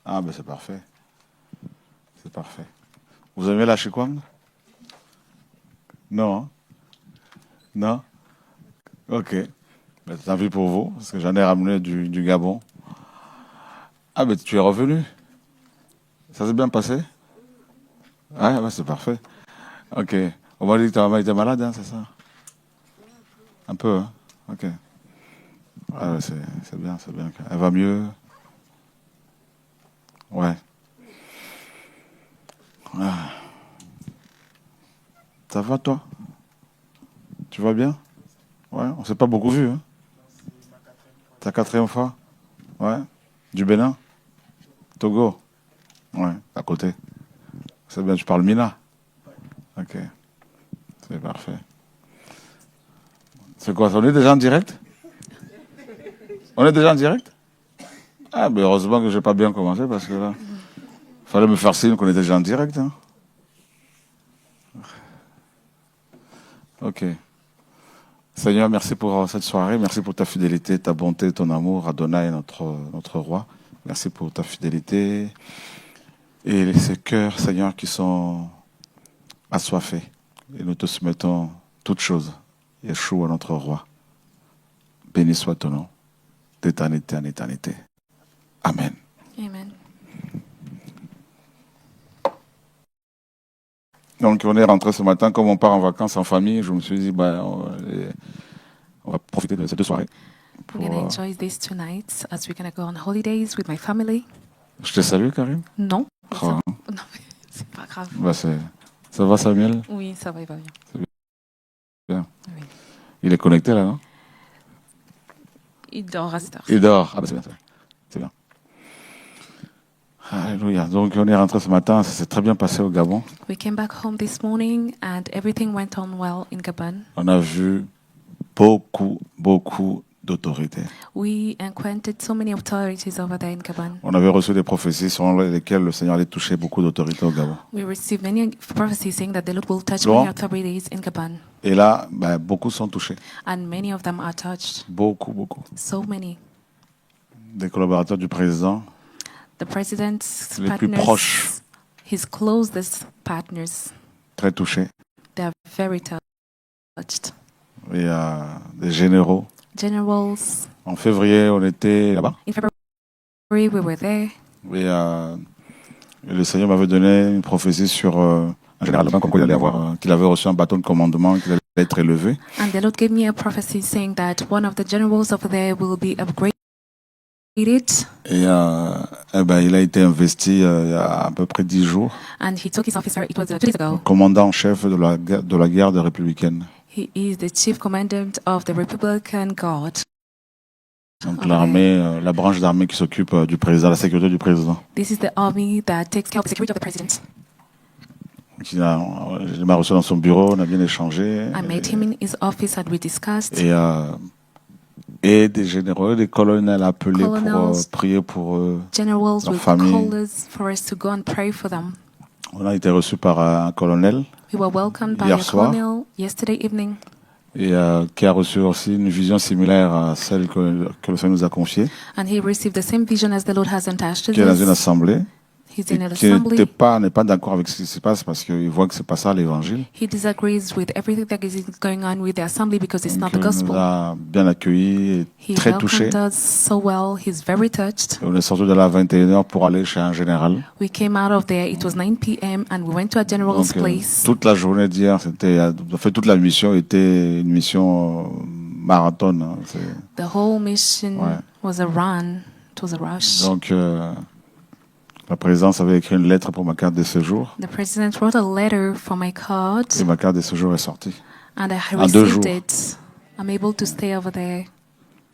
Ah, ben c'est parfait. C'est parfait. Vous aimez la chikwang? Non, hein? Non? Ok. Ben, tant pis pour vous, parce que j'en ai ramené du Gabon. Ah, ben tu es revenu. Ça s'est bien passé? Ah, ben c'est parfait. Ok. On m'a dit que ta maman était malade, hein, c'est ça? Un peu, hein? Ok. Ah, ouais, c'est bien, c'est bien. Elle va mieux? Ouais. Ah, ça va, toi? Tu vas bien? Ouais, on s'est pas beaucoup vu, hein? C'est ta quatrième fois? Ouais. Du Bénin? Togo? Ouais, à côté. C'est bien, tu parles Mina? Ok, c'est parfait. C'est quoi, on est déjà en direct? On est déjà en direct? Ah, ben heureusement que j'ai pas bien commencé parce que là, fallait me faire signe qu'on était déjà en direct, hein? Ok. Seigneur, merci pour cette soirée. Merci pour ta fidélité, ta bonté, ton amour. Adonai, notre roi. Merci pour ta fidélité et ces cœurs, Seigneur, qui sont assoiffés. Et nous te soumettons toutes choses. Yeshua, notre roi. Béni soit ton nom, d'éternité en éternité. Amen. Amen. Donc, on est rentré ce matin, comme on part en vacances en famille, je me suis dit, bah, on va profiter de cette soirée. I'm going to enjoy this tonight as we're going to go on holidays with my family. Je te salue, Karim. Non. Oh. Non, c'est pas grave. Bah, ça va, Samuel? Oui, ça va, il va bien. Bien. Oui. Il est connecté là, non? Il dort à cette heure. Il dort. Ah, bah, c'est bien, c'est bien. Alléluia. Donc, on est rentré ce matin, ça s'est très bien passé au Gabon. We came back home this morning and everything went on well in Gabon. On a vu beaucoup d'autorités. We encountered so many authorities over there in Gabon. On avait reçu des prophéties selon lesquelles le Seigneur allait toucher beaucoup d'autorités au Gabon. We received many prophecies saying that the Lord will touch Bon. many authorities in Gabon. Et là, bah, beaucoup sont touchés. And many of them are touched. Beaucoup. So many. Des collaborateurs du président, The president's les plus partners, proches, his closest partners, très touchés. they are very touched. Il y a des généraux. Generals. En février, on était là-bas. In February, we were there. Et le Seigneur m'avait donné une prophétie sur un général là-bas, comme quoi il allait avoir, qu'il avait reçu un bâton de commandement, qu'il allait être élevé. And the Lord gave me a prophecy saying that one of the generals over there will be upgraded. Et ben, il a été investi il y a à peu près 10 jours. And he took his office, it was 2 days ago. Commandant en chef de la garde républicaine. He is the chief commandant of the Republican Guard. Donc l'armée, la branche d'armée qui s'occupe du président, la sécurité du président. This is the army that takes care of the security of the president. Il m'a reçu dans son bureau, on a bien échangé. I met him in his office and we discussed. Et des généraux, des colonels appelés pour prier pour Generals leur will famille. call us for us to go and pray for them. On a été reçus par un colonel. We were welcomed by Hier a soir. colonel yesterday evening. Et qui a reçu aussi une vision similaire à celle que le Seigneur nous a confiée. And he received the same vision as the Lord has entrusted Qui est dans une us. assemblée. He's in an Qui assembly. n'est pas d'accord avec ce qui se passe parce qu'il voit que c'est pas ça l'évangile. He disagrees with everything that is going on with the assembly because it's not Donc, the il nous gospel. a bien accueillis et He très touchés. welcomed us so well. He's very touched. Et on est sorti de là à 21h pour aller chez un général. We came out of there. It was 9 p.m. and we went to a general's Donc, place. toute la journée d'hier, toute la mission était une mission marathon. Hein. The whole mission Ouais. was a run. It was a rush. Donc, la présidence avait écrit une lettre pour ma carte de séjour. The president wrote a letter for my card, Et ma carte de séjour est sortie. and I En 2 received jours. it. I'm able to stay over there.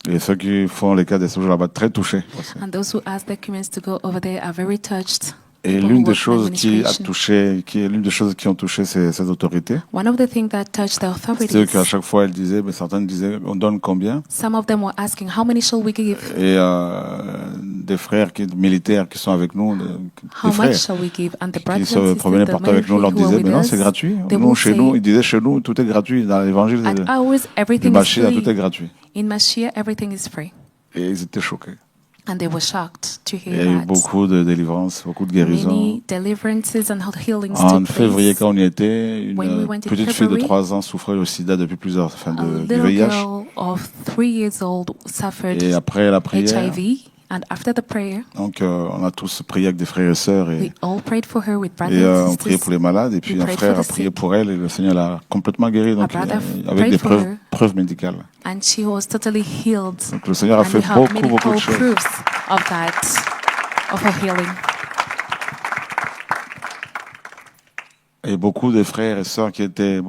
Et ceux qui font les cartes de séjour là-bas, très touchés. Aussi. And those who ask documents to go over there are very touched. Et People l'une who des work in choses administration. l'une des choses qui ont touché ces autorités, One of the things that touched the c'est qu'à authorities, chaque fois, elles disaient, mais certaines disaient, on donne combien? some of them were asking, how many shall we give? Et des frères militaires qui sont avec nous, How des much frères shall we give? And the qui brothers se and promenaient sisters, the partout avec nous, leur military who are disaient, with mais non, us, c'est gratuit. they Nous, will chez say, nous, ils disaient, chez nous, tout est gratuit. Dans l'évangile, at ours, du everything is Mashiach, tout est free. gratuit. In Mashiach, everything is free. Et ils étaient choqués. And they were shocked to Il y a hear eu that. beaucoup de délivrances, beaucoup de guérisons. Many deliverances and healings En took février, place. quand on y était, When we une went in petite fille de February, 3 ans souffrait au sida depuis plusieurs, A du little VIH. girl of 3 years old suffered Et après la prière, HIV. And after the prayer, donc on a tous prié avec des frères et sœurs we et, all prayed for her with et brothers and on priait pour sisters. les malades. Et puis un prayed frère for a the prié sick. pour elle et le Seigneur l'a complètement guérie, donc, brother avec prayed des for preuves, her. preuves médicales. And she was totally healed. Donc le Seigneur a And fait we have beaucoup, beaucoup medical de choses. proofs of that, of her healing. Et beaucoup de frères et sœurs qui étaient,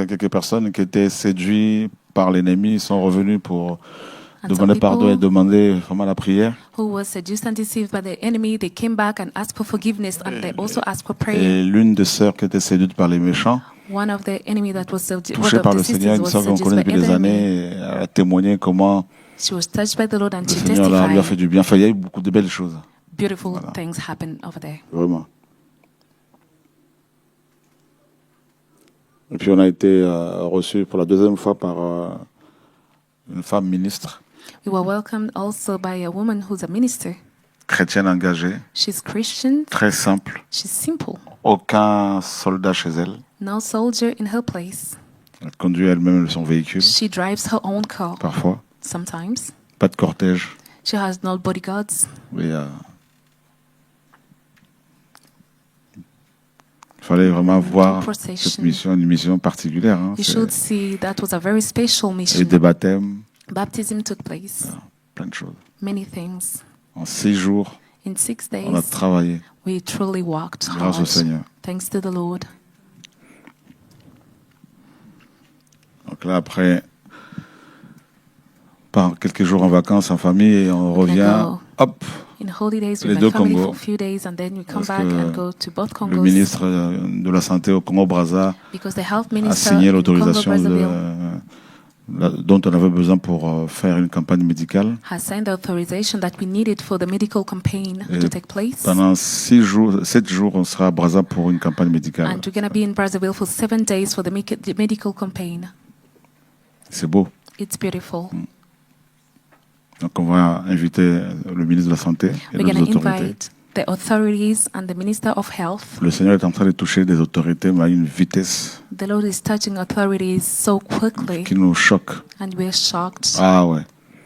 quelques personnes qui étaient séduits par l'ennemi sont revenus pour And demander some pardon et people demander vraiment la prière. who was seduced and deceived by the enemy, they came back and asked for forgiveness, and they also asked for prayer. Et l'une des sœurs qui était séduite par les méchants, One of the enemy that was seduced, one touchée of par the le Seigneur, sisters une was sœur qu'on seduced connaît by depuis des the enemy. années, elle a témoigné comment She was touched by the Lord and le she Seigneur lui a fait testified. du bien. Enfin, il y a eu beaucoup de belles choses, Beautiful Voilà. things happen over there. vraiment. Et puis on a été reçus pour la deuxième fois par une femme ministre, We were welcomed also by a woman who's a minister. chrétienne engagée, She's Christian. très simple, She's simple. aucun soldat chez elle. No soldier in her place. Elle conduit elle-même son véhicule, She drives her own car parfois. sometimes. Pas de cortège. She has no bodyguards. Mais, il fallait vraiment voir procession. cette mission, une mission particulière. Hein. You should see that was a very special Et mission. des baptêmes, Baptism took place. plein de choses. Many things. En 6 jours, In 6 on a days, travaillé we truly walked grâce au hard. Seigneur. Thanks to the Lord. Donc là, après, par quelques jours en vacances en famille, et on revient, go. hop, In holidays Les with deux my family Congos. for a few days, and then we come Parce back que and go to both le Congos ministre de la Santé au Congo-Brazza because the health a minister signé in l'autorisation Congo-Brazzaville dont on avait besoin pour faire une campagne médicale. has signed the authorization that we needed for the medical campaign Et to take place. pendant 7 jours, on sera à Brazza pour une campagne médicale. And we're going to be in Brazzaville for 7 days for the medical campaign. C'est beau. It's beautiful. Donc on va inviter le ministre de la Santé et We're les going to autorités. invite the authorities and the Minister of Health. Le Seigneur est en train de toucher des autorités mais à une vitesse The Lord is touching authorities so quickly, qui nous choque. and we're shocked. Ah ouais.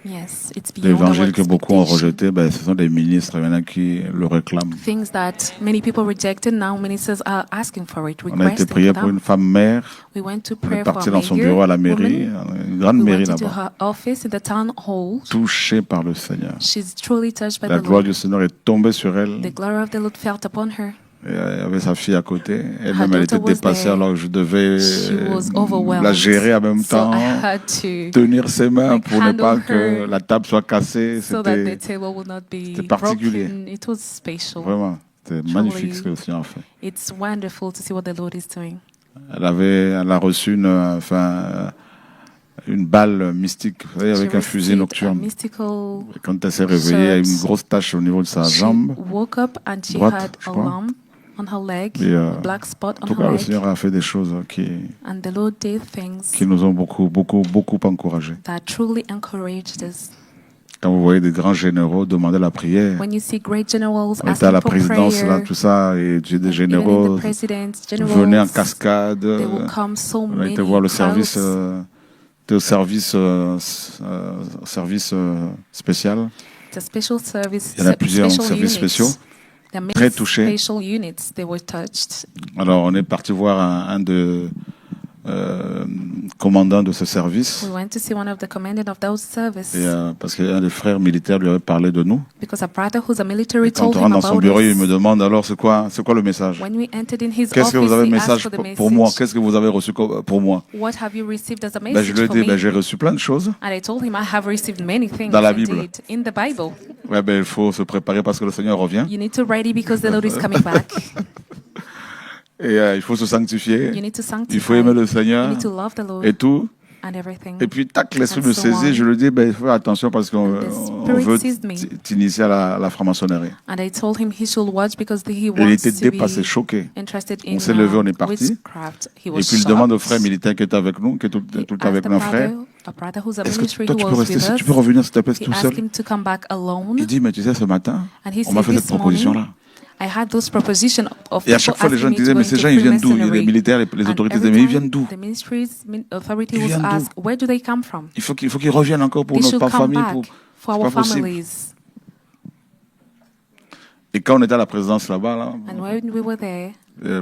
Yes, it's beyond our L'évangile que beaucoup ont expectation. rejeté, ce sont des ministres, il y en a qui le réclament. Things that many people rejected, now ministers are asking for it, On a été requesting prié for pour them. une femme mère. We went to On pray est for parti a dans son bureau à la mayor mairie, woman. une grande We mairie went into là-bas, her office in the town hall. touchée par le Seigneur. She's truly touched by La the gloire Lord. du Seigneur est tombée sur elle. The glory of the Lord felt upon her. Et elle avait sa fille à côté. Elle-même, elle était daughter was dépassée there. alors que je devais She was overwhelmed. la gérer en même So temps, I had to tenir ses mains like, pour ne pas handle que her la table soit cassée. so that the C'était table would not be c'était particulier. broken. It was special. vraiment c'était magnifique ce que le Seigneur a fait. It's wonderful to see what the Lord is doing. Elle a reçu une balle mystique, vous savez, avec She un fusil received a nocturne. mystical. Et quand elle s'est réveillée, il y a eu une grosse tache au niveau de sa She jambe. woke up and she droite, had je a crois. lump on her leg, Et, a black spot En on tout her cas, le leg, Seigneur a fait des choses and the Lord did things qui nous ont beaucoup encouragés. that truly encouraged us. Quand vous voyez des grands généraux demander la prière, When you see great generals on était à asking la for présidence, là, prayer, tout ça, et des even in généraux the president's venaient en generals, cascade. they will come so On a many été voir le crowds. service spécial. It's a special service. Il y en a plusieurs special services units. spéciaux. There are Très many touchés. special units. They were touched. Alors, on est parti voir un de commandants de ce service. We went to see one of the commandant of those services Et, parce qu'un des frères militaires lui avait parlé de nous. because a brother who's a military Et quand told on him rentre dans son about bureau, il us. me demande alors c'est quoi le message? When we entered in his Qu'est-ce que vous office, avez he message asked for the pour moi? message. Qu'est-ce que vous avez reçu pour moi? What have you received as a Je message lui ai for dit, me? j'ai reçu plein de choses. And I told him I have received many things Dans la Bible. indeed in the Bible. Ouais, il faut se préparer parce que le Seigneur revient. You need to ready because the Lord is coming back. Et il faut se sanctifier. You need to sanctify. Il faut aimer le You Seigneur need to love the Lord et tout. and everything. Et puis, tac, l'esprit And me so saisit. on. Je lui dis, il faut faire attention parce qu'on And the on Spirit veut seized me. t'initier à la franc-maçonnerie. And I told him he should watch because he Et il wants était to dépassé, be choqué. interested On in s'est levé, on est parti. witchcraft. He Et was puis il demande au shocked. frère militaire qui est avec nous, qui est tout He avec asked mon the frère, brother a brother who's a Est-ce que ministry toi, who tu peux was rester, with tu us. peux revenir, s'il te plaît, He tout asked seul? him to come back alone. Il dit, mais tu sais, ce matin, And he on m'a said, fait cette this morning, proposition-là. I had those propositions of Et à people chaque fois, les gens asking me to disaient, go mais ces into gens, ils viennent d'où? Les Freemasonry. militaires, les And autorités every disaient, mais ils time viennent d'où? the ministries, authority Ils was viennent d'où? asked, where do they come from? Il faut qu'ils reviennent encore pour They notre should come famille. back for C'est our pas possible. families. Et quand on était à la présidence là-bas, là, And when we were there,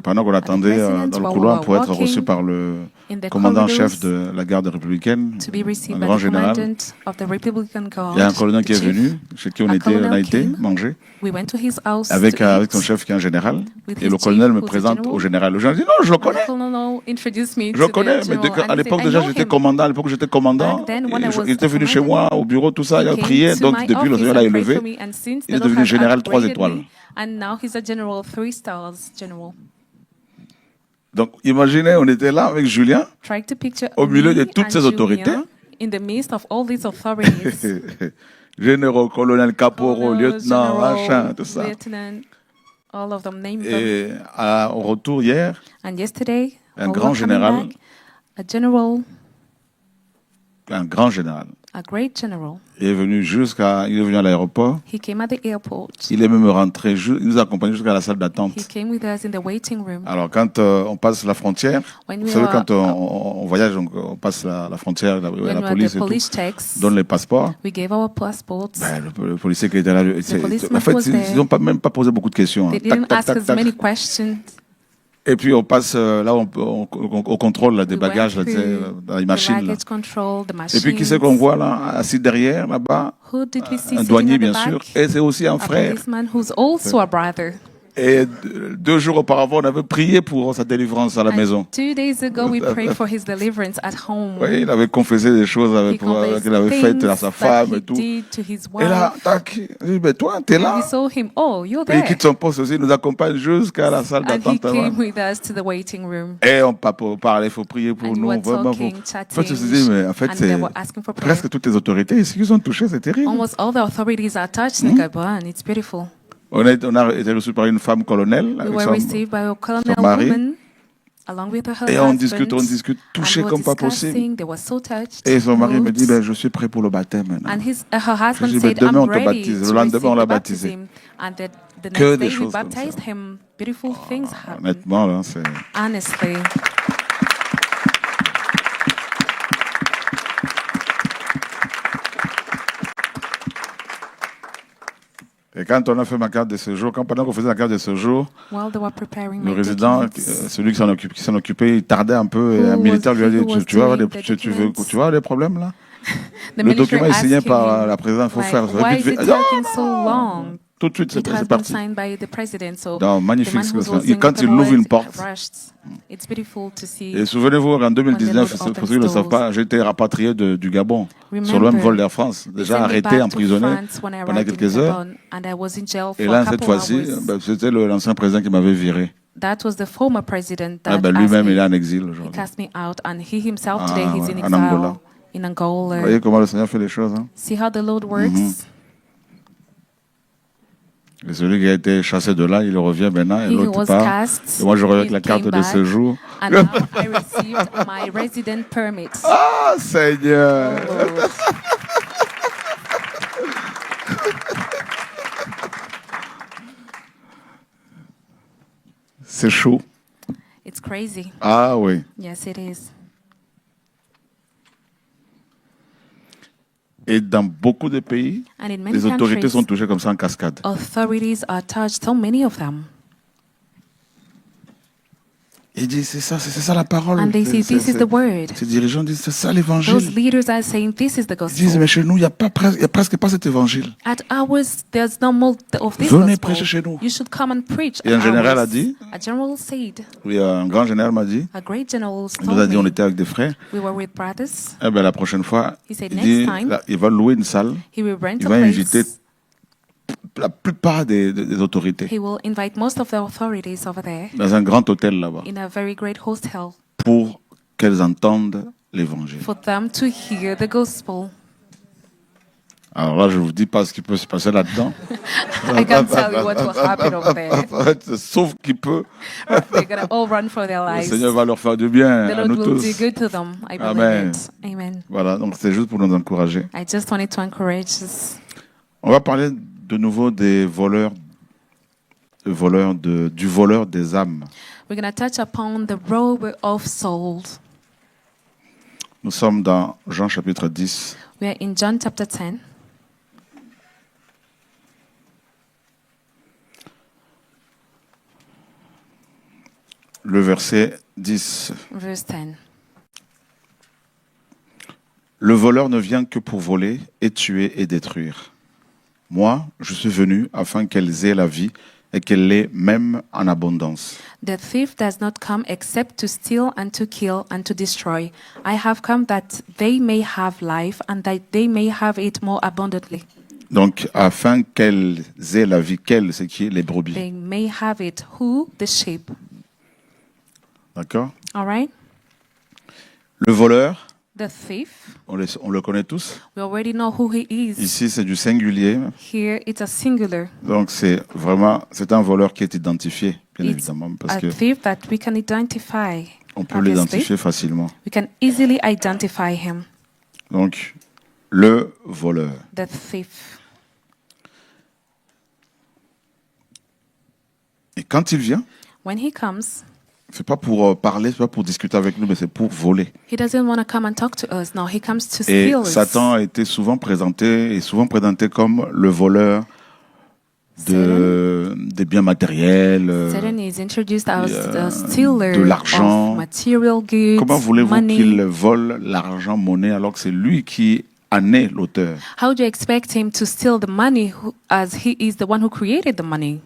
pendant qu'on attendait president, dans le while couloir we were pour être walking reçu par le in the commandant en chef corridors de la garde républicaine, to be received un by grand the général, commandant of the Republican Guard, il y a un colonel qui the est chief. venu, chez qui on A a colonel été came. manger, We went to his house avec to eat. son chef qui est un général. With Et his le chief, colonel me who's a présente general. au général. Le général dit, non, je le And the connais. colonel introduced me Je le to connais, the mais general, and à he l'époque said, I déjà know j'étais him. commandant, à l'époque j'étais commandant, Back then, when I et was il était venu chez commandant, moi au bureau, tout ça, il a He prié, came to donc my depuis le office Seigneur l'a and prayed élevé, for me, and since il est the Lord devenu had général 3 upgraded étoiles. me, and now he's a general 3 stars general. Donc imaginez, on était là avec Julien, Try to picture au milieu de me toutes and ces autorités. Julien in the midst of all these authorities. Généraux, colonel, caporaux, Colonel, lieutenant, general, machin, tout ça. lieutenant, all of them, name them. Et au retour hier, And yesterday, un while grand we're coming général. back, a general, un grand général, a great general, il est venu à l'aéroport. he came at the airport. Il est même rentré, il nous a accompagnés jusqu'à la salle He d'attente. came with us in the waiting room. Alors quand on passe la frontière, When vous we savez were, quand on voyage, on passe la frontière, la when we were police the et tout, police checks, donne les passeports. we gave our passports. Ben, le policier qui était là, policeman en fait, was ils there. n'ont même pas posé beaucoup de questions. They Tac, didn't tac, ask tac, us tac. many questions. Et puis on passe là, au contrôle là, des We went bagages là, tu sais, through dans les the machines. Là. baggage control, the Et machines. puis qui c'est qu'on voit là, assis derrière, là-bas? Who did we see Un sitting douanier at the bien back? sûr, et c'est aussi un A frère. policeman who's also a brother. Et 2 jours auparavant, on avait prié pour sa délivrance à la And maison. 2 days ago, we prayed for his deliverance at home. Oui, il avait confessé des choses He confessed qu'il avait faites things à sa that femme he et tout. did to his Et là, wife. tac, il dit, ben toi, t'es And là. we saw him. Oh, you're Et il there. quitte son poste aussi, il nous accompagne jusqu'à la salle And he d'attente. came with us to the waiting room. Et on parlait, il faut prier pour And we nous. were Vraiment, talking, en fait, je me suis dit, chatting, mais en fait, and they c'est were asking for prayer. presque toutes les autorités ici qui sont touchées, c'est terrible. Almost all the authorities are touched in Gabon. It's beautiful. On a été reçus par une femme colonel, We avec were received by a colonel mari. woman, along with her et on husband. discute, touchés And we were comme pas possible. discussing. They were so touched. Et son mari me dit, moved. ben, je suis prêt pour le baptême maintenant. And her husband Je dis, said, demain, I'm on te ready baptise. Le to lendemain, receive on l'a the baptisé. baptism. And the Que next des day we choses comme baptized ça. him. Beautiful things happened. Honnêtement, là, c'est... Honestly. Et quand on a fait ma carte de séjour, pendant qu'on faisait la carte de séjour, While they were preparing le my résident, documents, celui qui s'en occupait, il tardait un peu. Et Who un militaire lui a was- dit, who was tu vas avoir doing des, the tu documents? vas avoir des problèmes là? the Le military document est signé asking par him, la présidente, il faut like, faire. Ça va why vite, is vite. it taking so long? Tout de suite, It has c'est been parti. signed by the president, so Non, the magnifique man ce who que was c'est. doing Quand the il ouvre une paperwork porte. rushed. It's beautiful to see. Et souvenez-vous, en 2019, When the Lord pour ceux qui ne le savent pas, j'ai été rapatrié du Gabon sur le même vol d'Air France, déjà arrêté, emprisonné pendant quelques heures. Et là, cette fois-ci, c'était l'ancien président qui m'avait viré. That was the former president that Lui-même, il est asked en exil me, he aujourd'hui. cast me out, and he himself today Ah, he's ouais, in en exile Angola. in Vous Angola. voyez comment le Seigneur fait les choses, hein? See how the Lord works. Et celui qui a été chassé de là, il revient maintenant et He who l'autre was part. cast, Et moi, je reviens avec he la carte came de back, séjour. and now I received my resident permit. Ah, Seigneur! Oh, Lord. C'est chaud. It's crazy. Ah oui. Yes, it is. Et dans beaucoup de pays, And in many les autorités countries, sont touchées comme ça en cascade. authorities are touched, so many of them. Il dit, c'est ça la parole. And they say, this is the word. Ces dirigeants disent, c'est ça Those l'évangile. leaders are saying, this is the Ils disent, gospel. mais chez nous, il n'y a presque pas cet évangile. At ours, there's no more of this Venez gospel. prêcher chez nous. You should come and preach. Et un at général ours. a dit, A general said, oui, un grand général m'a dit, a great general il nous a told dit, on me, était avec des frères. we were with brothers. Eh ben, la prochaine fois, He said, il next dit, time, là, il va louer une salle. he will rent Il a va place. inviter la plupart des autorités He will invite most of the authorities over there dans un grand hôtel là-bas in a very great hostel pour qu'elles entendent l'évangile. for them to hear the gospel. Alors là, je ne vous dis pas ce qui peut se passer là-dedans. I can't tell you what will happen over there. Sauf qu'il peut. They're going to all run for their Le lives. Seigneur va leur faire du bien The à Lord nous will do tous. good to them. I believe Amen. it. Amen. Voilà, donc c'est juste pour nous encourager. I just wanted to encourage us. On va parler de nouveau des voleurs, du voleur des âmes. We're going to touch upon the robber of souls. Nous sommes dans Jean chapitre 10. We are in John chapter 10. Le verset 10. Verse 10. Le voleur ne vient que pour voler et tuer et détruire. Moi, je suis venu afin qu'elles aient la vie et qu'elle l'ait même en abondance. The thief does not come except to steal and to kill and to destroy. I have come that they may have life and that they may have it more abundantly. Donc, afin qu'elles aient la vie, qu'elles, c'est qui? Les brebis. They may have it. Who? The sheep. D'accord? All right? Le voleur, The thief. on le connaît tous. We already know who he is. Ici, c'est du singulier. Here it's a singular. Donc, c'est un voleur qui est identifié, bien It's évidemment, parce a que thief that we can identify. on peut Obviously, l'identifier facilement. we can easily identify him. Donc, le voleur. The thief. Et quand il vient, When he comes, c'est pas pour parler, c'est pas pour discuter avec nous, mais c'est pour voler. he doesn't want to come and talk to us. No, he comes to Et steal us. Satan a été souvent présenté comme le voleur des biens matériels. Satan is introduced as de the stealer l'argent. of material goods, Comment voulez-vous money. qu'il vole l'argent, monnaie, alors que c'est lui qui en est l'auteur? How do you expect him to steal the money as he is the one who created the money?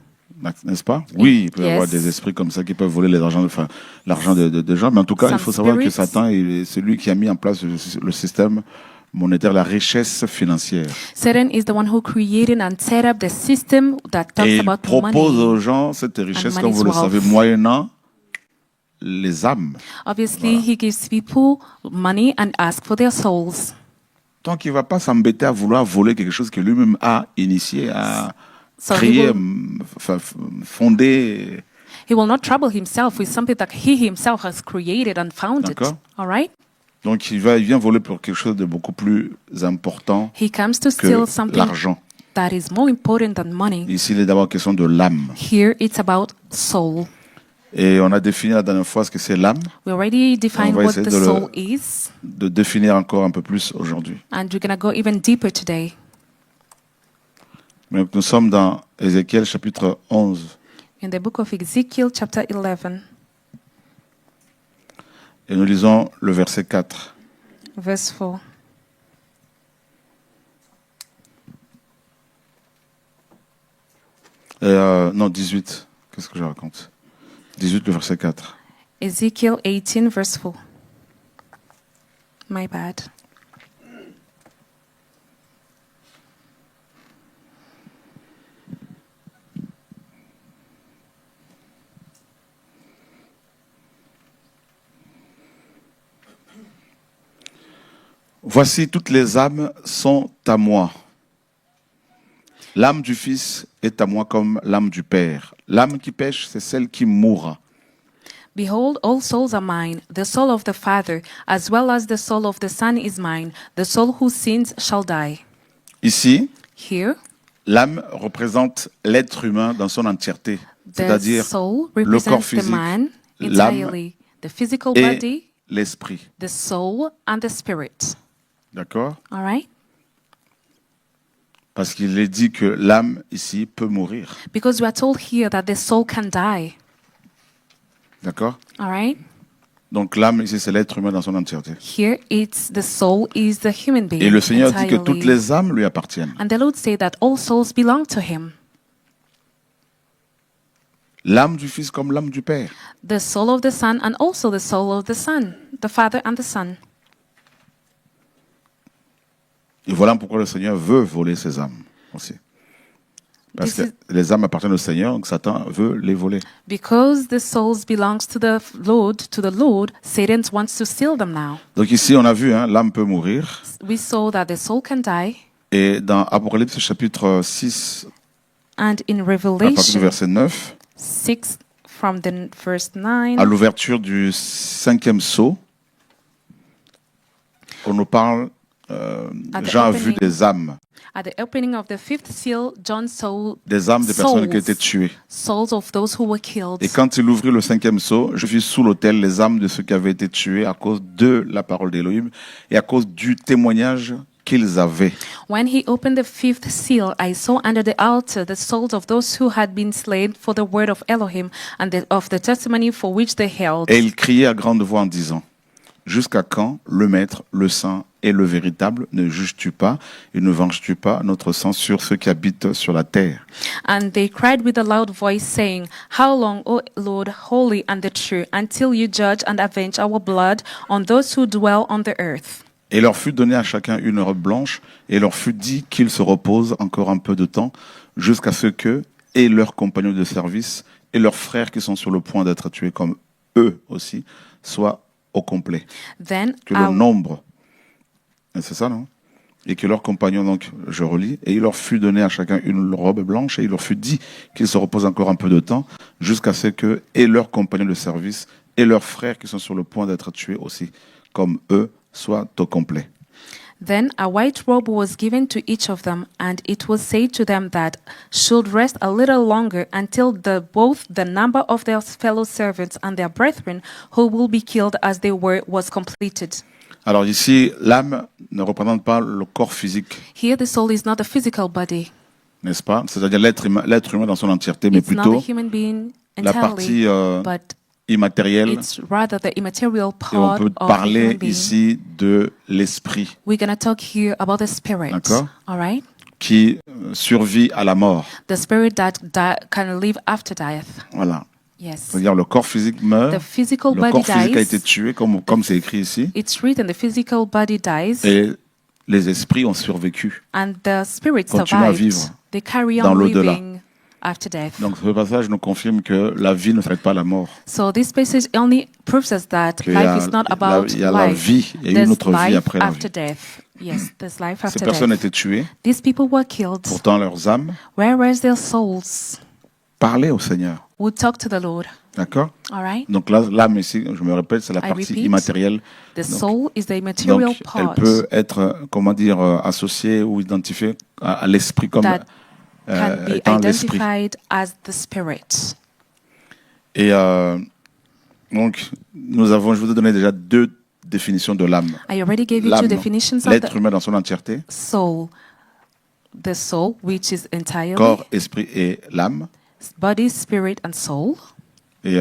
N'est-ce pas? Oui, il peut y avoir Yes. des esprits comme ça qui peuvent voler l'argent de gens, mais en tout cas, il faut savoir que spirits. Satan, c'est lui qui a mis en place le système monétaire, la richesse financière. Satan is the one who created and set up the system that Et talks il about propose money. aux gens cette richesse, money's comme vous le wealth. savez, moyennant les âmes. Obviously, he gives people money and asks for their souls. Donc, il ne va pas s'embêter à vouloir voler quelque chose que lui-même a initié, a So he créé, will, fondé. he will not trouble himself with something that he himself has created and founded. D'accord. All right? Donc, il vient voler pour quelque chose de beaucoup plus important He comes to que steal something l'argent. that is more important than money. Ici, il est d'abord question de l'âme. Here, it's about soul. Et on a défini la dernière fois ce que c'est l'âme, We already defined va what essayer the de le- soul is, de définir encore un peu plus aujourd'hui. and we're going to go even deeper today. Donc, nous sommes dans Ézéchiel chapitre 11 In the book of Ezekiel, chapter 11, et nous lisons le verset 4. verse 4. Non, 18. Qu'est-ce que je raconte? 18, le verset 4. Ezekiel 18, verse 4. My bad. Voici, toutes les âmes sont à moi. L'âme du Fils est à moi comme l'âme du Père. L'âme qui pêche, c'est celle qui mourra. Behold, all souls are mine. The soul of the Father, as well as the soul of the Son, is mine. The soul who sins shall die. Ici, Here, l'âme représente l'être humain dans son entièreté, the c'est-à-dire soul le corps represents the physique, man l'âme entirely, the physical et body, l'esprit. the soul, and the spirit. D'accord? All right? Parce qu'il est dit que l'âme ici peut mourir. Because we are told here that the soul can die. D'accord? All right? Donc l'âme ici, c'est l'être humain dans son entièreté. Here, it's the soul is the human being. Et le Seigneur dit que entirely. toutes les âmes lui appartiennent. And the Lord said that all souls belong to him. L'âme du Fils comme l'âme du Père. The soul of the Son and also the soul of the Son, the Father and the Son. Et voilà pourquoi le Seigneur veut voler ses âmes aussi. Parce This que les âmes appartiennent au Seigneur, donc Satan veut les voler. Because the souls belongs to the Lord, Satan wants to steal them now. Donc ici, on a vu, hein, l'âme peut mourir We saw that the soul can die, Et dans Apocalypse chapitre 6, And in à partir du Revelation verset 9, 6 from the verse 9, à l'ouverture du 5e sceau, on nous parle, At the Jean a vu opening. des âmes, at the opening of the fifth seal, John saw des âmes des personnes qui étaient souls, tuées. souls of those who were killed. Et quand il ouvrit le 5e sceau, je vis sous l'autel les âmes de ceux qui avaient été tués à cause de la parole d'Élohim et à cause du témoignage qu'ils avaient. When he opened the fifth seal, I saw under the altar the souls of those who had been slain for the word of Elohim and of the testimony for which they held. Et il criait à grande voix en disant, « Jusqu'à quand le Maître, le Saint et le Véritable ne juges-tu pas et ne venges-tu pas notre sang sur ceux qui habitent sur la terre ?» And they cried with a loud voice, saying, How long, O Lord, holy and the true, until you judge and avenge our blood on those who dwell on the earth? Et il leur fut donné à chacun une robe blanche, et il leur fut dit qu'ils se reposent encore un peu de temps, jusqu'à ce qu'eux et leurs compagnons de service et leurs frères qui sont sur le point d'être tués comme eux aussi, soient au complet. Then Que le nombre, et c'est ça, non? Et que leurs compagnons, donc, je relis, et il leur fut donné à chacun une robe blanche, et il leur fut dit qu'ils se reposent encore un peu de temps, jusqu'à ce qu'eux et leurs compagnons de service et leurs frères qui sont sur le point d'être tués aussi, comme eux, soient au complet. Then a white robe was given to each of them, and it was said to them that should rest a little longer until both the number of their fellow servants and their brethren who will be killed as they were was completed. Alors ici, l'âme ne représente pas le corps physique, Here the soul is not a physical body. n'est-ce pas? C'est-à-dire l'être humain dans son entièreté, mais It's not plutôt a human being la entirely, partie but immatérielle. it's rather the immaterial Et on part peut of the parler human being. ici de l'esprit We're going to talk here about the spirit. D'accord. All right? qui survit à la mort. The spirit that can live after death. Voilà. Yes. C'est-à-dire le corps physique meurt, The physical le body corps physique a dies. été tué, comme c'est écrit ici, It's written the physical body dies et les esprits ont survécu. and the spirits Continuent à survived. vivre They carry dans on l'au-delà. living after death. Donc ce passage nous confirme que la vie ne s'arrête pas à la mort. So this passage only proves us that Qu'il y a- life is not about il y a la life. vie, il y a une There's autre vie life après la after vie. death. Yes, there's life Ces after personnes death. étaient tuées, These people were killed. pourtant leurs âmes Whereas their souls parlaient au Seigneur. would talk to the Lord. D'accord? All right? Donc là, l'âme ici, je me répète, c'est la I partie repeat, immatérielle. The Donc- soul is the immaterial Donc elle part peut être, associée ou identifiée à l'esprit comme that can be étant l'esprit. identified as the spirit. Et donc, je vous ai donné déjà deux définitions de l'âme. I already gave you L'âme, two definitions of l'être the humain dans son entièreté, soul. The soul, which is entirely corps, esprit et l'âme. body, spirit, and soul. Et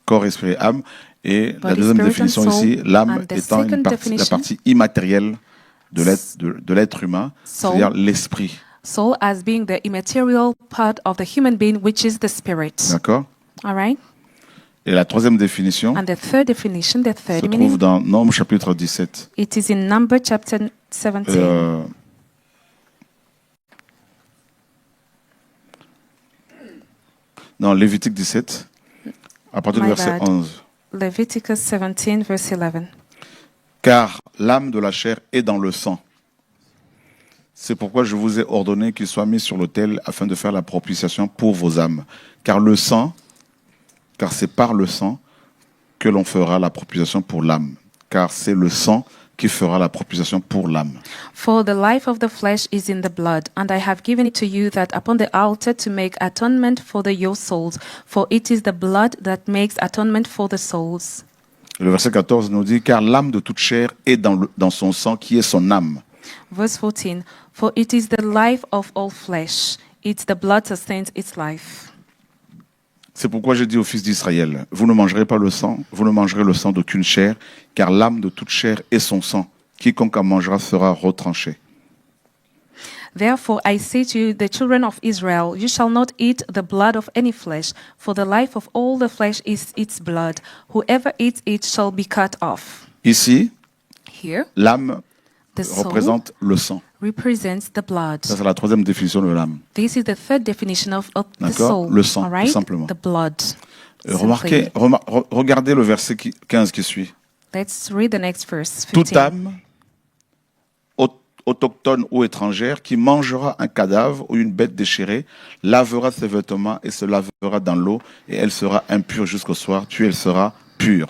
corps, esprit et âme. Et la Body, deuxième spirit définition and soul. ici, l'âme And the étant second la definition, partie immatérielle de l'être humain, soul. c'est-à-dire l'esprit. Soul as being the immaterial part of the human being, which is the spirit. D'accord? All right? Et la troisième définition And the third definition, the se third trouve meaning, dans Nombre chapitre 17. it is in Number chapter 17. Dans Lévitique 17, à partir du My verset bad. 11. Leviticus 17, verse 11. Car l'âme de la chair est dans le sang. C'est pourquoi je vous ai ordonné qu'il soit mis sur l'autel afin de faire la propitiation pour vos âmes. Car c'est par le sang que l'on fera la propitiation pour l'âme. Car c'est le sang qui fera la propitiation pour l'âme. For the life of the flesh is in the blood, and I have given it to you that upon the altar to make atonement for your souls, for it is the blood that makes atonement for the souls. Le verset 14 nous dit, car l'âme de toute chair est dans son sang qui est son âme. Verse 14, for it is the life of all flesh. It's the blood sustains its life. C'est pourquoi j'ai dit aux fils d'Israël, vous ne mangerez pas le sang, vous ne mangerez le sang d'aucune chair, car l'âme de toute chair est son sang. Quiconque en mangera sera retranché. Therefore I say to you, the children of Israel, you shall not eat the blood of any flesh, for the life of all the flesh is its blood. Whoever eats it shall be cut off. Ici, Here, l'âme the soul représente le sang. represents the blood. Ça, c'est la troisième définition de l'âme. This is the third definition of the D'accord? soul. Le sang, all right? tout simplement. The blood. Remarquez, Simply. regardez le verset 15 qui suit. Let's read the next verse. Toute 15. âme autochtone ou étrangère qui mangera un cadavre ou une bête déchirée lavera ses vêtements et se lavera dans l'eau et elle sera impure jusqu'au soir, puis elle sera pure.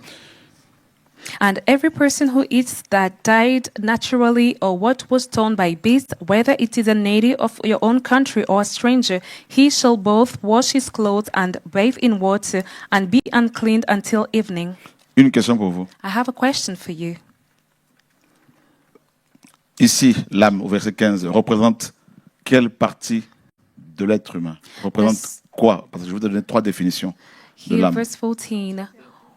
And every person who eats that died naturally or what was torn by beast, whether it is a native of your own country or a stranger, he shall both wash his clothes and bathe in water and be unclean until evening. Une question pour vous. I have a question for you. Ici, l'âme, au verset 15, représente quelle partie de l'être humain? Représente Yes. quoi? Parce que je vais vous donner 3 définitions de Here, l'âme. verse 14,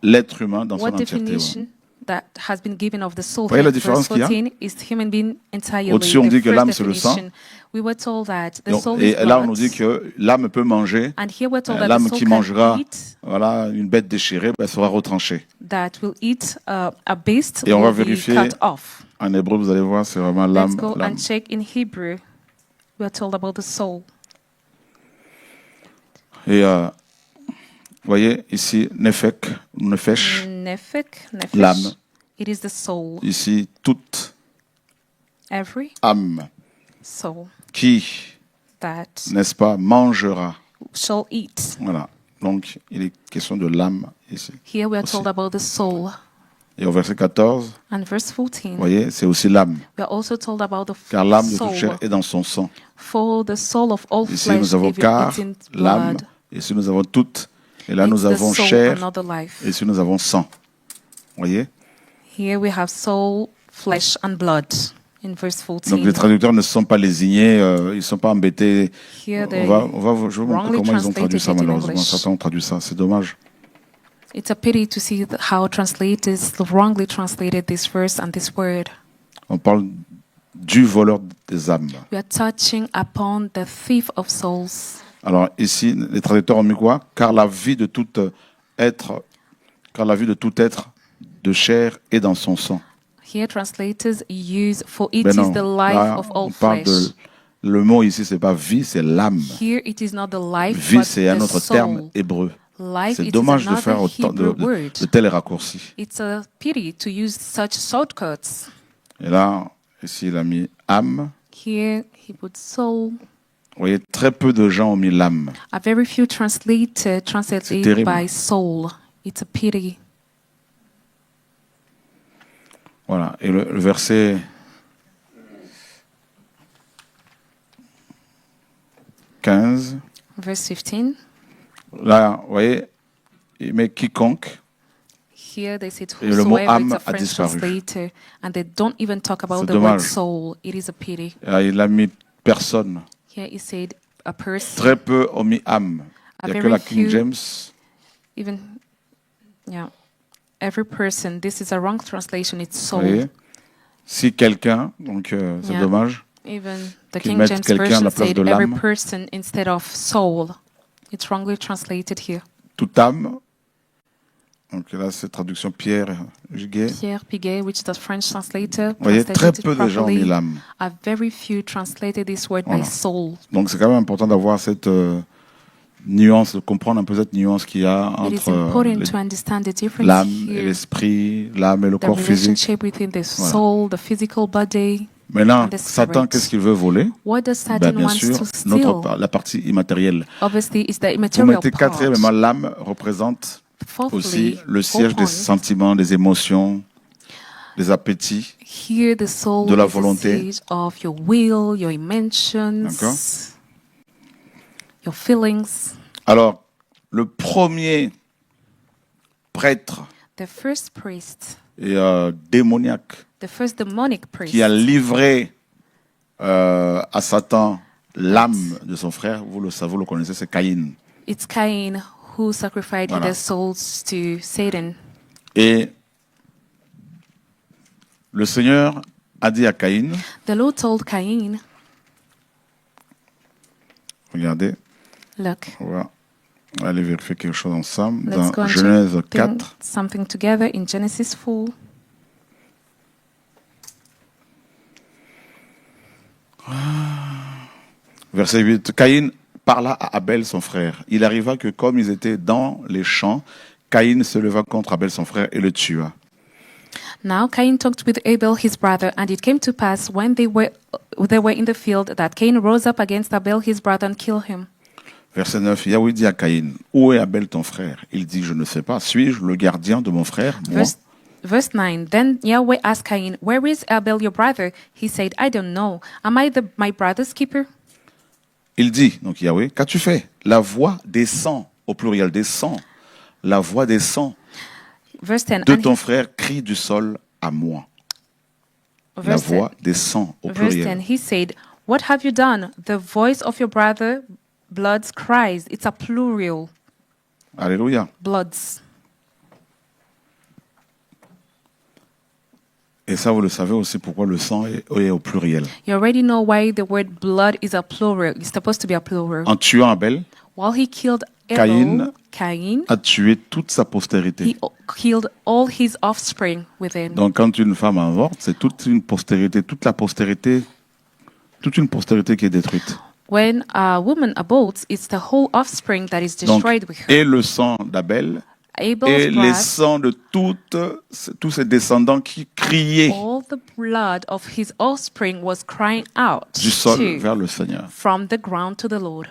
L'être humain dans son what entièreté. definition that has been given of the soul? Voyez la Here, différence verse qu'il y a? 14 is human being entirely. Au-dessus, on The dit que first l'âme, c'est le sang. definition, we were told that the Donc, soul et is là, on blood. nous dit que l'âme peut manger. And here we're told that the L'âme soul qui can mangera eat, voilà, une bête déchirée, ben, elle sera retranchée. that will eat a beast Et on va will be vérifier. cut off. En hébreu, vous allez voir, c'est vraiment l'âme. Let's go l'âme. and check in Hebrew. We are told about the soul. Et vous voyez ici, nefesh, Nefesh, l'âme. it is the soul. Ici, toute Every âme soul qui, that n'est-ce pas, mangera. shall eat. Voilà. Donc, il est question de l'âme ici. Here we are Aussi. told about the soul. Et au verset 14, And verse 14, vous voyez, c'est aussi l'âme. we are also told about the Car l'âme de toute soul. chair est dans son sang. For the soul of all Ici, flesh nous avons even car, it's in l'âme. blood. Ici, nous avons toute. Et là, nous It's the avons soul, chair. another life. Et ici, nous avons sang. Vous voyez? Here we have soul, flesh, and blood in verse Donc, 14. les traducteurs ne se sont pas lésignés, ils ne sont pas embêtés. Here they Je vais vous montrer wrongly comment ils ont traduit translated ça, it in malheureusement. English. Certains ont traduit ça. C'est dommage. It's a pity to see how translators wrongly translated this verse and this word. On parle du voleur des âmes. We are touching upon the thief of souls. Alors ici, les traducteurs ont mis quoi? Car la vie de tout être, de chair est dans son sang. Here translators use for it Ben is non, the life là, of on all parle flesh. le mot ici, c'est pas vie, c'est l'âme. Here it is not the life Vie, but c'est un the autre terme soul. hébreu. Life C'est it is dommage de faire another autant Hebrew word. de tels raccourcis. It's a pity to use such shortcuts. Et là, ici, il a mis âme. Here he put soul. Vous voyez, très peu de gens ont mis l'âme. A very few translate it terrible. by soul. It's a pity. Voilà. Et le verset 15. Verse 15. Là, vous voyez, il met quiconque. Here they said Et le mot whosoever, âme it's a a French disparu. translator, and they don't even talk about C'est the word dommage. soul. It is a pity. Là, il a mis personne. Here he said a person. Très peu ont mis âme. A Il n'y a que very la King few- James. Even, yeah, every person. This is a wrong translation. It's Vous soul. voyez. Si quelqu'un, donc c'est Yeah. dommage. Even the Qu'ils King mettent James quelqu'un à version la place said de every l'âme. person instead of soul. It's wrongly translated here. Toute âme. Donc là, c'est traduction Pierre Giguet. Pierre Piguet, which is the French translator, Vous voyez, très translated peu it de gens ont mis properly. l'âme. A very few translated this word Voilà. by soul. Donc c'est quand même important d'avoir cette nuance, de comprendre un peu cette nuance qu'il y a It is entre important to understand the difference l'âme et here, l'esprit, l'âme et le the corps physique. relationship between the soul, the physical body. Maintenant, and the Satan, spirit. qu'est-ce qu'il veut voler? What does Ben, Satan bien wants sûr, to steal? la partie immatérielle. Obviously, it's the Vous immaterial mettez part. quatrièmement, l'âme représente aussi Fourthly, le siège des 4 points. sentiments, des émotions, des appétits. Here, the soul de la is the volonté. siege of your will, your emotions, D'accord. your feelings. Alors, le premier prêtre The first priest, et démoniaque the first demonic priest, qui a livré à Satan l'âme de son frère, vous le connaissez, c'est Caïn. it's Cain who sacrificed Voilà. their souls to Satan. Et le Seigneur a dit à Caïn, The Lord told Cain, regardez, look, on va aller vérifier quelque chose ensemble, let's go dans and Genèse check 4, something together in Genesis 4. verset 8. Caïn parla à Abel, son frère. Il arriva que comme ils étaient dans les champs, Caïn se leva contre Abel, son frère, et le tua. Now Cain talked with Abel his brother, and it came to pass when they were in the field that Cain rose up against Abel his brother and killed him. Verset 9, Yahweh dit à Caïn, où est Abel ton frère? Il dit, je ne sais pas, suis-je le gardien de mon frère, moi? Verse 9, Then Yahweh asked Cain, Where is Abel your brother? He said, I don't know. Am I my brother's keeper? Il dit, donc Yahweh, qu'as-tu fait? La voix descend, au pluriel descend, la voix descend Verse 10, de ton frère crie du sol à moi. La voix descend au Verse 10, pluriel. he said, What have you done? The voice of your brother bloods cries. It's a plural. Alléluia. Bloods. Et ça, vous le savez aussi pourquoi le sang est au pluriel. You already know why the word blood is a plural. It's supposed to be a plural. En tuant Abel, While he killed Abel, Cain a tué toute sa postérité. he killed all his offspring within. Donc quand une femme avorte, c'est toute une postérité qui est détruite. When a woman aborts, it's the whole offspring that is Donc, destroyed with her. et le sang d'Abel Abel's et les blood, sangs de tous ses descendants qui criaient all the blood of his offspring was crying out du sol to, vers le Seigneur. from the ground to the Lord.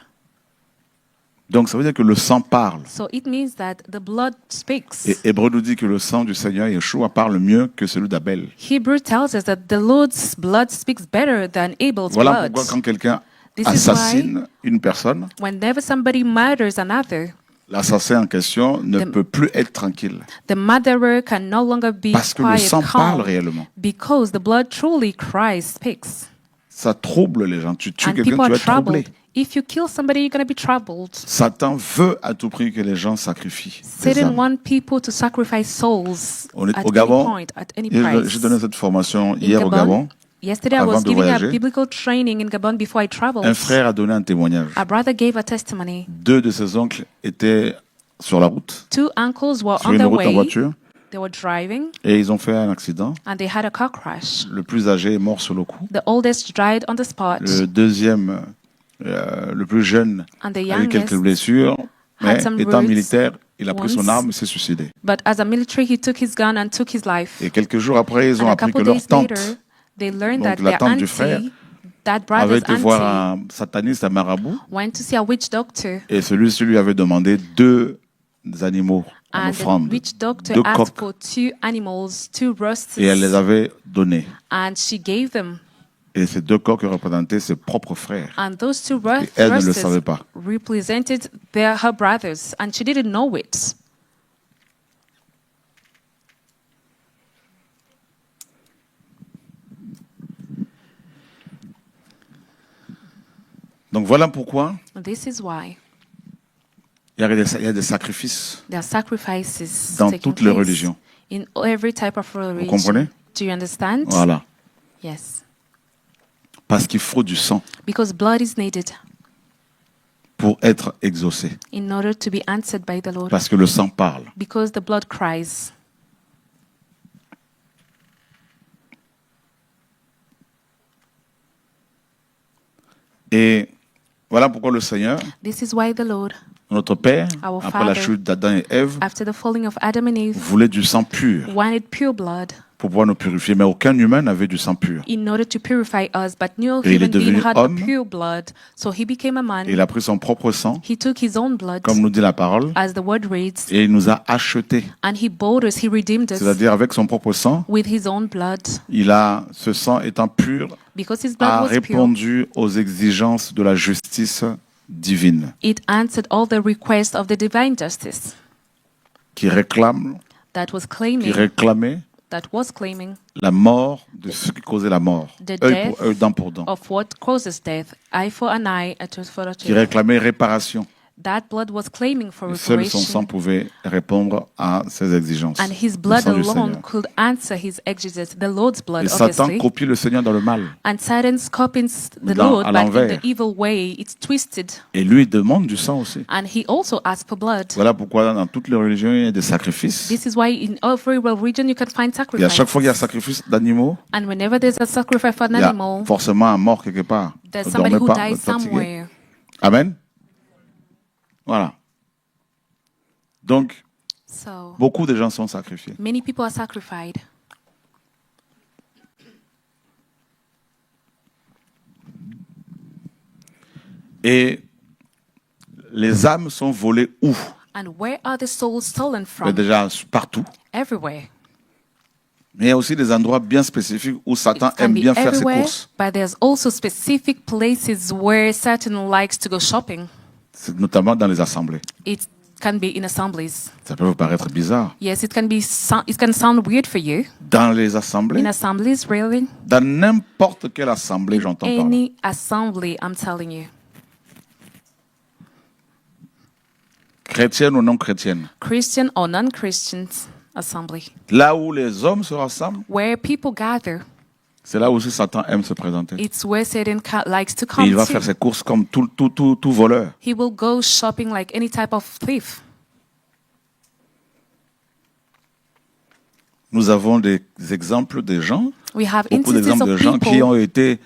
Donc ça veut dire que le sang parle. So it means that the blood speaks. Et Hébreu nous dit que le sang du Seigneur Yeshua parle mieux que celui d'Abel. Hebrew tells us that the Lord's blood speaks better than Abel's Voilà blood. pourquoi quand quelqu'un This is assassine une personne, Whenever somebody murders another, l'assassin en question ne The- peut plus être tranquille. the murderer can no longer be Parce que le quiet, sang parle calm, réellement. because the blood truly cries, speaks. Ça trouble les gens. Tu tues And quelqu'un, people tu are vas être troublé. troubled. If you kill somebody, you're going to be troubled. Satan veut à tout prix que les gens sacrifient. des Satan âmes. wants people to sacrifice souls On est at au Gabon. any point, at any Et price. J'ai donné cette formation In hier au Gabon. Yesterday, I avant was de giving a voyager. biblical training in Gabon before I traveled. Un frère a donné un témoignage. A brother gave a testimony. 2 de ses oncles étaient sur la route, Two uncles were sur on une their route en way. voiture, They were driving, et ils ont fait un accident. and they had a car crash. Le plus âgé est mort sur le coup. The oldest died on the spot, Le deuxième, le plus jeune, and the a eu quelques youngest. blessures, mais had some étant roots, militaire, il a pris son wounds. arme et s'est suicidé. But as a military, he took his gun and took his life. Et quelques jours après, ils ont And a appris que couple leur days tante later, they learned donc that la their tante du frère, auntie, that avait brother's été voir auntie, un sataniste, un marabout, went to see a witch doctor, et celui-ci lui avait demandé 2 animaux en and offrande, the witch doctor 2 asked coqs, for 2 animals, 2 et elle les roosters, avait donnés. and she gave them. Et ces 2 coqs représentaient ses propres frères. And those 2 Et elle ne le roosters savait pas. represented her brothers, and she didn't know it. Donc voilà pourquoi This is why il y a des sacrifices there are sacrifices dans taking toutes les place religions. in every type of religion. comprenez? Do you understand? Voilà. Yes. Parce qu'il faut du sang Because blood is needed pour être exaucé. in order to be answered by the Lord. Parce que le sang parle. Because the blood cries. Et voilà pourquoi le Seigneur, This is why the Lord, notre Père, Our après la Father, chute d'Adam et Ève, after the falling of Adam and Eve, voulait du sang pur wanted pure blood pour pouvoir nous purifier. Mais aucun humain n'avait du sang pur. in order to purify us, but no Et il est human being devenu had homme. a pure blood. So he became a man. Et il a pris son propre sang, He took his own blood, comme nous dit la parole, as the word reads, et il nous a achetés. and he bought us, he redeemed us C'est-à-dire avec son propre sang, with his own blood. ce sang étant pur, Because his a blood was pure, répondu aux exigences de la justice divine, it answered all the requests of the divine justice qui réclamait that was claiming la mort de ce qui causait la mort, The œil pour death œil, dent pour dent, of what causes death, eye for an eye, a tooth for a qui tooth. réclamait réparation. That blood was claiming for Seul son sang reparation, pouvait répondre à ces exigences. and his Le blood sang du alone Seigneur. could answer his exegesis, the Lord's blood, Et Satan obviously. copie le Seigneur dans le mal. And Satan copies the Dans- Lord, à but in l'envers. the evil way, it's twisted. Et lui, il demande du sang aussi. And he also asks for blood. Voilà pourquoi dans toutes les religions, il y a des sacrifices. This is why in every religion you can find Et à sacrifice. chaque fois qu'il y a sacrifice d'animaux, And whenever there's a sacrifice for an il y a animal, forcément un mort quelque part. there's Ne somebody dormez who pas, dies vous êtes fatigué. somewhere. Amen. Voilà. Donc, So beaucoup de gens sont sacrifiés. many people are sacrificed. Et les âmes sont volées où? And where are the souls stolen Mais from? déjà partout. Everywhere. Mais il y a aussi des endroits bien spécifiques où Satan It can aime be bien faire ses everywhere, courses. but there's also specific places where Satan likes to go shopping. C'est notamment dans les assemblées. It can be in assemblies. Ça peut vous paraître bizarre. Yes, it can sound weird for you. Dans les assemblées, In assemblies, really? dans n'importe quelle assemblée, j'entends parler. Any assembly, I'm telling you. Chrétienne ou non chrétienne. Christian or non-Christians assembly. Là où les hommes se rassemblent, Where people gather, c'est là où aussi Satan aime se présenter. it's where Satan likes to Et come il va faire to. ses courses comme tout voleur. He will go shopping like any type of thief. Nous avons des exemples de gens, We have beaucoup instances d'exemples de of gens qui people ont été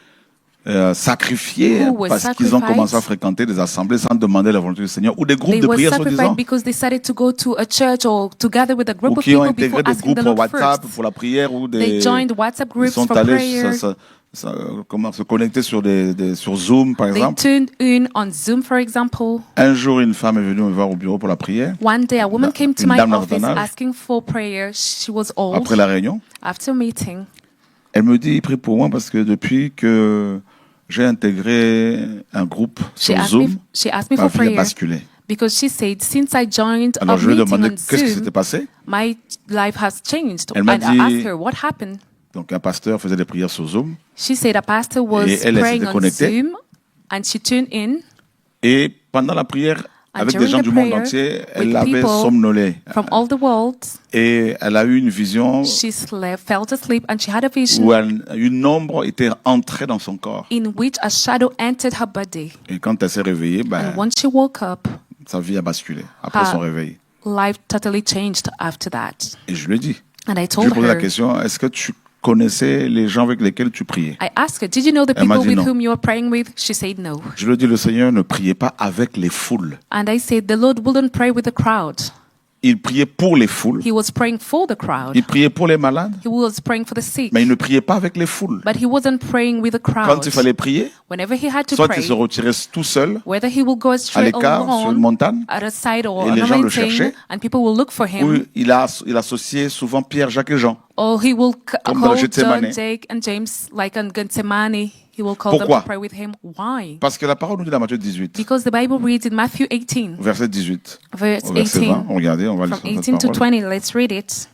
sacrifiés who were parce qu'ils ont sacrificed. commencé à fréquenter des assemblées sans demander la volonté du Seigneur, ou des groupes They de were prière sacrificed soi-disant, because they started to go to a church or to gather with a ou group of qui ont people before intégré des asking the groupes Lord WhatsApp first. pour la prière, ou They des joined WhatsApp ils groups sont for allés prayer. se connecter sur Zoom, par They exemple. tuned in on Zoom, for example. Un jour, une femme est venue me voir au bureau pour la prière. One day, a woman came to Une my dame d'un office certain âge. asking for prayer. She was old. Après la réunion, After meeting, elle me dit, prie pour moi parce que depuis que j'ai intégré un groupe sur Zoom, she asked me ma for vie a prayer basculé. because she said, since I joined a Alors je lui ai meeting demandé on qu'est-ce qui s'était Zoom, passé. my life has changed. Elle m'a And I dit- asked her, what happened? Donc un pasteur faisait des prières sur Zoom She said a pastor was Et elle praying s'était on connectée. Zoom and she tuned in. et pendant la prière, And avec des during gens the du monde prayer, entier, elle with avait people somnolé. From all the world, Et elle a eu une vision she fell asleep and she had a vision où une ombre était entrée dans son corps. in which a shadow entered her body. Et quand elle s'est réveillée, And when she woke up, sa vie a basculé après Ah. son réveil. life totally changed after that. Et je lui ai dit, And I je lui ai told posé la her, question, est-ce que tu connaissais les gens avec lesquels tu priais? I asked her, did you know the Elle m'a people dit with non. whom you were praying with? She said no. Je lui ai dit, le Seigneur ne priait pas avec les foules. And I said, the Lord wouldn't pray with the crowd. Il priait pour les foules, He was praying for the crowd. il priait pour les malades, He was praying for the sick. mais il ne priait pas avec les foules. But he wasn't praying with the Quand crowd. il fallait prier, Whenever he had to soit pray, il se retirait tout seul, whether he will go à straight l'écart, sur une alone montagne, at a side or Et on les a gens le mountain, cherchaient. and people will look for où him, il associait souvent Pierre, Jacques et Jean. or he will Comme dans le call Gethsemane. John, Jake, and James like on Gethsemane. He will call them Pourquoi? to pray with him. Why? Parce que la parole nous dit dans Matthieu 18, Because the Bible reads in Matthew 18, verset 18, verse au verset 20. 18, Regardez, on va lire from cette 18 to parole. 20. Let's read it.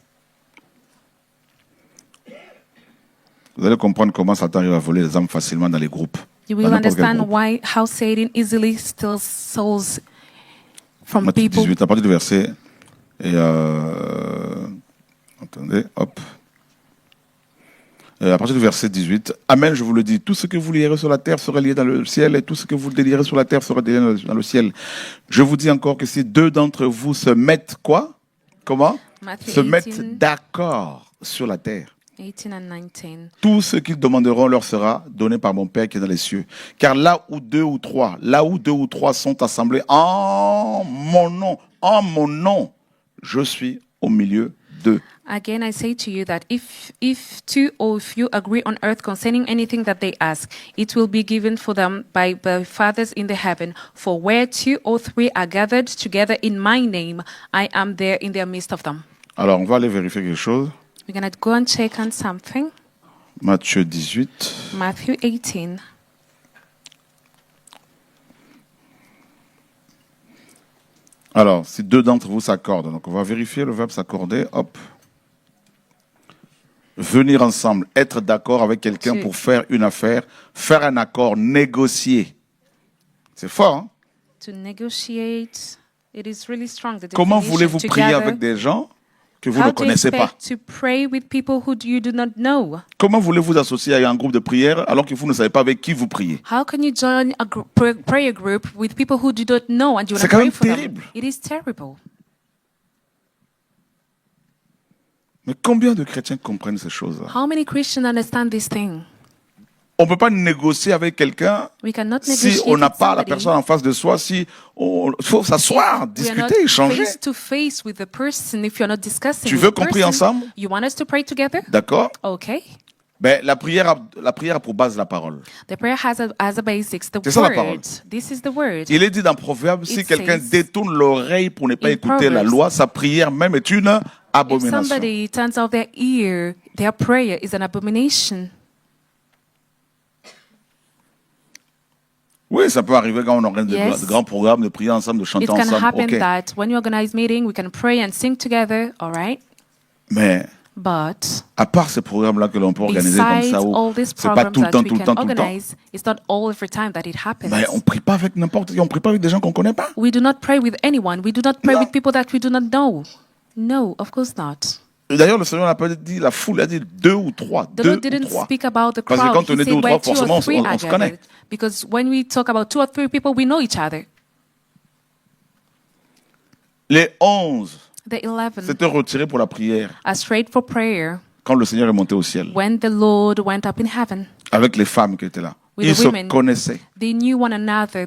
Vous allez comprendre comment Satan arrive à voler les âmes facilement dans les groupes. You Dans will n'importe quel understand groupe. how Satan easily steals souls from Matthieu people. 18, à partir du verset. Et attendez, hop. À partir du verset 18. Amen, je vous le dis. Tout ce que vous lierez sur la terre sera lié dans le ciel, et tout ce que vous délierez sur la terre sera délié dans le ciel. Je vous dis encore que si deux d'entre vous se mettent quoi? Comment? Matthew Se 18, mettent d'accord sur la terre. 18 and 19. Tout ce qu'ils demanderont leur sera donné par mon Père qui est dans les cieux. Car là où deux ou trois sont assemblés en mon nom, je suis au milieu d'eux. Again, I say to you that if two or if you agree on earth concerning anything that they ask, it will be given for them by the fathers in the heaven. For where two or three are gathered together in my name, I am there in the midst of them. Alors, on va aller vérifier quelque chose. We're going to go and check on something. Matthieu 18. Matthew 18. Alors, si deux d'entre vous s'accordent, donc on va vérifier le verbe s'accorder, hop. Venir ensemble, être d'accord avec quelqu'un Tu- pour faire une affaire, faire un accord, négocier. C'est fort, hein? To negotiate, it is really strong. The Comment definition. voulez-vous prier Together. avec des gens que vous ne How to connaissez pas? expect to pray with people who you do not know? Comment voulez-vous associer à un groupe de prière alors que vous ne savez pas avec qui vous priez? How can you join a prayer group with people who do not know and you want C'est to quand pray même for terrible. them? It is terrible. Mais combien de chrétiens comprennent ces choses-là? How many Christians understand this thing? On ne peut pas négocier avec quelqu'un We cannot si negotiate on n'a with pas la somebody. personne en face de soi, si il faut s'asseoir, We are discuter, not échanger. face to face with the person if you're not discussing Tu with veux the qu'on prie person. ensemble? You want us to pray together? D'accord? Okay. Ben, la prière a pour base la parole. The prayer has as a basics the C'est ça la parole. word. This is the word. Il est dit dans Proverbes, si It quelqu'un says détourne l'oreille pour ne pas in écouter la Proverbs, loi, sa prière même est une If abomination. somebody turns off their ear, their prayer is an abomination. Oui, ça peut arriver quand on organise Yes. de grands programmes, de prier ensemble, de chanter It can ensemble. happen Ok. that when you organize meeting, we can pray and sing together, all right? Mais But à part ces programmes-là que l'on peut organiser comme besides ça, où all these c'est pas programs tout le that temps, we tout le can temps, tout le temps, organize, it's not all every time that it happens. ben, on prie pas avec n'importe qui, on prie pas avec des gens qu'on connaît pas. We do not pray with anyone. We do not pray No. with people that we do not know. No, of course not. Et d'ailleurs, le Seigneur n'a pas dit, la foule a dit 2 ou 3. The 2 Lord ou didn't 3. speak about the Parce que crowd. quand on He est 2 ou said 3, where two forcément, or three on are se connaît. gathered. Because when we talk about 2 or 3 people, we know each other. Les 11 The 11 s'étaient retirés pour la prière are straight for prayer quand le Seigneur est monté au ciel, when the Lord went up in heaven. avec les femmes qui étaient là. With Ils the se women. connaissaient. They knew one another.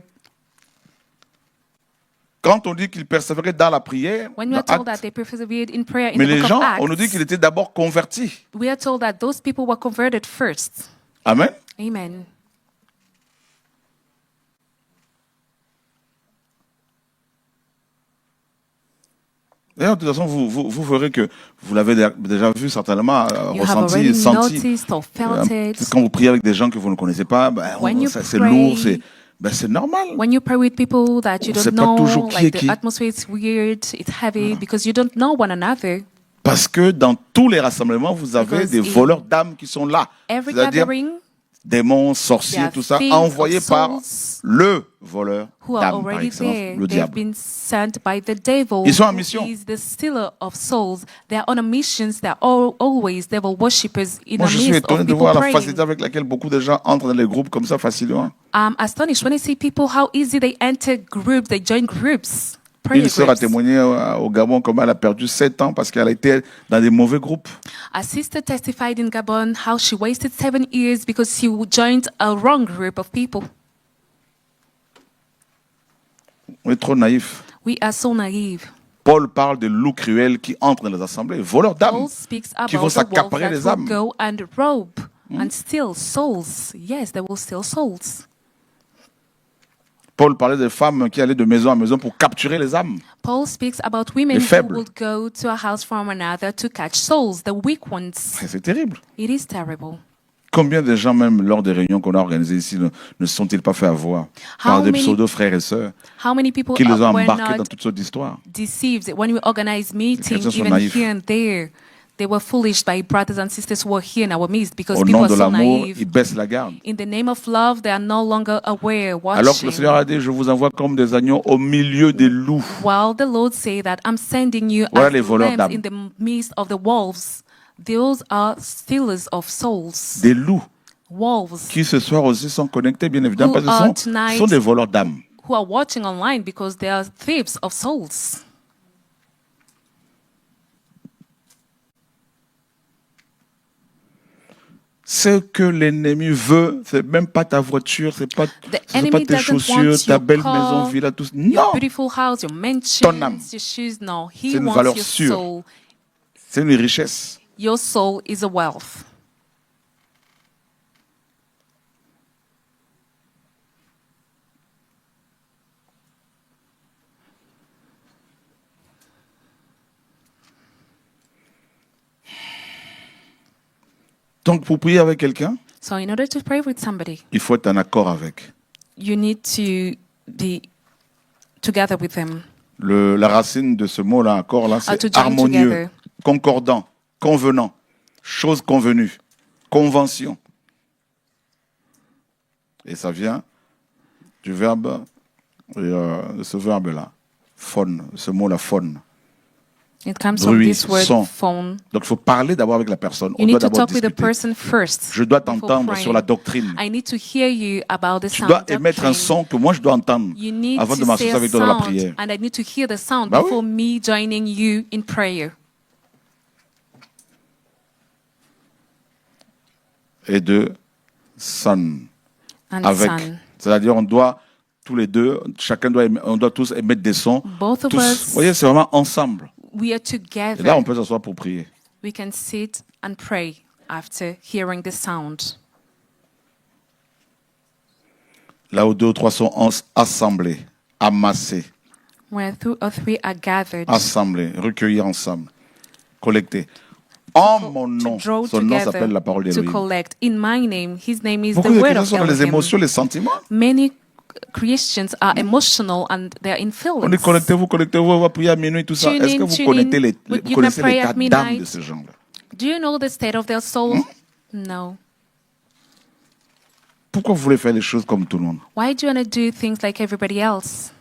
Quand on dit qu'ils persévéraient dans la prière, When we dans are told Actes, that they persevered in prayer in mais the les book gens, of on nous dit Acts, qu'ils étaient d'abord convertis. we are told that those people were converted first. Amen. Amen. D'ailleurs, de toute façon, vous verrez que vous l'avez déjà vu certainement, You have ressenti, already senti. noticed or felt it. Quand vous priez avec des gens que vous ne connaissez pas, ben, When you c'est pray- lourd, c'est normal. When you pray with people that you On sait don't pas know, toujours qui est like qui. the atmosphere is weird, it's heavy because you don't know one another. Parce que dans tous les rassemblements, vous avez Because des in voleurs d'âmes qui sont là. Every C'est-à-dire gathering démons, there sorciers, are tout ça, thieves envoyés of par souls le voleur who are d'âmes, par already excellence, there. le They've diable. been sent by the devil, Ils sont en who mission. is the stealer of souls. They're on a mission. They're always devil worshippers in Moi, the je suis midst étonné of de people voir la praying. facilité avec laquelle beaucoup de gens entrent dans les groupes comme ça facilement. I'm astonished when I see people how easy they enter groups, they join groups, prayer Une sœur a groups. témoigné au Gabon comment elle a perdu 7 ans parce qu'elle a été dans des mauvais groupes. A sister testified in Gabon how she wasted 7 years because she joined a wrong group of people. On est trop naïfs. We are so naive. Paul parle de loups cruels qui entrent dans les assemblées, voleurs d'âmes. Paul speaks qui vont about the wolves s'accaparer that les will âmes. go and rob and steal souls. Yes, they will steal souls. Paul parlait des femmes qui allaient de maison en maison pour capturer les âmes. Paul speaks about women Les who faibles. will go to a house from another to catch souls, the weak ones. C'est terrible. It is terrible. Combien de gens, même lors des réunions qu'on a organisées ici, ne se sont-ils pas fait avoir par How des many- pseudo-frères et sœurs How many people qui les ont were embarqués dans not toutes sortes d'histoires? deceived when we organize meetings, chrétiens sont even naïfs. here and there? They were foolish by brothers and sisters who were here in our midst because Au people nom are de so l'amour, naive. ils baissent la garde. In the name of love, they are no longer aware, Alors que le watching. Seigneur a dit, je vous envoie comme des agneaux au milieu des loups. While the Lord say that I'm sending you Voilà as les voleurs lambs d'âmes. in the midst of the wolves, those are stealers of souls. Des loups Wolves qui ce soir aussi sont connectés, bien évidemment, Who parce are que ce tonight- sont des voleurs d'âmes. who are watching online because they are thieves of souls. Ce que l'ennemi veut, c'est même pas ta voiture, c'est pas enemy tes doesn't chaussures, want ta your belle car, maison, villa, tout ça. Your Non, beautiful house, your Ton mansions, âme. your shoes. No, he C'est une wants valeur your sûre. soul. c'est une richesse. Your soul is a wealth. Donc, pour prier avec quelqu'un, So in order to pray with somebody, il faut être en accord avec. you need to be together with them. La racine de ce mot-là, accord, là, to c'est join harmonieux, together. concordant, convenant, chose convenue, convention. Et ça vient du verbe, de ce verbe-là, phone, ce mot-là, phone. It comes from Bruit, this word son. phone. Donc, il faut parler d'abord avec la personne. You On doit need to d'abord talk with the discuter. person first. Je dois before t'entendre praying. sur la doctrine. I need to hear you about the Tu sound dois émettre un doctrine. son que moi je dois entendre You need avant de to say m'associer a avec toi dans la sound, prière. and I need to hear the sound Bah oui. before me joining you in prayer. Et de son And avec. son. C'est-à-dire on doit tous les deux, on doit tous émettre des sons. Both of Tous. us, Vous voyez, c'est vraiment ensemble. we are Et là, together. on peut s'asseoir pour prier. We can sit and pray after hearing the sound. Là où deux ou trois sont assemblés, amassés, Where 2 or 3 are gathered assemblés, recueillis ensemble, collectés. En mon to nom, draw son nom s'appelle together la parole to d'Élohim. collect. In my name, his name is Beaucoup the de word chrétiens of sont dans les Elohim. émotions, les sentiments. Many Christians are emotional and they're in On dit feelings. connectez-vous, on va prier à minuit, tout ça. Tune Est-ce que in, vous tune connaissez in. vous You can connaissez pray l'état at d'âme de midnight. ces gens-là? Do you know the state of their soul? No. Pourquoi vous voulez faire les choses comme tout le monde? Why do you want to do things like everybody else?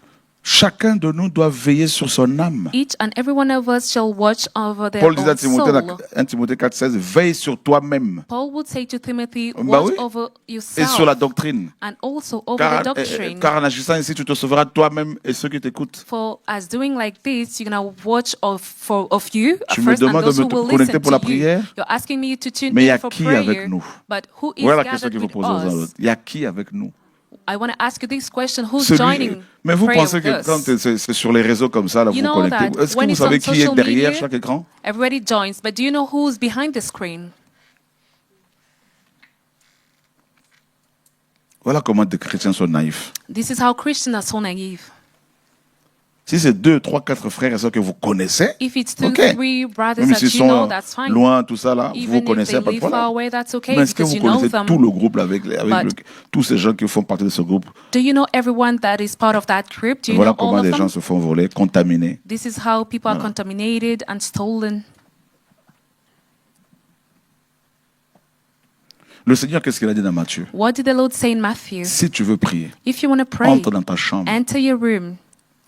Chacun de nous doit veiller sur son âme. Each and every one of us shall watch over their Paul disait à own Timothée, soul. 1 Timothée 4,16, veille sur toi-même Paul would say to Timothy, Bah watch oui. over et sur la yourself doctrine. and also over the doctrine. Car en agissant ainsi, tu te sauveras toi-même et ceux qui t'écoutent. For as doing like this, you're gonna watch of you Tu me first and demandes those de who me will connecter listen pour la to you. prière. You're asking me to tune Mais il y in a for qui avec prayer, nous? but who is Voilà la question gathered qu'il faut with poser aux uns aux us? autres. Il y a qui avec nous? I want to ask you this question: Who's joining Mais vous prayer pensez with que us? quand c'est sur les réseaux comme ça, là, You vous know connectez. that Est-ce que when vous it's on savez qui est social derrière media, chaque écran? Everybody joins, but do you know who's behind the screen? Voilà comment des chrétiens sont naïfs. This is how Christians are so naive. Si c'est 2, 3, 4 frères et sœurs que vous connaissez, If it's 2, ok. 3 brothers Même that s'ils you know, sont that's fine. loin, tout ça là, vous Even if connaissez, they pas de live far problème. away, that's okay Mais est-ce que because vous you know connaissez them. tout le groupe là, avec But- tous ces gens qui font partie de ce groupe? Do you know everyone that is part of that group? Do you Voilà know all comment of les them? gens se font voler, contaminés. This is how people are contaminated and stolen. Le Seigneur, qu'est-ce qu'il a dit dans Matthieu? What did the Lord say in Matthew? Si tu veux prier, If you want to pray, entre dans ta chambre. enter your room.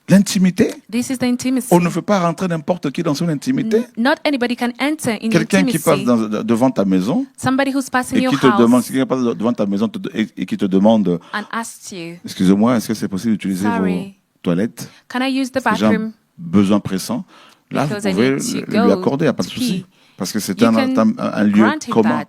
L'intimité, This is the intimacy. on ne fait pas rentrer n'importe qui dans son intimité. Not anybody can enter in Quelqu'un qui passe intimacy. devant ta maison Somebody who's passing et your qui te demande, house quelqu'un passe devant ta maison et qui te demande, and asks you, excusez-moi, est-ce que c'est possible d'utiliser vos Sorry. toilettes? can I use the Parce que j'ai un bathroom? besoin pressant. Là, Because vous I pouvez need to lui go accorder, il n'y a pas de to souci. pee. Parce que c'est You un can lieu grant him commun.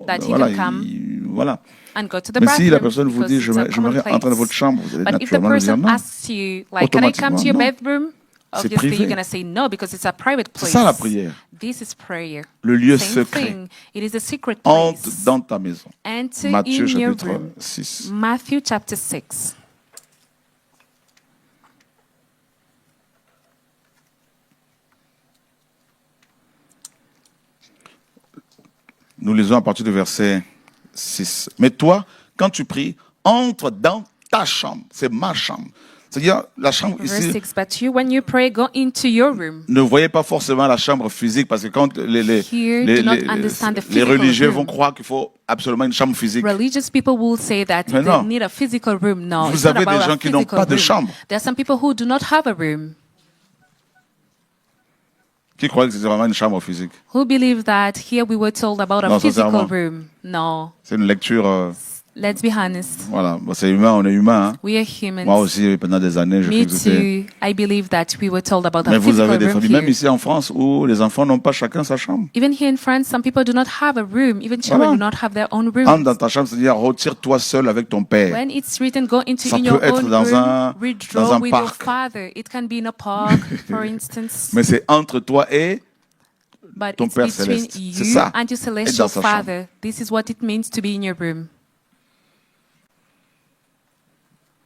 that he Voilà, can come voilà. and go to the Mais si la bathroom personne vous because dit, it's a j'aimerais common entrer dans votre place. chambre, vous allez But if the naturellement lui dire person non. asks you, like, can I come to your Automatiquement, non. bedroom? C'est Obviously, privé. you're going to say no because it's a private C'est place. ça la prière. This is prayer. Le lieu Same secret. thing. It is a secret Entre place. dans ta maison. Enter Matthieu in your chapitre room. 6. Matthew chapter 6. Nous lisons à partir du verset 6. Mais toi, quand tu pries, entre dans ta chambre. C'est ma chambre. C'est-à-dire, la chambre Verse ici, 6. But you, when you pray, go into your room. ne voyez pas forcément la chambre physique, parce que quand Here, do not understand the les physical religieux room. vont croire qu'il faut absolument une chambre physique. Religious people will say that Mais they non. need a physical room. No, Vous it's not avez des about gens a qui n'ont physical pas de room. chambre. There are some people who do not have a room, Qui croient que c'est vraiment une chambre physique. who believe that here we were told about a Non, physical sincèrement. room. No, C'est une lecture, let's be honest. voilà. Bon, c'est humain, on est humain. Hein. We are humans. Moi aussi, pendant des années, je Me cru que c'était... too. I believe that we were told about Mais a vous avez physical des room familles, même here. ici en France, où les enfants n'ont pas chacun sa chambre. Even here in France, some people do not have a room. Even children Voilà. do not have their own room. Entre dans ta chambre, c'est-à-dire retire-toi seul avec ton père. When it's written, go into Ça in peut your être own dans room, un withdraw with your parc. father. It can be in a park, for instance. Mais c'est entre toi et But ton it's Père between céleste. you C'est ça. and your Être dans celestial sa Father. This is what it means to be in your room.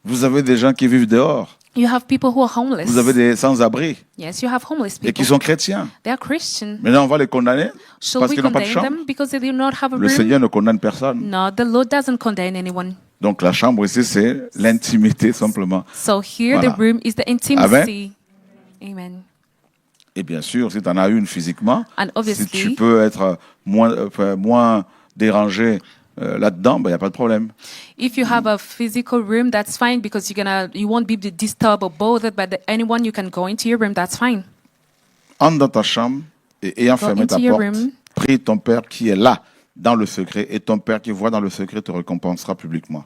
vous avez des gens qui vivent dehors. You have people who are homeless. Vous avez des sans-abri Yes, you have homeless et qui people. sont chrétiens. They are Christian. Maintenant, on va les condamner Shall parce we qu'ils n'ont pas de condemn chambre. them because they do not have a Le room? Seigneur ne condamne personne. No, the Lord doesn't condemn anyone. Donc la chambre ici, c'est l'intimité simplement. So here Voilà. the room is the intimacy. Amen. Et bien sûr, si tu en as une physiquement, And si obviously, tu peux être moins dérangé là-dedans, il n'y a pas de problème. if you have a physical room, that's fine because you won't be disturbed or bothered by anyone. You can go into your room. That's fine. Entre dans ta chambre et ayant Go fermé ta into your porte, room. prie ton Père qui est là, dans le secret, et ton Père qui voit dans le secret te récompensera publiquement.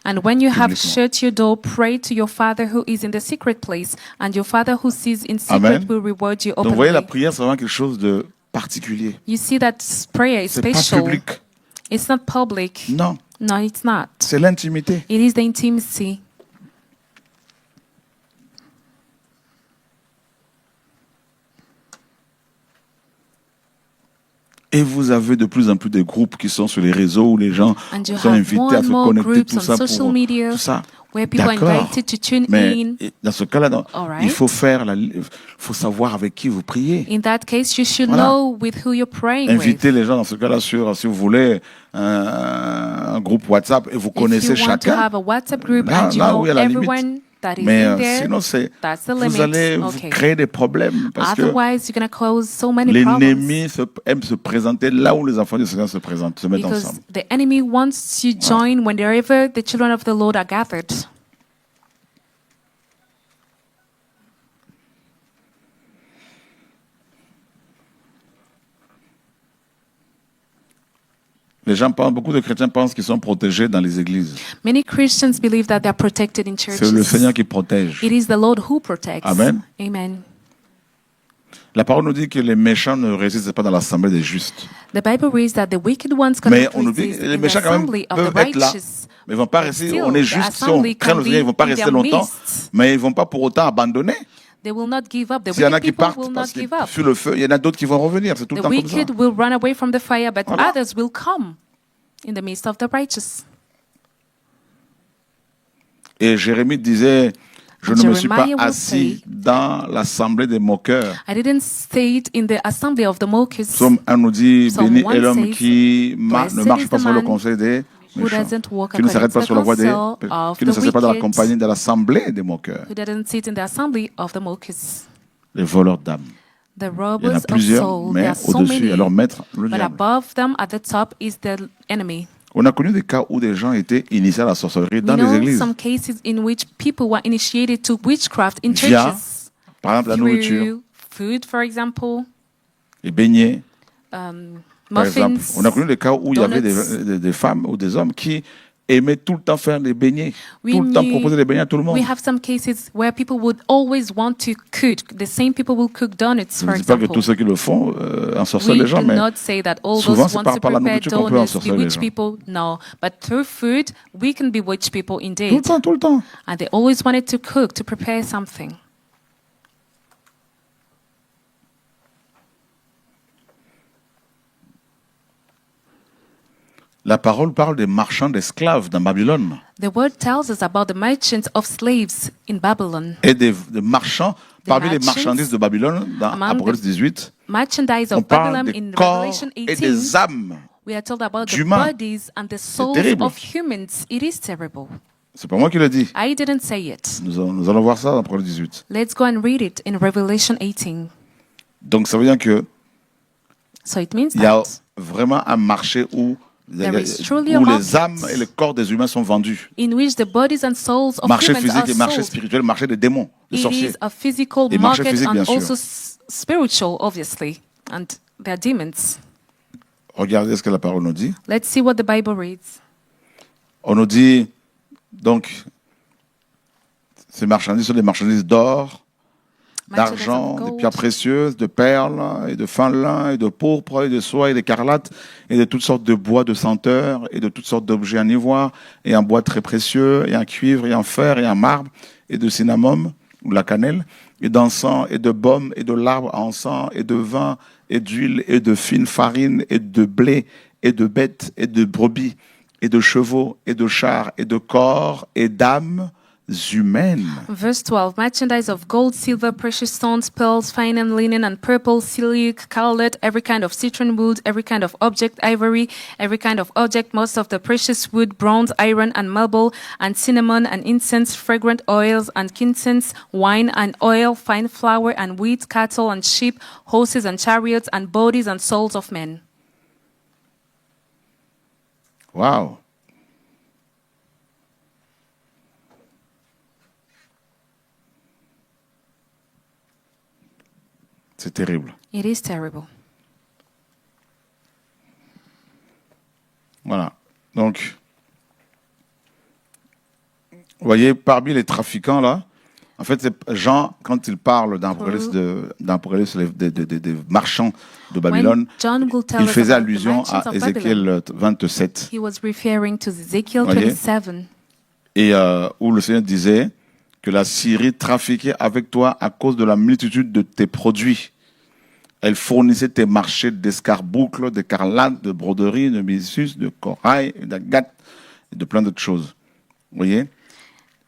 And when you have Publiquement. shut your door, pray to your Father who is in the secret place, and your Father who sees in secret Amen. will reward you Donc vous voyez, la openly. prière, c'est vraiment quelque chose de particulier. You see that prayer is C'est pas special. public. It's not public. Non, No, it's not. c'est l'intimité. It is the intimacy. Et Et vous avez de plus en plus de groupes qui sont sur les réseaux où les gens And you sont have invités more à and se more connecter, groups tout on ça, social media tout ça. where people are D'accord. invited to tune Mais in. dans ce cas-là, All right. il faut faut savoir avec qui vous priez. In that case, you should Voilà. know with who you're praying Invitez with. les gens dans ce cas-là sur, si vous voulez, un groupe WhatsApp et vous If connaissez you want to chacun. have a WhatsApp group Là, and you là know où il y a la limite. everyone that is Mais in there, sinon, that's the vous limit. allez Okay. vous créer des problèmes parce que Otherwise, you're going to cause so many l'ennemi problems. aime se présenter là où les enfants du Seigneur se présentent, se mettent Because ensemble. the enemy wants to join whenever the children of the Lord are gathered. Beaucoup de chrétiens pensent qu'ils sont protégés dans les églises. Many Christians believe that they're protected in C'est le churches. Seigneur qui protège. It is the Lord who protects. Amen. Amen. La parole nous dit que les méchants ne résistent pas dans l'assemblée des justes. The Bible reads that the wicked ones Mais cannot on nous dit resist que les in the méchants quand même assembly of peuvent the être là. righteous. Mais ils vont pas But rester. still, On est the juste si on assembly craint can le Seigneur, ils vont pas be in rester their longtemps. midst. Mais ils vont pas pour autant abandonner. They will not give up. The S'il y en a wicked qui people partent will not parce que give up. sur le feu, il y en a d'autres qui vont revenir. C'est tout le The temps comme ça. wicked will run away from the fire, but Voilà. others will come in the midst of the righteous. Et Jérémie disait, je ne me suis pas Jeremiah will assis say, dans l'assemblée des moqueurs. I didn't stay in the assembly of the mockers, Psaume 1 nous dit, Psalm béni 1 est l'homme says, qui ne blessed marche is pas the sur le man conseil des who méchants, doesn't walk qui ne s'arrête according pas to sur the la voie des, counsel of qui ne the s'assied pas dans la wicked, compagnie de l'assemblée des moqueurs, who didn't sit in the assembly of the mockers. les voleurs d'âmes. The Il y en a robbers of plusieurs, soul, mais there are so au-dessus, many, alors maître, le but diable. above them at the top is the enemy. On a connu des cas où des gens étaient initiés à la sorcellerie We dans les know églises. some cases in which people were initiated to witchcraft in Via, churches. par exemple, la nourriture, Through food, for example, les beignets, par exemple. muffins. On a connu des cas où il y avait donuts. des femmes ou des hommes qui aimaient tout le temps faire des beignets, We tout le temps knew- proposer des beignets à tout le monde. We have some cases where people would always want to cook. The same people will cook donuts, Je for ne dis pas que example. tous ceux qui le font ensorcellent We les gens, do mais not say that all souvent, those c'est want par to la prepare nourriture qu'on peut donuts ensorceller les bewitch gens. people. No, but through food, we can bewitch people tout le indeed. temps, tout le temps. And they always wanted to cook, to prepare something. La parole parle des marchands d'esclaves dans Babylone The word tells us about the merchants of slaves in Babylon. et des marchands, parmi les merchants, marchandises de Babylone dans among Apocalypse the 18, Merchandise on of parle Babylon des in corps Revelation et 18. des âmes. We are told about the d'humains. bodies and the souls terrible. of humans. It is terrible. C'est pas moi qui le dis. I didn't say it. Nous allons voir ça dans Apocalypse 18. Let's go and read it in Revelation 18. Donc ça veut dire que So it means il y a that vraiment un marché où There is truly a les market âmes et les corps des humains sont vendus. in which the bodies and souls of Marché humans are physique et marché sold. spirituel, marché des démons, des It sorciers. is a physical Et marché market physique, bien and sûr. also spiritual, obviously, and they are demons. Regardez ce que la parole nous dit. Let's see what the Bible reads. On nous dit, donc, ces marchandises sont des marchandises d'or, Merchandise d'argent, of de gold, pierres précieuses, de perles, et de fin lin, et de pourpre, et de soie, et d'écarlate, et de toutes sortes de bois de senteur, et de toutes sortes d'objets en ivoire, et en bois très précieux, et en cuivre, et en fer, et en marbre, et de cinnamome, ou de la cannelle, et d'encens, et de baume, et de l'arbre à encens, et de vin, et d'huile, et de fine farine, et de blé, et de bêtes, et de brebis, et de chevaux, et de chars, et de corps, et d'âmes humaines. Verse 12, merchandise of gold, silver, precious stones, pearls, fine and linen, and purple, silk, scarlet, every kind of citron wood, every kind of object, ivory, every kind of object, most of the precious wood, bronze, iron, and marble, and cinnamon, and incense, fragrant oils, and incense, wine, and oil, fine flour, and wheat, cattle, and sheep, horses, and chariots, and bodies and souls of men. Waouh! C'est terrible. It is terrible. Voilà. Donc, vous voyez, parmi les trafiquants, là, en fait, Jean, quand il parle dans l'Apocalypse des marchands de Babylone, When John will tell il us faisait about the allusion merchants à of Babylon, Ézéchiel 27, he was referring to Ezekiel Voyez. 27. et où le Seigneur disait que la Syrie trafiquait avec toi à cause de la multitude de tes produits. Elle fournissait tes marchés d'escarboucles, d'écarlate, de broderie, de byssus, de corail, d'agate, et de plein d'autres choses. Vous voyez?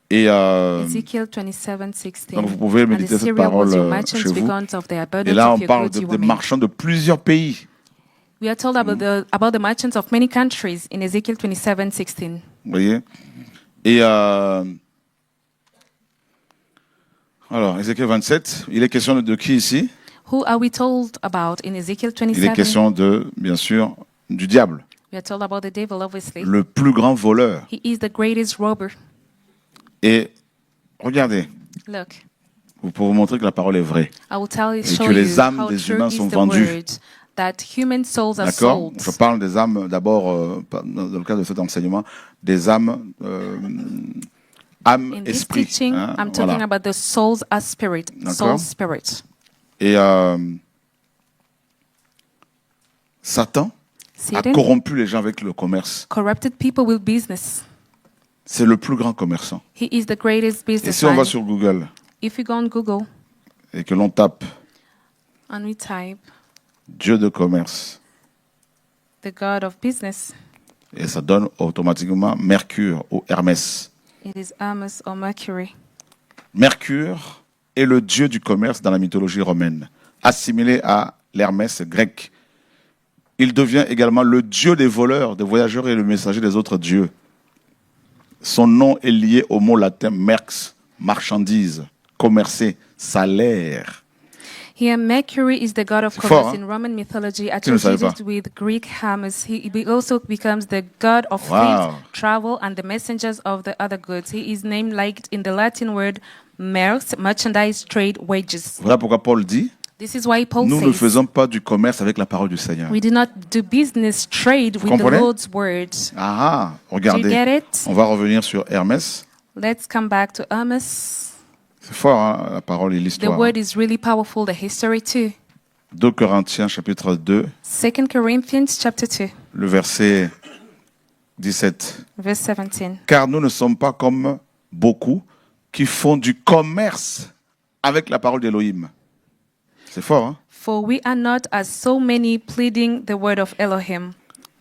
Et Ezekiel 27:16. donc vous pouvez And méditer cette Assyria parole was your merchant chez vous. because of the Et abundance là, of on your parle goods you des were made. marchands de plusieurs pays. We are told about the merchants of many countries in Ezekiel 27:16. Vous voyez? Et alors, Ézéchiel 27, il est question de qui ici? Who are we told about in Ezekiel Il est 27? question de, bien sûr, du diable, We are told about the devil, obviously. le plus grand voleur. He is the greatest robber. Et regardez, Look, pour vous montrer que la parole est vraie. I will tell you, Et show que les you âmes how des true humains is sont the vendues. word that human souls are D'accord? sold. Je parle des âmes, d'abord, dans le cadre de cet enseignement, des âmes, âme, In this esprit. teaching, Hein, I'm talking voilà. about the souls as spirit, D'accord. soul spirit. Et Satan a Satan corrompu les gens avec le commerce. corrupted people with business. C'est le plus grand commerçant. He is the greatest Et si on va businessman. sur Google If you go on Google et que l'on tape and we type Dieu de commerce, the God of business, et ça donne automatiquement Mercure ou Hermès. it is Hermes or Mercury. Mercure est le dieu du commerce dans la mythologie romaine, assimilé à l'Hermès grec. Il devient également le dieu des voleurs, des voyageurs et le messager des autres dieux. Son nom est lié au mot latin merx, marchandise, commercer, salaire. Here, Mercury is the god of C'est fort, commerce hein? in Roman mythology, Tu ne savais pas. associated with Greek Hermes. Also becomes the god of Wow. thieves, travel, and the messengers of the other goods. He is named like in the Latin word merx, merchandise, trade, wages. Voilà pourquoi Paul dit, This is why Paul nous ne says, faisons pas du commerce avec la parole du Seigneur. we do not do business trade with the comprenez? Lord's word. Ah, Do you regardez, get it? on va revenir sur Hermès. Let's come back to Hermes. C'est fort, hein, la parole et The l'histoire. word is really powerful, the history too. 2 Corinthiens chapitre 2, 2 Corinthians chapter 2, le verset 17. verse 17. Car nous ne sommes pas comme beaucoup qui font du commerce avec la parole d'Élohim. C'est fort, hein? For we are not as so many pleading the word of Elohim,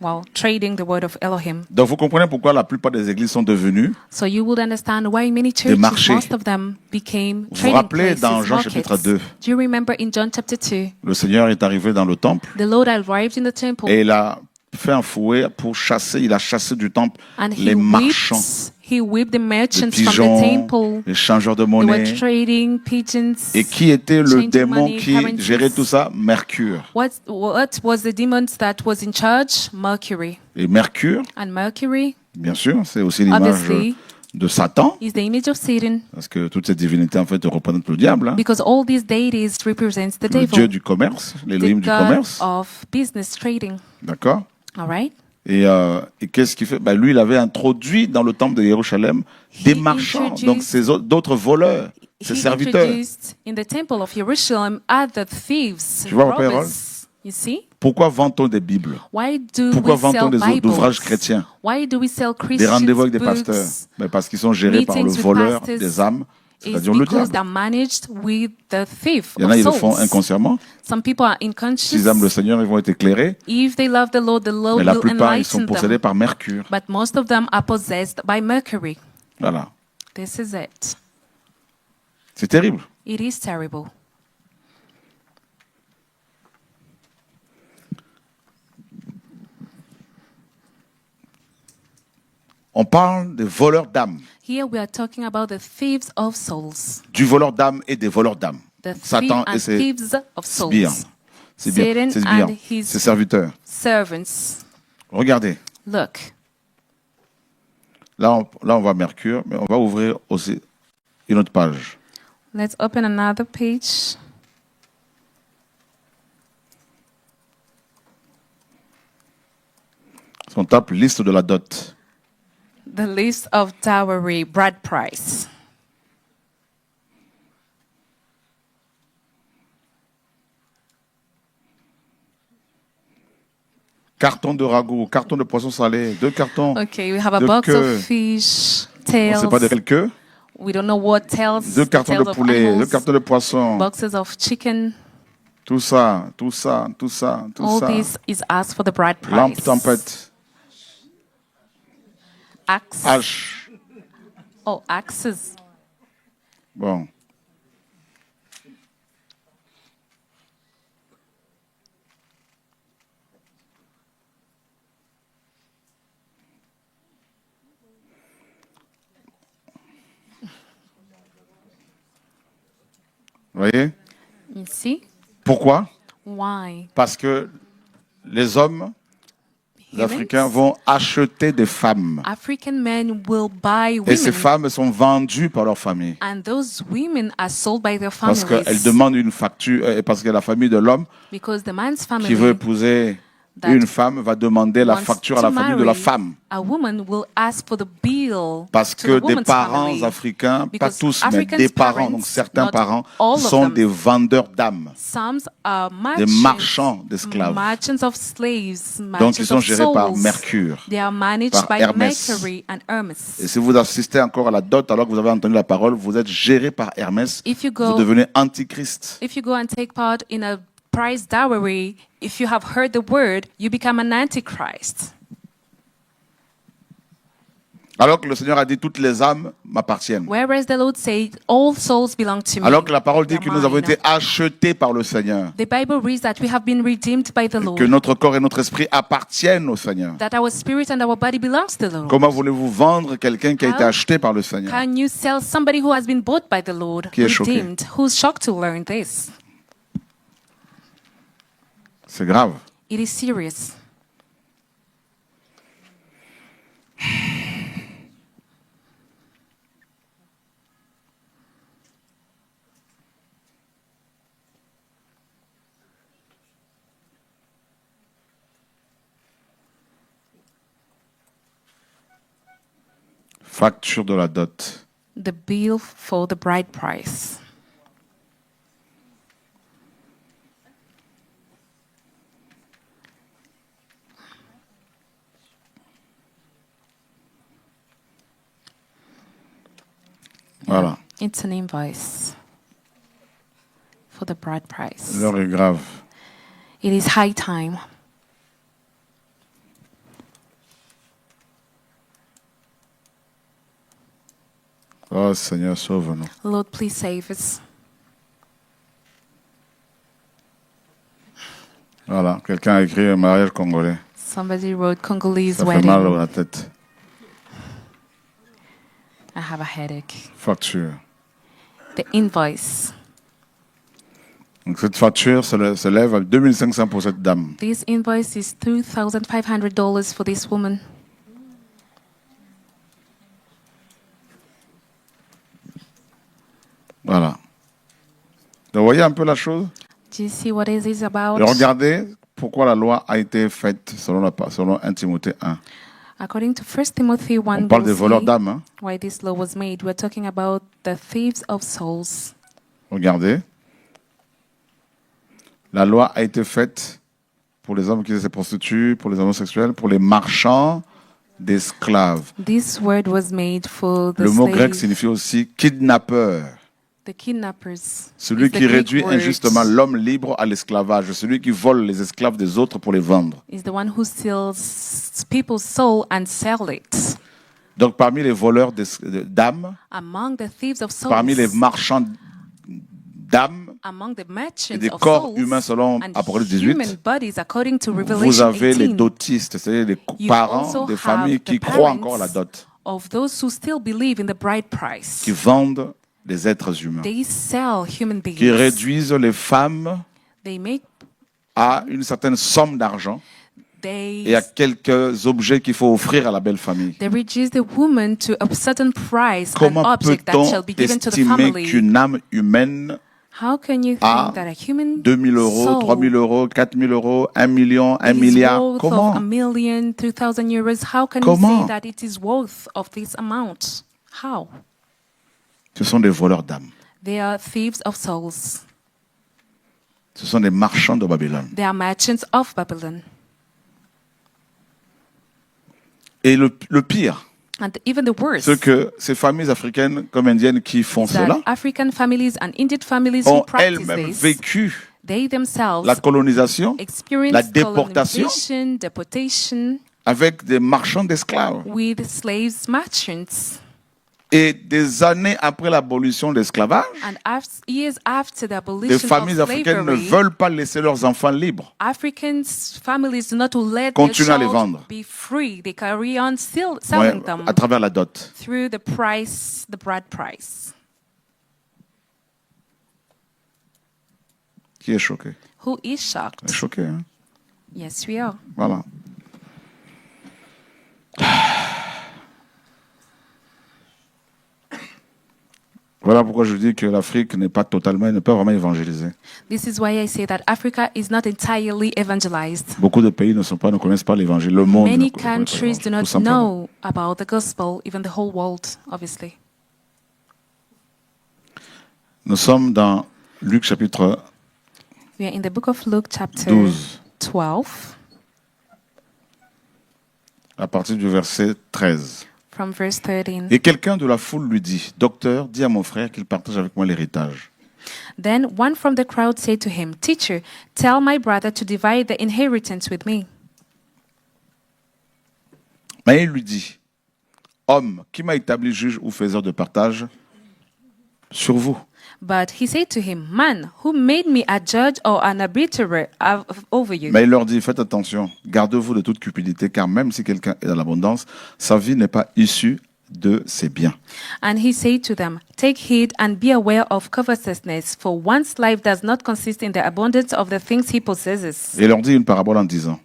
well, trading the word of Elohim. Donc vous comprenez pourquoi la plupart des églises sont devenues. So you would understand why many churches, marchés. most of them became Vous vous trading rappelez places, dans Jean markets. chapitre 2, Do you remember in John chapter 2, le Seigneur est arrivé dans le temple the Lord arrived in the temple et il a fait un fouet pour chasser, il a chassé du temple and les marchands, he whipped the les merchants from the pigeons, temple. les changeurs de They were monnaie. trading pigeons. Et qui était le changing démon money, qui currencies. gérait tout ça? Mercure. What was the demon that was in charge? Mercury. Et Mercure, And Mercury, bien sûr, c'est aussi l'image obviously, de Satan, is the image of Satan, parce que toutes ces divinités en fait représentent le diable, hein, because all these deities represents the le dieu devil, du commerce, the l'Élohim du god commerce, of business trading. d'accord? All right. Et qu'est-ce qu'il fait? Ben, lui, il avait introduit dans le temple de Jérusalem des marchands, introduced- donc d'autres voleurs, ses He serviteurs. introduced in the temple of Jerusalem other thieves, Tu vois, Papa robbers. Hérol? You see? Pourquoi vend-on des Bibles? Why do Pourquoi we sell vend-on des Bibles? ouvrages chrétiens? Why do we sell Des Christian rendez-vous avec des books? pasteurs? Ben, parce qu'ils sont gérés par le Meetings with voleur pastors des âmes, It's c'est-à-dire le because diable. they're managed with the thief Il y en of a, ils le font souls. inconsciemment. Some people are S'ils unconscious. aiment le Seigneur, ils vont être éclairés. If they love the Lord Mais la will plupart, ils sont enlighten possédés them. par Mercure. But most of them are possessed by Mercury. Voilà. This is it. C'est terrible. It is terrible. On parle des voleurs d'âmes, Here we are talking about the thieves of souls. du voleur d'âmes et des voleurs d'âmes. The Satan et and ses thieves of sbires. souls. C'est bien, Satan c'est bien. and his Ses serviteurs. servants. Regardez, Look, là on voit Mercure, mais on va ouvrir aussi une autre page. let's open another page. On tape liste de la dot. The list of dowry, bride price. Carton de ragoût, carton de poisson salé, 2 cartons. Okay, we have a De box queue. of fish, On ne sait pas de tails. quelle queue. We don't know what tails. 2 cartons tails de of poulet, 2 animals, cartons de poisson. boxes of chicken. Tout ça, tout ça, tout ça, tout All ça. this is asked for the bride Lampe, price. tempête, Axe. hache. Oh, axes. Bon. Vous voyez? You see? Pourquoi? Why? Parce que les hommes Humans? africains vont acheter des femmes. African men will buy Et ces women, femmes sont vendues par leur famille. and those women are sold by their Parce families. qu'elles demandent une facture, et parce que la famille de l'homme Because the man's qui veut family épouser that une femme va demander la wants facture à to la famille de la marry femme. a woman will ask for the bill Parce to que the des woman's parents family. africains, pas Because tous, mais African des parents, parents, donc certains not parents, all of sont them, des vendeurs d'âmes. Some are Des merchants, marchands d'esclaves. merchants of slaves, Donc merchants ils sont of gérés par souls. Mercure. They are managed par by Hermès. Mercury and Et Hermes. si vous assistez encore à la dot alors que vous avez entendu la parole, vous êtes géré par Hermès, If you vous go, devenez antichrist. if you go and take part in a prize dowry, if you have heard the word, you become an antichrist. Alors que le Seigneur a dit toutes les âmes m'appartiennent. Whereas the Lord said, all souls belong to me. Alors que la parole dit They're que nous avons mine. été achetés par le Seigneur. The Bible reads that we have been redeemed by the Lord. Que notre corps et notre esprit appartiennent au Seigneur. That our spirit and our body belongs to the Lord. Comment voulez-vous vendre quelqu'un qui a été How acheté par le Seigneur? Can you sell somebody who has been bought by the Lord, Qui est choqué? redeemed, who's shocked to learn this? C'est grave. It is serious. Facture de la dot. The bill for the bride price. Voilà. It's an invoice for the bride price. L'heure est grave. It is high time. Oh Seigneur, sauve-nous. Lord, please save us. Voilà. Quelqu'un a écrit un mariage congolais. Somebody wrote Congolese Ça fait mal à wedding. la tête. I have a headache. Facture. The invoice. Donc cette facture s'élève à 2500 pour cette dame. This invoice is $2,500 for this woman. Voilà. Vous voyez un peu la chose? Do you see what it is about? Et regardez pourquoi la loi a été faite selon 1 Timothée 1. According to 1 Timothy 1, On parle we'll des voleurs see d'âmes. Hein? why this law was made. We're talking about the thieves of souls. Regardez. La loi a été faite pour les hommes qui se prostituent, pour les homosexuels, pour les marchands d'esclaves. This word was made for the Le mot grec slaves, signifie aussi kidnappeur. the kidnappers. Celui Is the qui Greek réduit word. injustement l'homme libre à l'esclavage. Celui qui vole les esclaves des autres pour les vendre. Is the one who steals people's soul and sell it. Donc parmi les voleurs d'âmes, Among the thieves of souls, parmi les marchands d'âmes, among the merchants et des of corps souls, humains selon and Apocalypse 18, human bodies, according to vous Revelation avez les 18, dotistes, c'est-à-dire les you parents also des have familles the qui croient parents encore à la dot, of those who still believe in the bride price. qui vendent les êtres humains, They sell human beings. qui réduisent les femmes They make à une certaine somme d'argent et à they quelques objets qu'il faut offrir à la belle famille. they reduce the woman to a certain price, an Comment object that peut-on shall be given to the estimer family. qu'une âme humaine How can you think à that a human 2 000 euros, soul 3 000 euros, 4 000 euros, 1 million, 1 is milliard? worth of Comment? a million, 2,000 euros? How can you Comment? say that it is worth of this amount? How? Ce sont des voleurs d'âmes. They are thieves of souls. Ce sont des marchands de Babylone. They are merchants of Babylon. Et le pire, And even the worst c'est que ces familles africaines comme indiennes qui font is that cela African families and Indian families who ont practice elles-mêmes this, vécu They themselves la colonisation, la experienced déportation colonization, deportation avec des marchands d'esclaves. with slaves merchants. Et des années après l'abolition de l'esclavage, And years after the les abolition of familles africaines ne slavery, veulent pas laisser leurs enfants libres. African families do not let their Continuent à les child vendre. be free. They carry on still Ouais, selling them à travers la dot. through the price, the bride price. Qui est choqué? Who is On est shocked? choqué, hein? Yes, we are. Voilà. Voilà pourquoi je dis que l'Afrique n'est pas totalement, n'est pas vraiment évangélisée. This is why I say that Africa is not entirely evangelized. Beaucoup de pays ne connaissent pas l'évangile. Le monde. Many ne connaît pas countries l'évangile, do tout not simplement. know about the gospel, even the whole world, obviously. Nous sommes dans Luc chapitre We are in the book of Luke, chapter 12, 12, à partir du verset 13. from verse 13. Et quelqu'un de la foule lui dit, Docteur, dis à mon frère qu'il partage avec moi l'héritage. Then one from the crowd said to him, Teacher, tell my brother to divide the inheritance with me. Mais il lui dit, Homme, qui m'a établi juge ou faiseur de partage sur vous? But he said to him, Man, who made me a judge or an arbiter over you? Mais il leur dit, faites attention, gardez-vous de toute cupidité, car même si quelqu'un est dans l'abondance, sa vie n'est pas issue de ses biens. And he said to them, Take heed and be aware of covetousness, for one's life does not consist in the abundance of the things he possesses. Et il leur dit une parabole en disant,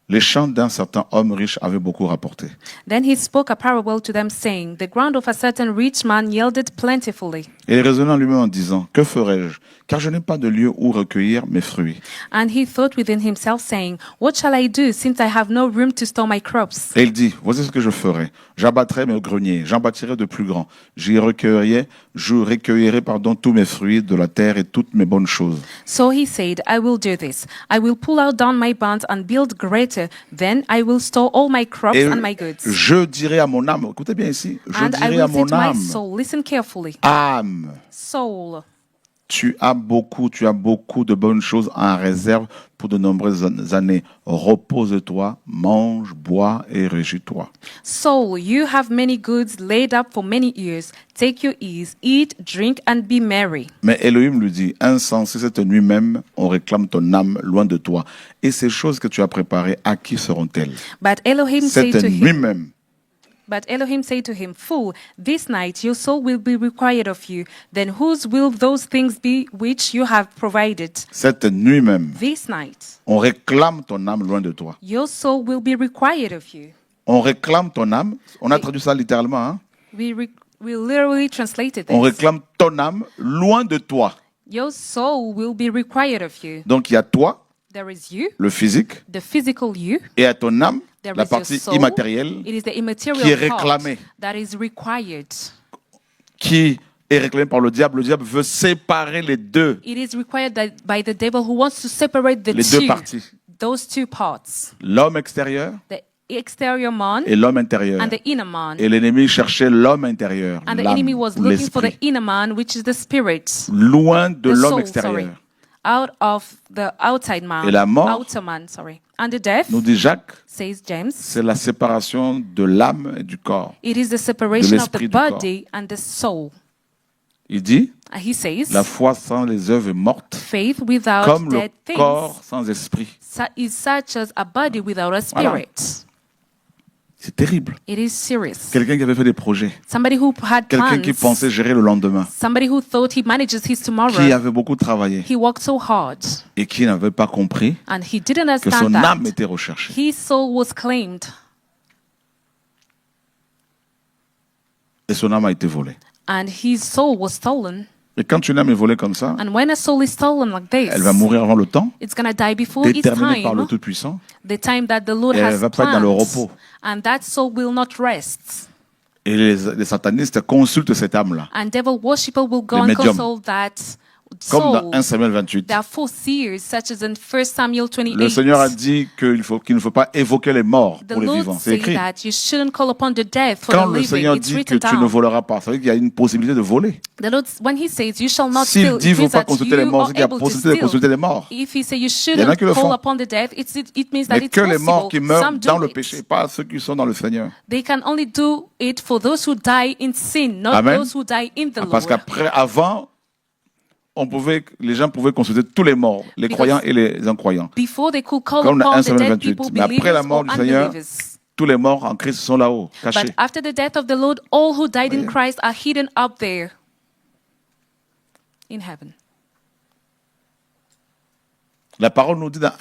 les champs d'un certain homme riche avaient beaucoup rapporté. Then he spoke a parable to them, saying, The ground of a certain rich man yielded plentifully. Et il raisonna lui-même en disant, que ferai-je? Car je n'ai pas de lieu où recueillir mes fruits. And he thought within himself, saying, What shall I do, since I have no room to store my crops? Et il dit, voici ce que je ferai. J'abattrai mes greniers, j'en bâtirai de plus grands. Je recueillerai tous mes fruits de la terre et toutes mes bonnes choses. So he said, I will do this. I will pull out down my barns and build greater. Then I will store all my crops Et and my goods. je dirai à mon âme, écoutez bien ici, je And I dirai à will say mon to my âme, soul, listen carefully, âme, soul, tu as beaucoup de bonnes choses en réserve pour de nombreuses années. Repose-toi, mange, bois et réjouis-toi. soul, you have many goods laid up for many years. Take your ease, eat, drink, and be merry. Mais Elohim lui dit, insensé, cette nuit même, on réclame ton âme loin de toi. Et ces choses que tu as préparées, à qui seront-elles? But Elohim said Cette to nuit him, même. But Elohim said to him, Fool, this night your soul will be required of you. Then whose will those things be which you have provided? Cette nuit même, This night on réclame ton âme loin de toi. your soul will be required of you. On réclame ton âme. On a traduit ça littéralement. Hein? We literally translated On this. réclame ton âme loin de toi. Your soul will be required of you. Donc il y a toi, There is you, le physique, the physical you. et à ton âme, There la is your partie soul. immatérielle, It is the qui est immaterial part réclamée. that is required. qui est réclamée par le diable. Le diable veut séparer les deux, It is required that by the devil who wants to separate the les deux two, parties. those two parts, L'homme extérieur the exterior man et l'homme intérieur. and the inner man. Et l'ennemi cherchait l'homme intérieur, And the l'âme, enemy was ou looking for the l'esprit, inner man, which is the spirit, loin de the l'homme soul, extérieur. out of the outside man, Et la mort, outer man, And the death, nous dit Jacques, says James, c'est la séparation de l'âme et du corps. it is the separation of the l'esprit du corps. body and the soul. Il dit, He says, la foi sans les œuvres est morte, faith without comme le dead things corps sans esprit. is such as a body without a spirit. C'est terrible. It is serious. Quelqu'un qui avait fait des projets, Somebody who had quelqu'un qui plans, pensait gérer le lendemain, somebody who thought he manages his qui tomorrow, avait beaucoup travaillé he worked so hard et qui n'avait pas compris and he didn't que son understand âme that était recherchée. his soul was claimed Et son âme a été volée. and his soul was stolen. Et quand une âme est volée comme ça, And when a soul is stolen like this, elle va mourir avant le temps, it's going to die before its déterminée par le time, Tout-Puissant, the time that the Lord et elle has va pas être dans le planned. repos. And that soul will not rest. Et les satanistes consultent cette âme-là. And devil worshipper will go Les and médiums. consult that Comme dans 1 souls. Samuel 28. There are 4 seers, such as in 1 Samuel Le Seigneur a 28. dit qu'il ne faut pas évoquer les morts The pour les Lord vivants. C'est say écrit. that you shouldn't call upon the dead for Quand the le living. Seigneur It's dit que written tu ne down. voleras pas, ça veut dire qu'il y a une possibilité de voler. The Lord, when He says you shall not S'il steal, dit qu'il it ne means faut pas that consulter les you morts, are c'est qu'il y a able to possibilité de consulter steal. les morts. If He say you en a shouldn't qui le call font. upon the dead, it means that Mais it's que les morts qui possible. meurent Some dans do le it. péché, pas ceux qui sont dans le Seigneur. They can only do it for those who die in sin, not Amen. those who die in the Parce Lord. avant, les gens pouvaient consulter tous les morts, les Because croyants et les incroyants. Before they could call Comme dans upon 1 the Samuel dead 28. people, Mais après la believers mort or du Seigneur, unbelievers. tous les morts en Christ sont là-haut, But cachés. after the death of the Lord, all who died in Voyez. Christ are hidden up there in heaven. La parole nous dit dans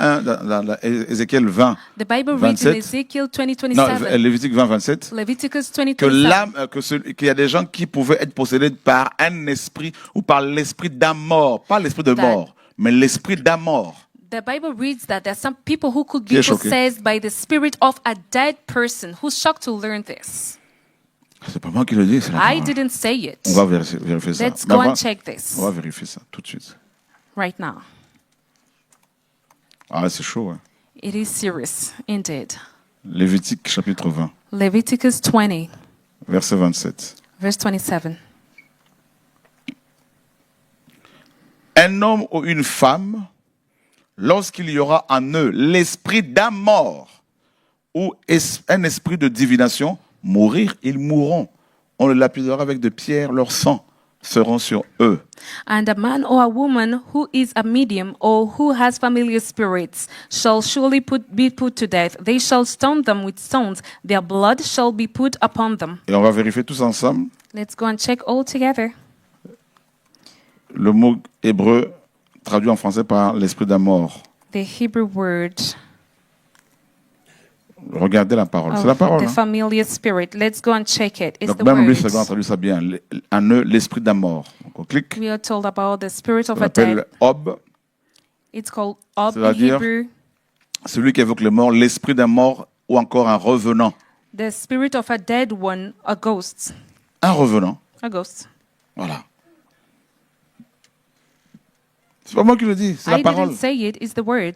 Ézéchiel 20, The Bible reads in 27. Ezekiel non, 20:27, Lévitique 20, 27, Leviticus que 20:27, qu'il y a des gens qui pouvaient être possédés par un esprit ou par l'esprit d'un mort, pas l'esprit de mort, mais l'esprit d'un mort. The Bible reads that there are some people who could Qui be est choqué? possessed by the spirit of a dead person. Who's shocked to learn this? C'est pas moi qui le dis, c'est la I parole. didn't say it. On va vérifier ça. Let's Mais go on va- and check this On va vérifier ça tout de suite. right now. Ah, c'est chaud. Hein. It is serious indeed. Lévitique chapitre 20, Leviticus 20, verset 27. verse 27. Un homme ou une femme, lorsqu'il y aura en eux l'esprit d'un mort ou un esprit de divination, mourir, ils mourront. On les lapidera avec de pierres, leur sang seront sur eux. And a man or a woman who is a medium or who has familiar spirits shall surely be put to death. They shall stone them with stones. Their blood shall be put upon them. Et on va vérifier tous ensemble Let's go and check all together. le mot hébreu traduit en français par l'esprit d'un mort. The Hebrew word Regardez la parole. C'est la of parole. the Hein? familiar spirit. Let's go and check it. It's Donc the même lui, word. ça traduit ça bien. En eux, l'esprit d'un mort. Donc on clique. We are told about the spirit On of a l'appelle dead. Ob. It's called Ob in C'est-à-dire- Hebrew. Celui qui évoque le mort, l'esprit d'un mort ou encore un revenant. The spirit of a dead one, a ghost. Un revenant. A ghost. Voilà. C'est pas moi qui le dis, c'est la I parole. didn't say it, it's the word.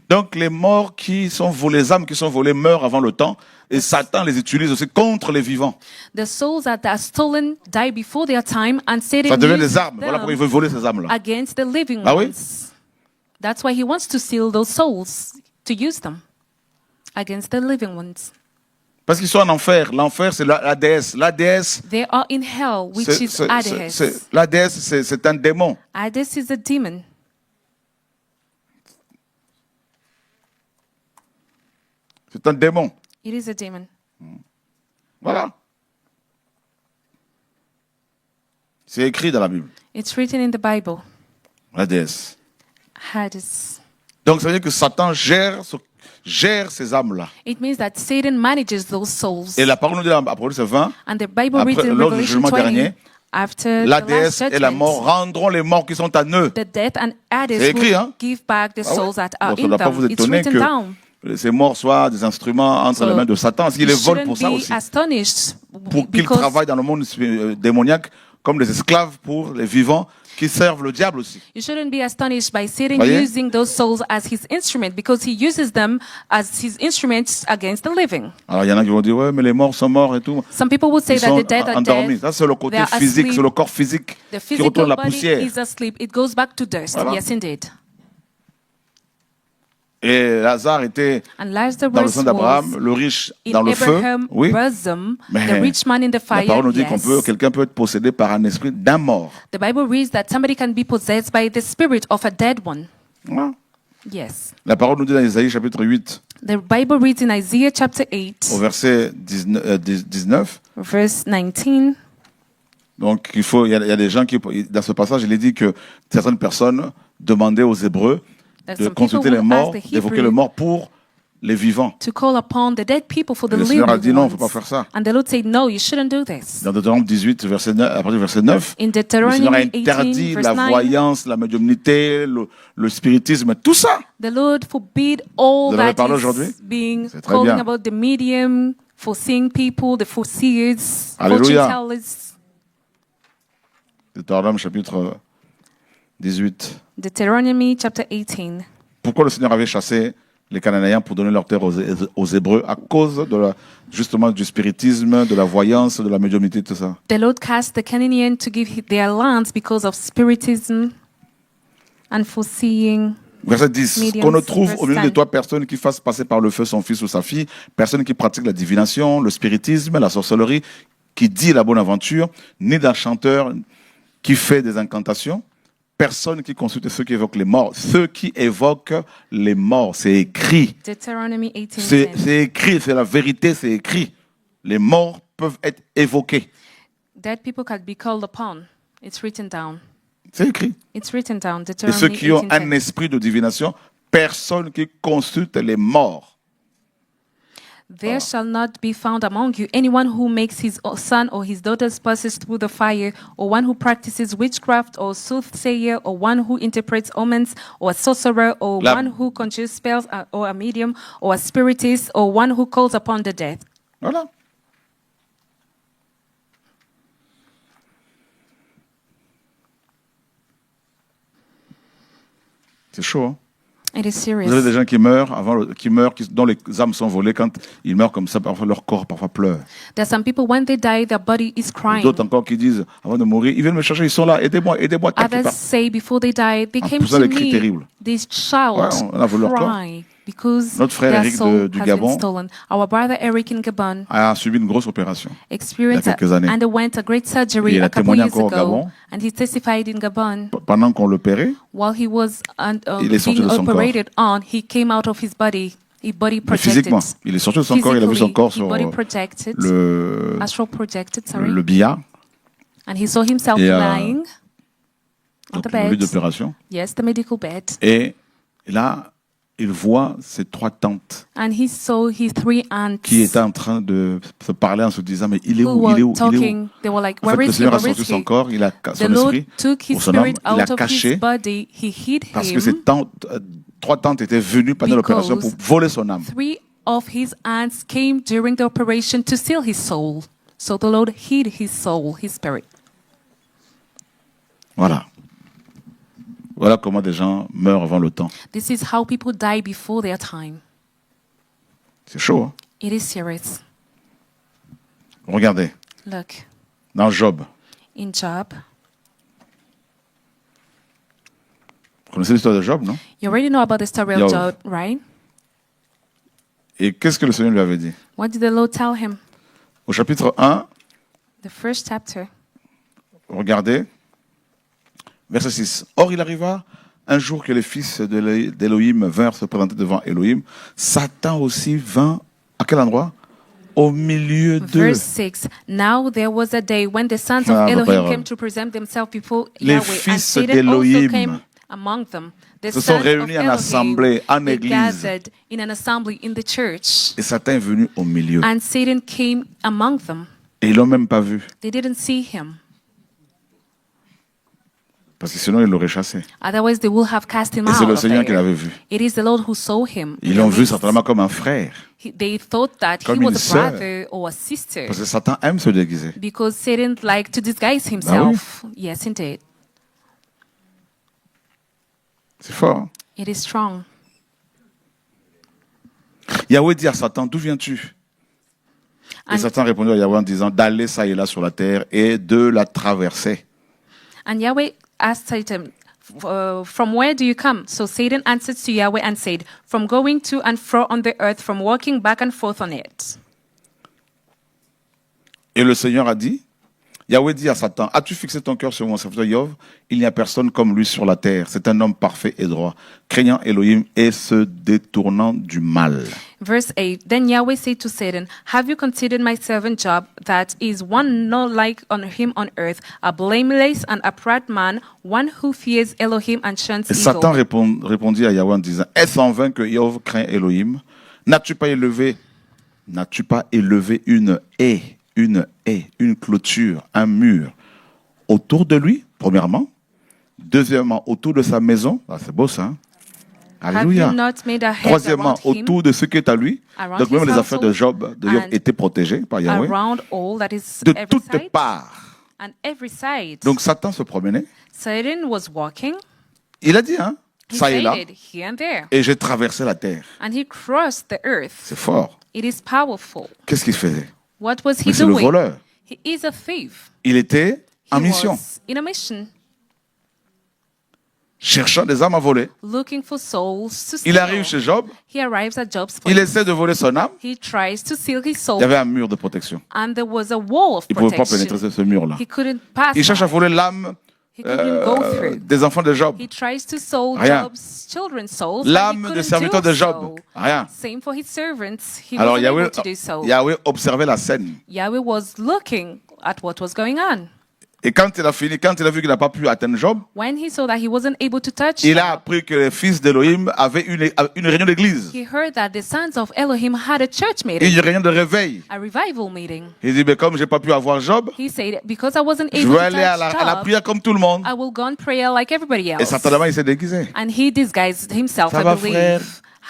Donc les morts qui sont volés, les âmes qui sont volées meurent avant le temps et Satan les utilise aussi contre les vivants. The souls that are stolen die before their time, and Satan Ça devient uses des armes. Voilà pourquoi il them veut voler ces âmes-là. against the living Ah oui? ones. That's why he wants to steal those souls, to use them against the living ones. Parce qu'ils sont en enfer. L'enfer, c'est la déesse. La déesse, They are in hell, which is Hades. la déesse, c'est un démon. Hades is a demon. C'est un démon. It is a demon. Voilà. C'est écrit dans la Bible. It's written in the Bible. La déesse. Hades. Donc ça veut dire que Satan gère ces âmes-là. It means that Satan manages those souls. Et la parole nous dit dans Apocalypse 20, And the Bible Après, reads in lors du Revelation jugement 20, dernier, after la the last déesse et la mort judgment, rendront les morts qui sont à eux. the death and Hades C'est écrit, will hein? give back the Ah ouais? souls that are Donc ça ne in doit pas vous them. It's étonner written down. que ces morts soient des instruments entre So, les mains de Satan, parce qu'il You les vole shouldn't pour ça be aussi. astonished Pour qu'ils because travaillent dans le monde démoniaque comme des esclaves pour les vivants qui servent le diable aussi. you shouldn't be astonished by Satan Voyez? using those souls as his instrument, because he uses them as his instruments against the living. Alors il y en a qui vont dire, ouais, mais les morts sont morts et tout. Some people would say Ils that sont the dead are endormis. dead. Ça, c'est le côté They are physique, asleep. c'est le corps physique The qui retourne physical la body poussière. is asleep. It goes back to dust. Voilà. Yes, indeed. Et Lazare était And Lazarus dans le sein d'Abraham, was le riche in dans le feu. Abraham's Oui. bosom, Mais the rich man in the la fire. parole nous dit Yes. quelqu'un peut être possédé par un esprit d'un mort. The Bible reads that somebody can be possessed by the spirit of a dead one. Voilà. Yes. La parole nous dit dans Isaïe chapitre 8, The Bible reads in Isaiah chapter 8, au verset 19. verse 19. Donc il y a des gens qui, dans ce passage, il est dit que certaines personnes demandaient aux Hébreux That de some people consulter les will morts, ask the d'évoquer Hebrew les morts pour les vivants. to call upon the dead people for the Et le living Seigneur a dit non, il ne faut ones. pas faire ça. And the Lord said, no, you shouldn't do this. Dans Deutéronome 18, verset 9, à partir du verset 9, In le Seigneur a Deuteronomy 18, interdit verse la 9, voyance, la médiumnité, le spiritisme, tout ça. the Lord forbid all Vous en avez that parlé is aujourd'hui? being C'est très calling bien. about the medium, foreseeing people, the foreseers, Alléluia. fortune tellers. Deutéronome chapitre 18. Deuteronomy chapter 18. Pourquoi le Seigneur avait chassé les Cananéens pour donner leur terre aux Hébreux? À cause justement du spiritisme, de la voyance, de la médiumnité, tout ça. The Lord cast the Canaanians to give their lands because of spiritism and foreseeing. Verset 10. Mediums, Qu'on ne trouve au milieu verse de toi personne qui fasse passer par le feu son fils ou sa fille, personne qui pratique la divination, le spiritisme, la sorcellerie, qui dit la bonne aventure, ni d'un chanteur qui fait des incantations, personne qui consulte ceux qui évoquent les morts. Ceux qui évoquent les morts, c'est écrit. Deuteronomy 18. C'est écrit, c'est la vérité, c'est écrit. Les morts peuvent être évoqués. Dead people can be called upon. It's written down. C'est écrit. It's written down. Et Deuteronomy ceux qui ont 18:10. un esprit de divination, personne qui consulte les morts. There shall not be found among you anyone who makes his son or his daughter's passes through the fire, or one who practices witchcraft, or soothsayer, or one who interprets omens, or a sorcerer, or one who conjures spells, or a medium, or a spiritist, or one who calls upon the dead. Voilà. C'est chaud, hein? It is Vous avez serious. des gens qui meurent, dont les âmes sont volées. Quand ils meurent comme ça, parfois leur corps parfois pleure. There are some people, when they die, their body is crying. D'autres encore qui disent, avant de mourir, ils viennent me chercher, ils sont là, aidez-moi, aidez-moi. tac, ils Others partent. say before they die, they En came poussant to des cris me. terribles. They shout, Ouais, on a volé leur corps. cry, because Notre frère their Eric soul du has Gabon been stolen. Our brother Eric in Gabon a subi une grosse opération. experienced Il y a quelques années. underwent a great Et surgery il a a couple témoigné years encore au ago, Gabon. and he testified in Gabon Pendant qu'on l'opérait, while he was Il est sorti being de son operated on. He came out of his body. He body mais projected. physiquement, il est sorti de son corps, il a vu son corps he sur body projected, le astral projected, sorry, billard, and he saw himself Et, lying on donc the le lit bed. d'opération. Yes, the medical bed. Et là, il voit ces 3 tantes And he saw his 3 aunts qui étaient en train de se parler en se disant, mais il est who où, il est were où, il est où? talking. They were like, En fait, where le is he? Seigneur a Where sorti is son he? corps, The son Lord esprit, took his pour son âme, spirit il a out of his caché, body. He hid parce que ces him 3 tantes étaient venues pendant l'opération pour voler son âme. 3 of his aunts came during the operation to steal his soul. So the Lord hid his soul, his spirit. Voilà. Voilà comment des gens meurent avant le temps. This is how people die before their time. C'est chaud, hein? It is serious. Regardez, Look, dans Job, in Job, vous connaissez l'histoire de Job, non? you already know about the story of Job. Job, right? Et qu'est-ce que le Seigneur lui avait dit? What did the Lord tell him? Au chapitre 1, The first chapter. regardez, verset 6. Or, il arriva un jour que les fils d'Élohim vinrent se présenter devant Élohim. Satan aussi vint, à quel endroit? Au milieu d'eux. Verse 6. Now there was a day when the sons Ah, of Elohim papa, came to present themselves before Les Yahweh, and fils Satan d'Élohim also came among them. The se sont sons of réunis en assemblée, en they église. gathered in an assembly in the church, Et Satan est venu au milieu. and Satan came among them. Et ils l'ont même pas vu. They didn't see him. Parce que sinon, ils l'auraient chassé. Otherwise, they will have cast him Et c'est out le of Seigneur qui there. l'avait vu. It is the Lord who saw him. Ils l'ont vu certainement comme un frère. They thought that he Comme was une a sœur. brother or a sister, Parce que Satan aime se déguiser. because Satan liked to disguise himself. Yes, indeed. C'est fort. Hein? It is strong. Yahweh dit à Satan, d'où viens-tu? Et And, Satan répondit à Yahweh en disant, d'aller ça et là sur la terre et de la traverser. and Yahweh asked Satan, from where do you come? So Satan answered to Yahweh and said, from going to and fro on the earth, from walking back and forth on it. Et le Seigneur a dit, Yahweh dit à Satan, as-tu fixé ton cœur sur mon serviteur Job? Il n'y a personne comme lui sur la terre. C'est un homme parfait et droit, craignant Elohim et se détournant du mal. Verse 8, then Yahweh said to Satan, have you considered my servant Job, that is one not like on him on earth, a blameless and upright man, one who fears Elohim and shuns Et Satan evil? répondit à Yahweh en disant, est-ce en vain que Job craint Elohim? N'as-tu pas élevé une clôture, un mur autour de lui, premièrement. Deuxièmement, autour de sa maison. Ah, c'est beau ça. Hein? Alléluia. you not made a hedge Troisièmement, around him, autour de ce qui est à lui. around Donc même his les affaires de household, Job and étaient protégées par Yahweh. around all that is De every toutes side, parts. and every side. Donc Satan se promenait. Satan was walking. Il a dit, hein, He ça et là. said it here and there, Et j'ai traversé la terre. and he crossed the earth. C'est fort. It is powerful. Qu'est-ce qu'il faisait? What was he Mais c'est le doing? voleur. He is a thief. Il était en He mission, was in a mission, cherchant des âmes à voler. looking for souls to Il arrive steal. chez Job. He arrives at Job's Il place. essaie de voler son âme. He tries to steal his Il soul, y avait un mur de protection. and there was a wall of Il ne pouvait pas protection. pénétrer ce mur-là. He couldn't pass Il cherche à by. voler l'âme He couldn't go through. des enfants de Job. He tries to soul Rien. Job's children's souls, but he L'âme des couldn't serviteurs do de Job. so. Rien. Same for his servants. He Alors wasn't Yahweh, able to do so. Yahweh observait la scène. Yahweh was looking at what was going on. Et quand il a fini, quand il a vu qu'il n'a pas pu atteindre Job, When he saw that he wasn't able to touch il Job, a appris que les fils d'Élohim avaient une réunion d'église, he heard that the sons of Elohim had a church une meeting, réunion de réveil. a revival meeting. Il dit, mais comme j'ai pas pu avoir Job, He said, because I wasn't je able vais to aller à touch la Job, prière comme tout le monde. I will go on prayer like everybody Et else. certainement, il s'est déguisé. And he disguised himself, Ça I va, believe. frère?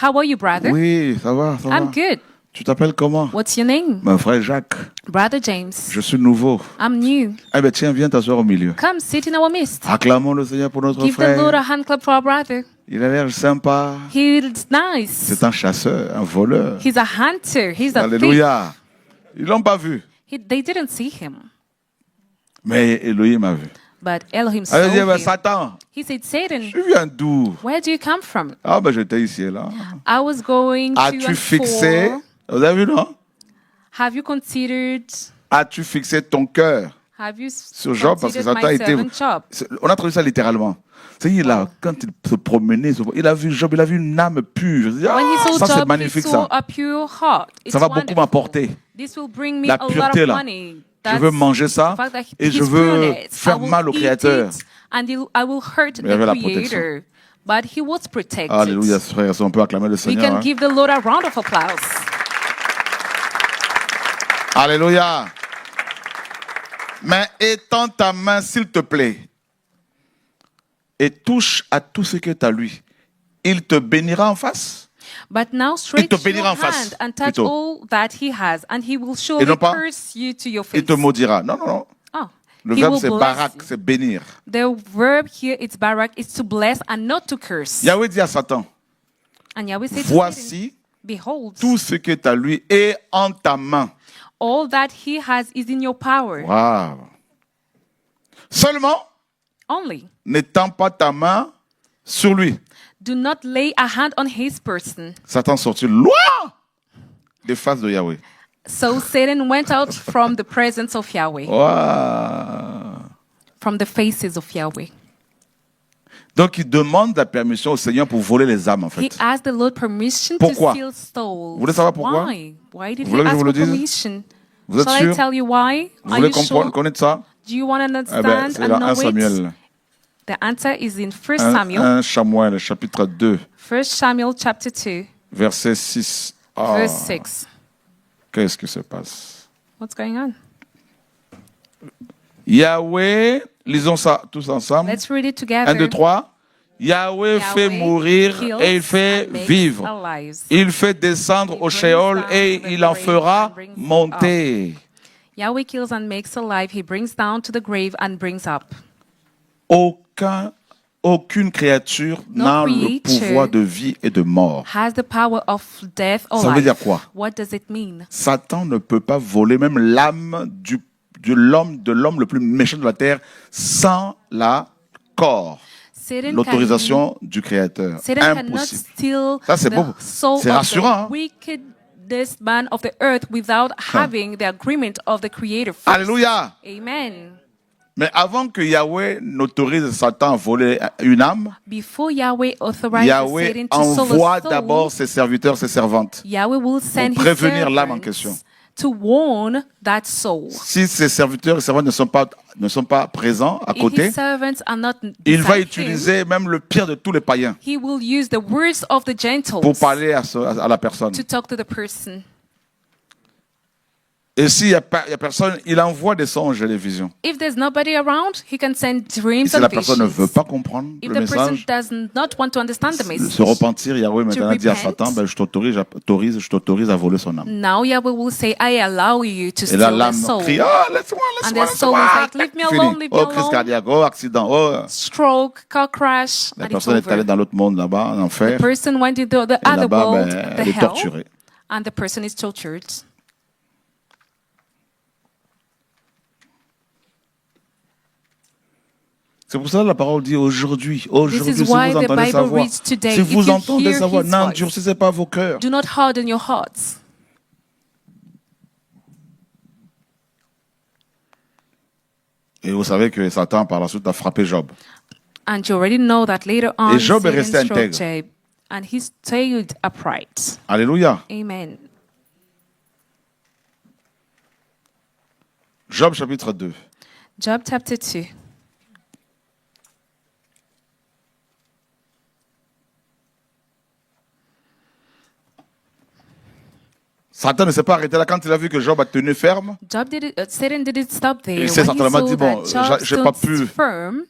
How are you, brother? Oui, ça va, ça I'm va. good. Tu t'appelles comment? What's your name? Mon frère Jacques. Brother James. Je suis nouveau. I'm new. Eh bien, tiens, viens t'asseoir au milieu. Come sit in our midst. Acclamons le Seigneur pour notre Give the Lord frère. a hand clap for our brother. Il a l'air sympa. He's nice. C'est un chasseur, un voleur. He's a hunter. He's a thief. Alléluia. Ils l'ont pas vu. They didn't see him, Mais Elohim a vu. but Elohim saw Elle dit, ben, him. Satan, He said, Satan, tu viens d'où? where do you come from? Ah, ben, j'étais ici et là. I was going to As-tu and fixé, fro. vous avez vu, non? Have you considered? As-tu fixé ton cœur Have you sur Job? Parce que considered Satan my était. servant Job? On a traduit ça littéralement. C'est là, quand il se promenait, il a vu Job, il a vu une âme pure. Je dis, When he ah, saw ça c'est Job, magnifique he saw ça. a pure heart. It's Ça va beaucoup wonderful. m'apporter. This will bring me La a lot pureté, of là. money. Je That's veux manger ça the fact that et je his veux pureness. faire I will mal au eat Créateur. it, and I will hurt Mais il y avait la the protection. Creator. But he was protected. Alléluia, frère, on peut acclamer le We Seigneur. can Hein. give the Lord a round of applause. Alléluia. Mais étends ta main, s'il te plaît, et touche à tout ce qui est à lui. Il te bénira en face. But now stretch te your bénira en face, hand and touch plutôt. all that he has, and he will Et surely non pas, curse you to your face. Il te maudira. Non, non, non. Oh, Le he verbe will c'est bless barak, you. c'est bénir. The verb here, it's barak, is to bless and not to curse. Yahweh dit à Satan, And Yahweh said to Satan, voici behold, tout ce qui est à lui est en ta main. all that he has is in your power. Waouh. Seulement, Only n'étends pas ta main sur lui. do not lay a hand on his person. Satan sortit loin des faces de Yahweh. So Satan went out from the presence of Yahweh, Waouh. from the faces of Yahweh. Donc il demande la permission au Seigneur pour voler les âmes en He fait. asked the Lord permission Pourquoi? to steal souls. Vous voulez savoir pourquoi? Why? Why did Vous he voulez que je ask vous le for dise? permission? Vous êtes Shall sûr? I tell you why? Vous Are voulez you sure? connaître ça? Do you want to Eh ben, understand c'est and dans know 1 it? Samuel. The answer is in 1 1 Samuel, Samuel, chapitre 2, 1 Samuel chapter 2, verset 6. Ah, verse 6. qu'est-ce qui se passe? What's going on? Yahweh, lisons ça tous ensemble. Let's read it 1, together. 2, 3. Yahweh fait Yahweh mourir kills et il fait and makes vivre. alive. Il fait descendre He au brings Sheol down et to the il en grave fera and brings monter. Yahweh kills and makes alive. He brings down to the grave and brings up. Aucune créature n'a le creature pouvoir de vie et de mort. Has the power of death or Ça veut life. dire quoi? What does it mean? Satan ne peut pas voler même l'âme de l'homme le plus méchant de la terre sans l'accord, Satan l'autorisation du Créateur. Satan cannot Impossible. steal Ça, c'est the beau. soul C'est of rassurant, hein? the wickedest man of the earth without having the agreement of the Creator first. Alléluia. Amen. Mais avant que Yahweh n'autorise Satan à voler une âme, Before Yahweh authorizes Yahweh Satan to soul envoie a soul, d'abord ses serviteurs, ses servantes. Yahweh will send his prévenir l'âme en servants question. to warn that soul. Si ses serviteurs et servantes ne sont pas présents à If côté, his servants are not il va beside him, utiliser même le pire de tous les païens he will use the words of the gentles pour parler à la personne. to talk to the person. Et s'il n'y a personne, il envoie des songes et des visions. If there's nobody around, he can send dreams Si la and personne ne veut visions. pas comprendre If le the person message, does not want to understand the se message, repentir, Yahweh maintenant dit à repent. Satan, ben, je t'autorise à voler son âme. now Yahweh will say, I allow you to Et là, steal their l'âme soul. crie, oh, laisse-moi, And laisse-moi, their soul is laisse-moi. like, leave me Fini. alone, leave me Oh, crise alone. cardiaque, oh, accident, oh. Stroke, car crash, La and it's personne est allée over. dans l'autre monde là-bas, en The enfer. person went into the Et other là-bas, world, ben, the elle est hell, torturée. and the person is tortured. C'est pour ça que la parole dit aujourd'hui, This aujourd'hui, is si vous why the entendez sa Bible voix, reads today. si If vous you entendez hear sa voix, his voice, n'endurcissez pas vos cœurs. do not harden your hearts. Et vous savez que Satan, par la suite, a frappé Job. And you already know that later on, Et Job est Satan resté struck intègre. Job, and he stayed upright. Alléluia. Amen. Job chapitre 2. Job chapter 2. Satan ne s'est pas arrêté là quand il a vu que Job a tenu ferme. Satan didn't stop there. Il s'est When he certainement saw dit, bon, that Job j'ai pas stood pu, firm,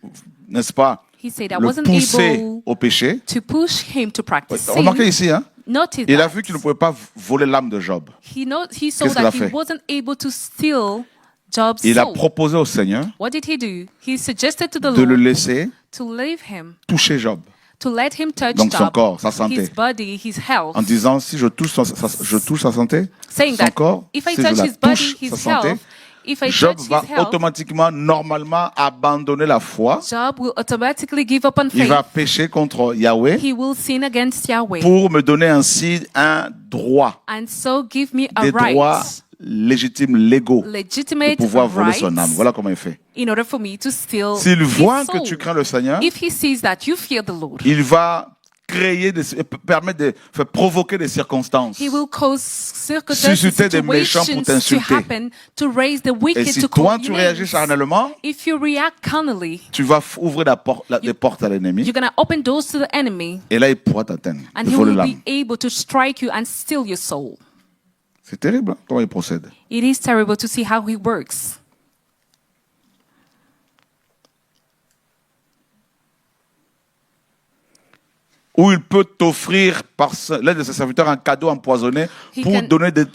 n'est-ce pas, he said, I le wasn't pousser able au péché. to push him to practice sin. Remarquez ici, hein, Notice il a that. vu qu'il ne pouvait pas voler l'âme de Job. He saw Qu'est-ce qu'il a that fait? he wasn't able to steal Job's Il a soul. proposé au Seigneur What did he do? He suggested to the de le Lord laisser to leave him, toucher Job to let him touch Donc son Job, corps, sa santé. his body, his health, en disant si je touche sa santé, saying son that corps, if I si je touch la his body, touche, his sa santé, health, if I Job touch va his health, automatiquement, normalement abandonner la foi. Job will automatically give up on Il faith. va pécher contre Yahweh He will sin against Yahweh, pour me donner ainsi un droit, and so give me a des droits right, légitimes, légaux, de legitimate pouvoir voler son âme. rights, Voilà comment il fait. in order for me to steal S'il his voit que soul. tu crains le Seigneur, If he sees that you fear the Lord, il va permettre de faire provoquer des circonstances. he will cause Susciter des méchants pour situations to t'insulter. happen to raise the Et wicked si to toi call tu you réagis names. charnellement, If you react carnally, tu vas ouvrir des portes à l'ennemi. you're going to open doors to the enemy, Et là, il pourra t'atteindre, and te he voler will l'âme. be able to strike you and steal your soul. C'est terrible hein, comment il procède. It is terrible to see how he works. Ou il peut t'offrir par l'aide de ses serviteurs un cadeau empoisonné pour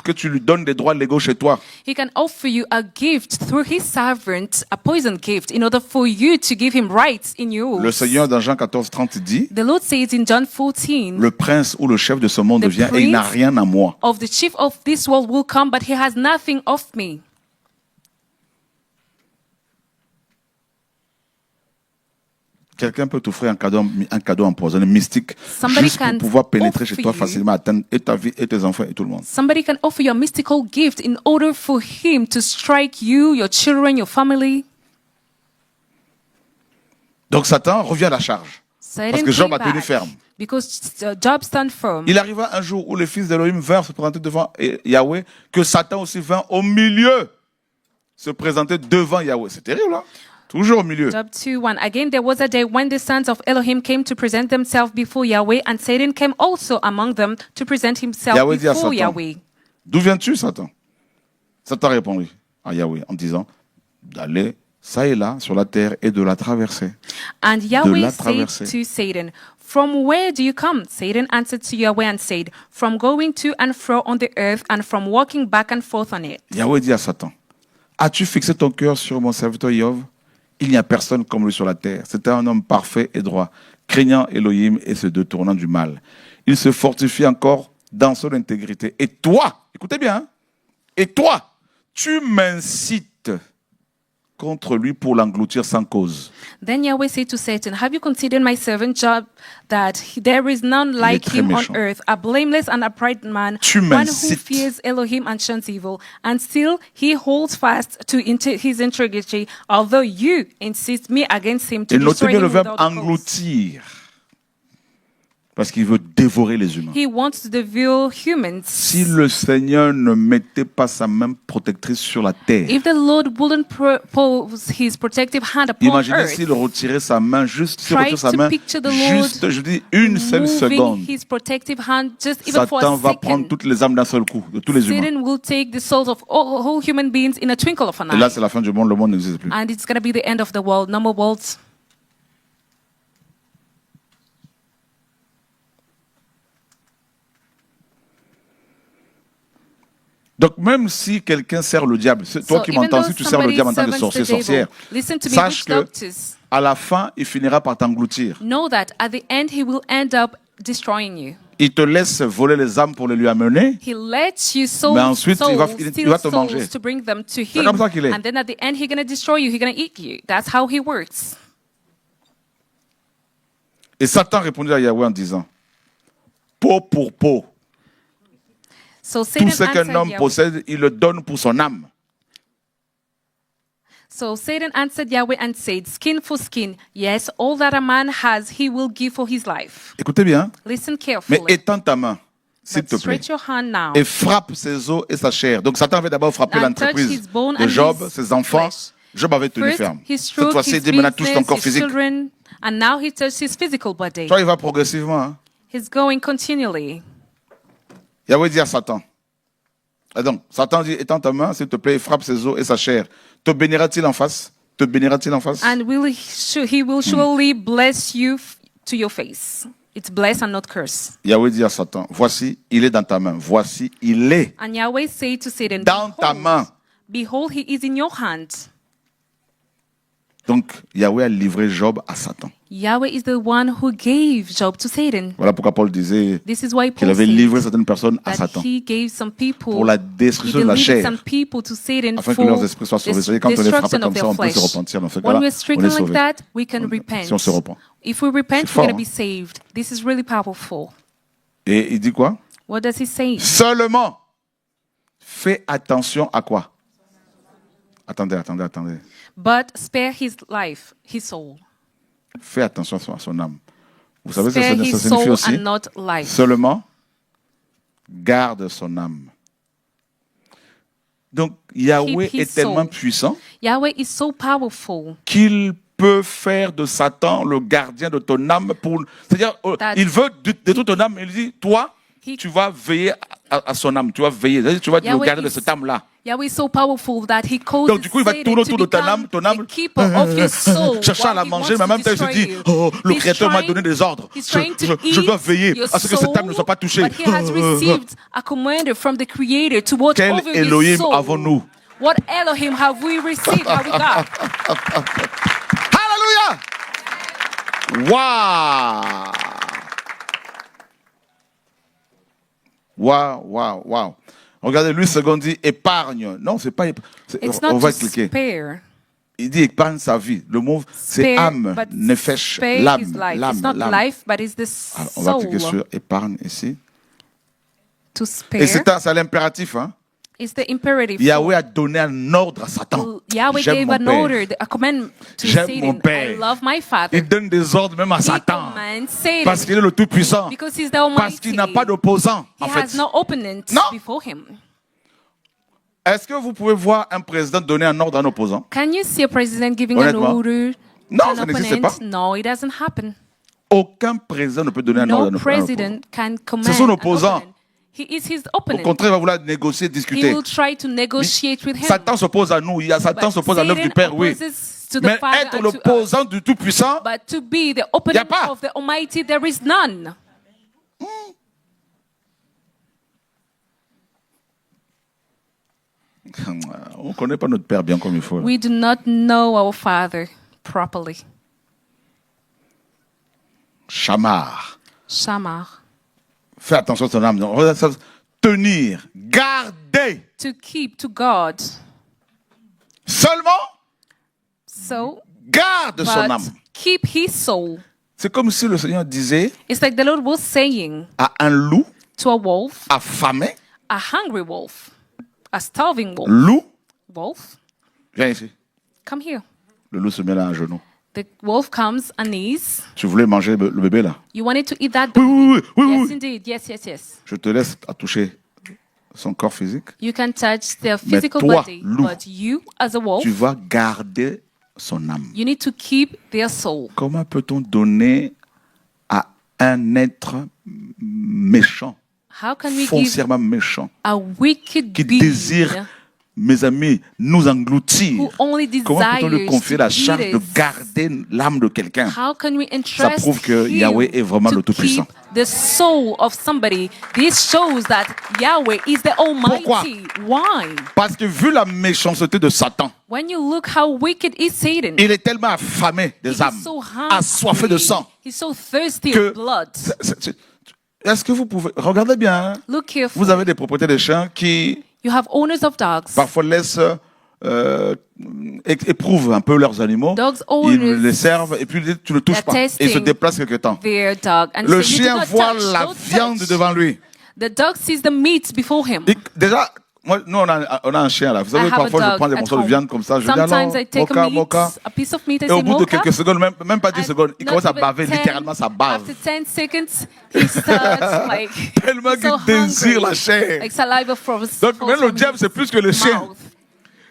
que tu lui donnes des droits légaux chez toi. He can offer you a gift through his servant, a poison gift, in order for you to give him rights in yours. Le Seigneur dans Jean 14:30 dit, The Lord says in John 14, le prince ou le chef de ce monde The vient et il n'a prince rien à moi. of the chief of this world will come, but he has nothing of me. Quelqu'un peut t'offrir un cadeau empoisonné, mystique, Somebody juste pour can pouvoir pénétrer chez offer toi you- facilement, atteindre et ta vie et tes enfants et tout le monde. Somebody can offer you a mystical gift in order for him to strike you, your children, your family. Donc Satan revient à la charge. Parce que Job a tenu ferme. Because Job stand firm. Il arriva un jour où les fils d'Elohim vinrent se présenter devant Yahweh, que Satan aussi vint au milieu se présenter devant Yahweh. C'est terrible, hein? Toujours au milieu. Job 2:1. Again, there was a day when the sons of Elohim came to present themselves before Yahweh, and Satan came also among them to present himself Yahweh dit à before Satan, Yahweh. d'où viens-tu, Satan? Satan répondit à Yahweh en disant d'aller ça et là sur la terre et de la traverser. And Yahweh la said traverser. to Satan, "From where do you come?" Satan answered to Yahweh and said, "From going to and fro on the earth, and from walking back and forth on it." Yahweh dit à Satan, as-tu fixé ton cœur sur mon serviteur Job? Il n'y a personne comme lui sur la terre. C'était un homme parfait et droit, craignant Elohim et se détournant du mal. Il se fortifie encore dans son intégrité. Et toi, écoutez bien, hein, et toi, tu m'incites contre lui pour l'engloutir sans cause. Then Yahweh said to Satan, "Have you considered my servant Job, that there is none like très him méchant. on earth, a blameless and upright man, Tu one who m'incites. fears Elohim and shuns evil, and still he holds fast to his integrity, although you insist me against him to Et notez destroy bien le him verbe without cause." engloutir. Parce qu'il veut dévorer les humains. He wants to devour humans. Si le Seigneur ne mettait pas sa main protectrice sur la terre, If the Lord wouldn't pose his protective hand upon imaginez earth, s'il retirait sa main, juste, s'il try retire sa to main, picture the juste, Lord je dis, une seule seconde, moving his protective hand just even for Satan a va prendre second, toutes les âmes d'un seul coup, de tous les humains. Satan will take the souls of all human beings in a twinkle of an Et là, eye. c'est la fin du monde, le monde n'existe plus. And it's going to be the end of the world. No more worlds. Donc, même si quelqu'un sert le diable, toi So qui even m'entends, though si tu sers le somebody diable en tant que servants sorcier, the devil, sorcière, listen to me, sache witch que doctors, à la fin, il finira par t'engloutir. know that at the end he will end up destroying you. Il te laisse voler les âmes pour les lui amener. He lets you soul, Mais ensuite, il va steal te manger. souls to bring them to C'est him. comme ça qu'il est. And then at the end, he's going to destroy you. He's going to eat you. That's how he works. Et Satan répondit à Yahweh en disant, peau pour peau, So Satan tout ce qu'un answered homme Yahweh. possède, il le donne pour son âme. So Satan answered Yahweh and said, skin for skin. Yes, all that a man has, he will give for his life. Écoutez bien, Listen mais carefully. étends ta main, s'il But te plaît, stretch your hand now. et frappe ses os et sa chair. Donc Satan avait d'abord frappé And touch l'entreprise his bone de and Job, his ses enfants. flesh. Job avait tenu First, ferme. he Cette struck fois-ci, il his dit maintenant touche ton business, corps his physique. children, and now he touched his physical body. Toi, il va progressivement. Hein. He's going continually. Yahweh dit à Satan. Ah donc, Satan dit, étends ta main, s'il te plaît, et frappe ses os et sa chair. Te bénira-t-il en face? Te bénira-t-il en face? And he will surely bless you to your face. It's bless and not curse. Yahweh dit à Satan, voici, il est dans ta main. Voici, il est And Yahweh said to Satan, dans ta main. Behold, he is in your hand. Donc, Yahweh a livré Job à Satan. Yahweh is the one who gave Job to Satan. Voilà pourquoi Paul disait This is why qu'il Paul avait said livré certaines personnes à that Satan he gave some people, pour la he destruction de la delivered chair, some people to Satan afin que for leurs esprits soient sauvés. Vous savez, quand on est frappé destruction comme of ça, their on peut se flesh. repentir. Dans ce When cas-là, we're on est stricken like sauvé. that, we can repent. Si on se repent. If we repent, fort, we're going hein? to be saved. This is really powerful. Et il dit quoi? What does he say? Seulement, fais attention à quoi? Attendez. But spare his life, his soul. Fais attention à son âme. Vous savez, Spare ça his signifie soul aussi, and not life. seulement, garde son âme. Donc, Yahweh Keep his est tellement soul. puissant Yahweh is so powerful qu'il peut faire de Satan le gardien de ton âme. C'est-à-dire, That- il veut détruire ton âme. Il dit, toi, He- tu vas veiller à son âme. Tu vas veiller. C'est-à-dire, tu vas le Yahweh garder de is- cette âme-là. Yahweh is so powerful that he causes Donc, du coup, il va Satan tourner to autour de ton become âme, ton âme. the keeper of your soul. Cherchant à while la he manger, wants mais en to même temps, il se destroy dit, you. oh, le He's Créateur m'a trying- donné des ordres. He's trying to Je dois eat veiller your à ce que cette âme ne soul, soit pas touchée. But he has received a commander from the Creator to watch Quel over Elohim his soul. avons-nous? What Elohim have we received? Have we got? Alléluia! Waouh! Waouh. Regardez, lui, second dit épargne. Non, c'est pas épargne. It's On not va to expliquer. spare. Il dit épargne sa vie. Le mot, c'est Spare, âme, but nefesh, spare l'âme. his life. It's not life, but it's the Alors, on va cliquer soul. sur épargne ici. To spare. Et c'est l'impératif. Hein? It's the imperative. Yahweh a donné un ordre à Satan. Yahweh J'aime gave mon an père. order, a command to J'aime Satan. mon père. I love my father. Il donne des ordres même à He Satan. commands Satan Parce qu'il est le Tout-Puissant. because he's the Almighty. Parce qu'il n'a pas d'opposant, He en has fait. no opponent Non. before him. Est-ce que vous pouvez voir un président donner un ordre à un opposant? Can you see a president giving an Honnêtement. order Non, to an ça n'existe opponent? pas. No, it doesn't happen. Aucun président ne peut donner un ordre à No un opposant. president can command C'est son an opposant. opponent. He is his Au opponent. contraire, il va vouloir négocier, He discuter. will try to negotiate with him. Satan s'oppose à nous. Satan But s'oppose à l'œuvre du Satan Père, oui. opposes to the Mais Father être and to us. l'opposant du Tout-Puissant, But to be the opponent pas. of the Almighty, there is none. on ne connaît pas notre Père bien comme il faut. Là. We do not know our Father properly. Chamar. Shamar. Fais attention à ton âme. Non, tenir, garder. To keep to God. Seulement, So, garde son âme. but keep his soul. C'est comme si le Seigneur disait It's like the Lord was saying à un loup to a wolf, affamé, a hungry wolf, a starving wolf. loup, Wolf, viens ici. come here. Le loup se met là à genoux. The wolf comes and knees. Tu voulais manger le bébé là? You wanted to eat that Oui, baby. oui, oui, oui, Yes, oui. indeed. Yes, yes, yes. Je te laisse à toucher son corps physique. You can touch their Mais physical toi, body, loup, but you, as a wolf, Tu vas garder son âme. you need to keep their soul. Comment peut-on donner à un être méchant, How can we give foncièrement méchant, a wicked qui being désire, mes amis, nous engloutir? who only Comment peut-on lui desires confier to la eat charge de us? garder l'âme de quelqu'un? How can we Ça entrust prouve que him Yahweh est vraiment to le Tout-Puissant. keep the soul of somebody? This shows that Yahweh is the Almighty. Why? Parce que vu la méchanceté de Satan, When you look how wicked is Satan, il est tellement affamé des he's âmes, so assoiffé de hungry. sang, He's so thirsty que of blood. Est-ce que vous pouvez... Regardez bien, hein. Look carefully. Vous avez des propriétaires de chiens qui You have owners of dogs. parfois laissent, éprouvent un peu leurs animaux, Dogs ils owners, les servent et puis tu ne le touches they're pas et ils se testing déplacent quelque temps. their dog and Le say, you do chien not voit touch, la don't viande touch. devant lui. The dog sees the meat before him. Déjà, nous on a un chien là. Vous savez, I have a parfois je dog prends des at morceaux de home. viande comme ça, je dis alors, Sometimes I take a mocha. piece of meat, I Et au say bout de mocha. quelques secondes, même pas 10 And secondes, il not commence à even baver, 10 littéralement ça bave. After 10 seconds, he starts like Tellement he's so qu'il désire hungry. la chair. Like saliva from Donc falls même le from diable his c'est plus que le chien. mouth.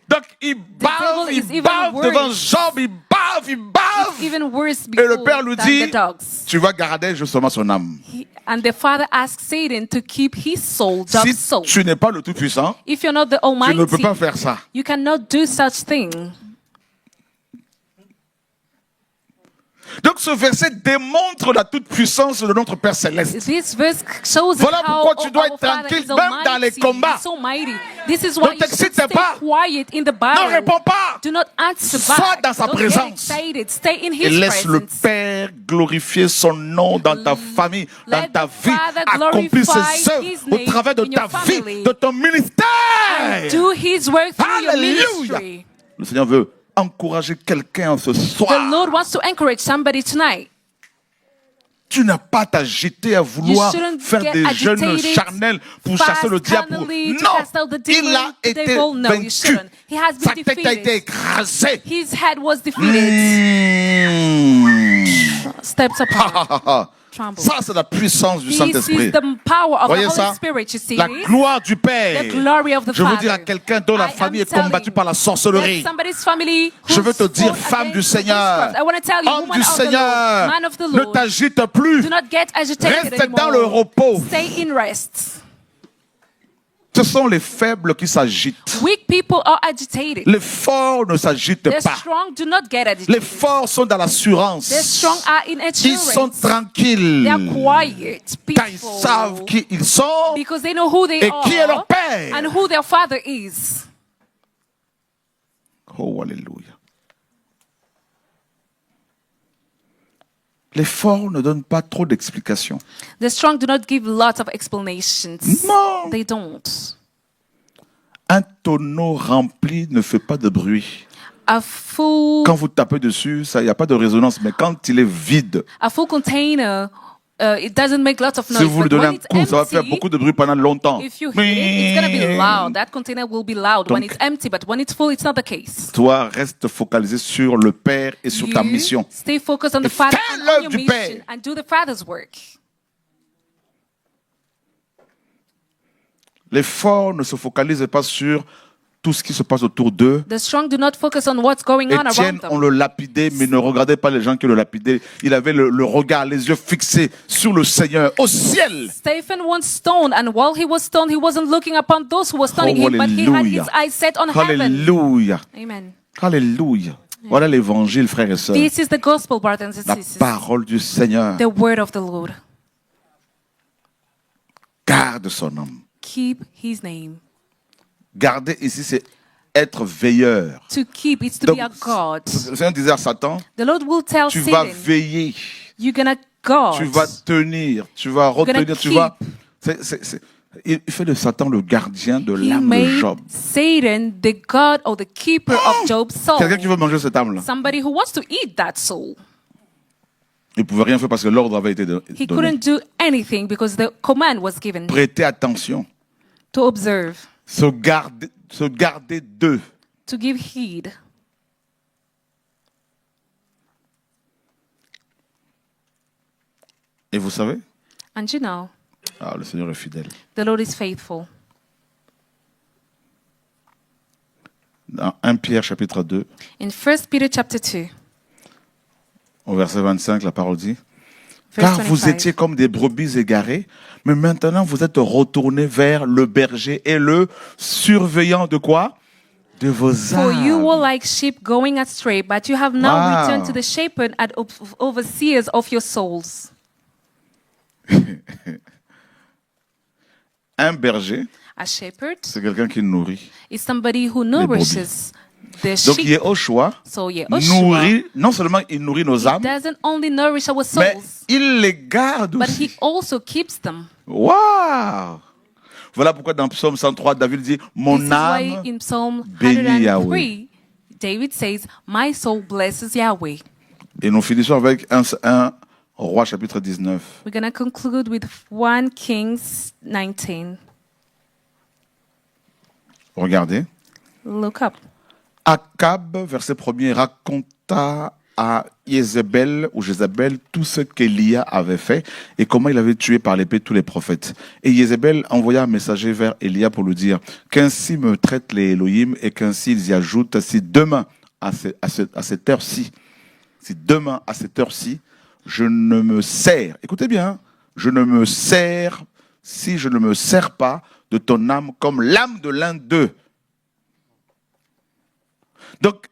Donc il bave, devil is il even bave worse. devant Job, il bave. It's even worse Et le before père lui than dit, the dogs. tu vas garder justement son âme. And the father asks Satan to keep his soul, Job's Si soul. tu n'es pas le Tout-Puissant, If you're not the tu Almighty, ne peux pas faire ça. you cannot do such thing. Donc ce verset démontre la toute-puissance de notre Père Céleste. This verse shows Voilà how pourquoi tu dois our être Father tranquille is même dans les almighty. combats. He's so mighty. This is why Ne you should t'excite stay pas. quiet in the Ne battle. réponds pas. Do not answer Sois back. dans sa Don't présence. get excited. Stay in Et His laisse le presence. Père glorifier son nom dans ta famille, dans Let ta the vie. Father Accomplir glorify ses œuvres His au name travers de in your ta vie, family. de ton ministère. Do His work through your Alléluia. ministry. Le Seigneur veut encourager quelqu'un ce The soir. Lord wants to encourage somebody tonight. Tu n'as pas à t'agiter à vouloir You shouldn't faire get des jeûnes agitated, charnels pour fast chasser le diable. carnally to Non, cast out the il demon, a the été devil. No, you vaincu. shouldn't. He has been Sa tête a defeated. été écrasée. His head was defeated. Steps apart. Tremble. Ça, c'est la puissance du This Saint-Esprit. is the power of Voyez the ça? Holy Spirit. You see La this? gloire du Père. The glory of the Je veux Father. dire à quelqu'un dont la I famille am est combattue telling par la sorcellerie. that somebody's family Je veux te who's dire, fought femme du against Seigneur, witchcraft. I want to tell you, homme woman du of the Lord, Seigneur, man of the ne Lord, t'agite plus. do not get agitated Reste anymore. dans le repos. Stay in rest. Ce sont les faibles qui s'agitent. Weak people are agitated. Les forts ne s'agitent The pas. strong do not get agitated. Les forts sont dans l'assurance. The strong are in Ils sont assurance. tranquilles. They are quiet, Car ils peaceful, savent qui ils sont because they know who they et are qui est leur Père. and who their Father is. Oh, alléluia. Les forts ne donnent pas trop d'explications. The strong do not give lots of explanations. Non. They don't. Un tonneau rempli ne fait pas de bruit. A full Quand vous tapez dessus, il n'y a pas de résonance. Mais quand il est vide, container, it doesn't make lots of noise. si vous lui But donnez when un it's coup, ça va faire empty, beaucoup de bruit pendant longtemps. if you hit it, it's going to be loud. That container will be loud when Donc- it's empty, but when it's full, it's not the case. Toi, reste focalisé sur le Père et sur ta mission. Stay focused on Et the Father fais and on l'œuvre your du mission Père. and do the Father's work. Les forts ne se focalisent pas sur tout ce qui se passe autour d'eux. The strong do not focus on what's going on Étienne, around on them. le lapidait, mais ne regardez pas les gens qui le lapidaient. Il avait le regard, les yeux fixés sur le Seigneur, au ciel. Stephen was stoned, and while he was stoned, he wasn't looking upon those who were stoning Oh, him, but he had hallelujah. his eyes set on heaven. Alléluia. Amen. Alléluia. Voilà l'évangile, frères et sœurs. This is the gospel, brothers and La sisters. parole du Seigneur. The word of the Lord. Garde son âme. Keep his name. Garder ici, c'est être veilleur. To keep, it's to Donc, be a God. le Seigneur disait à Satan, The Lord will tell tu vas Satan, veiller, you're gonna guard. tu vas tenir, tu vas retenir, tu keep. vas... Il fait de Satan le gardien de He l'âme de made Job. Satan the God or the keeper of Job's soul. Quelqu'un qui veut manger cette âme-là. Somebody who wants to eat that soul. Il ne pouvait rien faire parce que l'ordre avait été He donné. couldn't do anything because the command was given Prêtez attention. to observe, Se garder d'eux. to give heed. Et vous savez, And you know, le Seigneur est fidèle. the Lord is faithful. Dans 1 Pierre chapitre 2, In 1 Peter chapter 2, au verset 25, la parole dit, verse car vous 25. étiez comme des brebis égarées, mais maintenant vous êtes retournés vers le berger et le surveillant de quoi? De vos For you were âmes. like sheep going astray, but you have now Wow. returned to the shepherd and overseers of your souls. Un berger, A shepherd c'est quelqu'un qui nourrit. is somebody who nourishes the Donc sheep. Yehoshua So Yehoshua, nourrit, non seulement il nourrit nos he âmes, doesn't only nourish our mais souls, il les garde but aussi. he also keeps them. Waouh! Voilà pourquoi dans Psaume 103, David dit, This mon is why âme in Psalm bénit 103, David says, "My soul blesses Yahweh." Et nous finissons avec 1 Roi chapitre 19. We're going to conclude with 1 Kings 19. Regardez. Look up. Akab, verset 1er, raconta à Jézabel tout ce qu'Élia avait fait et comment il avait tué par l'épée tous les prophètes. Et Jézabel envoya un messager vers Élia pour lui dire qu'ainsi me traitent les Elohim et qu'ainsi ils y ajoutent si demain à cette heure-ci, je ne me sers, écoutez bien, si je ne me sers pas de ton âme comme l'âme de l'un d'eux. Donc,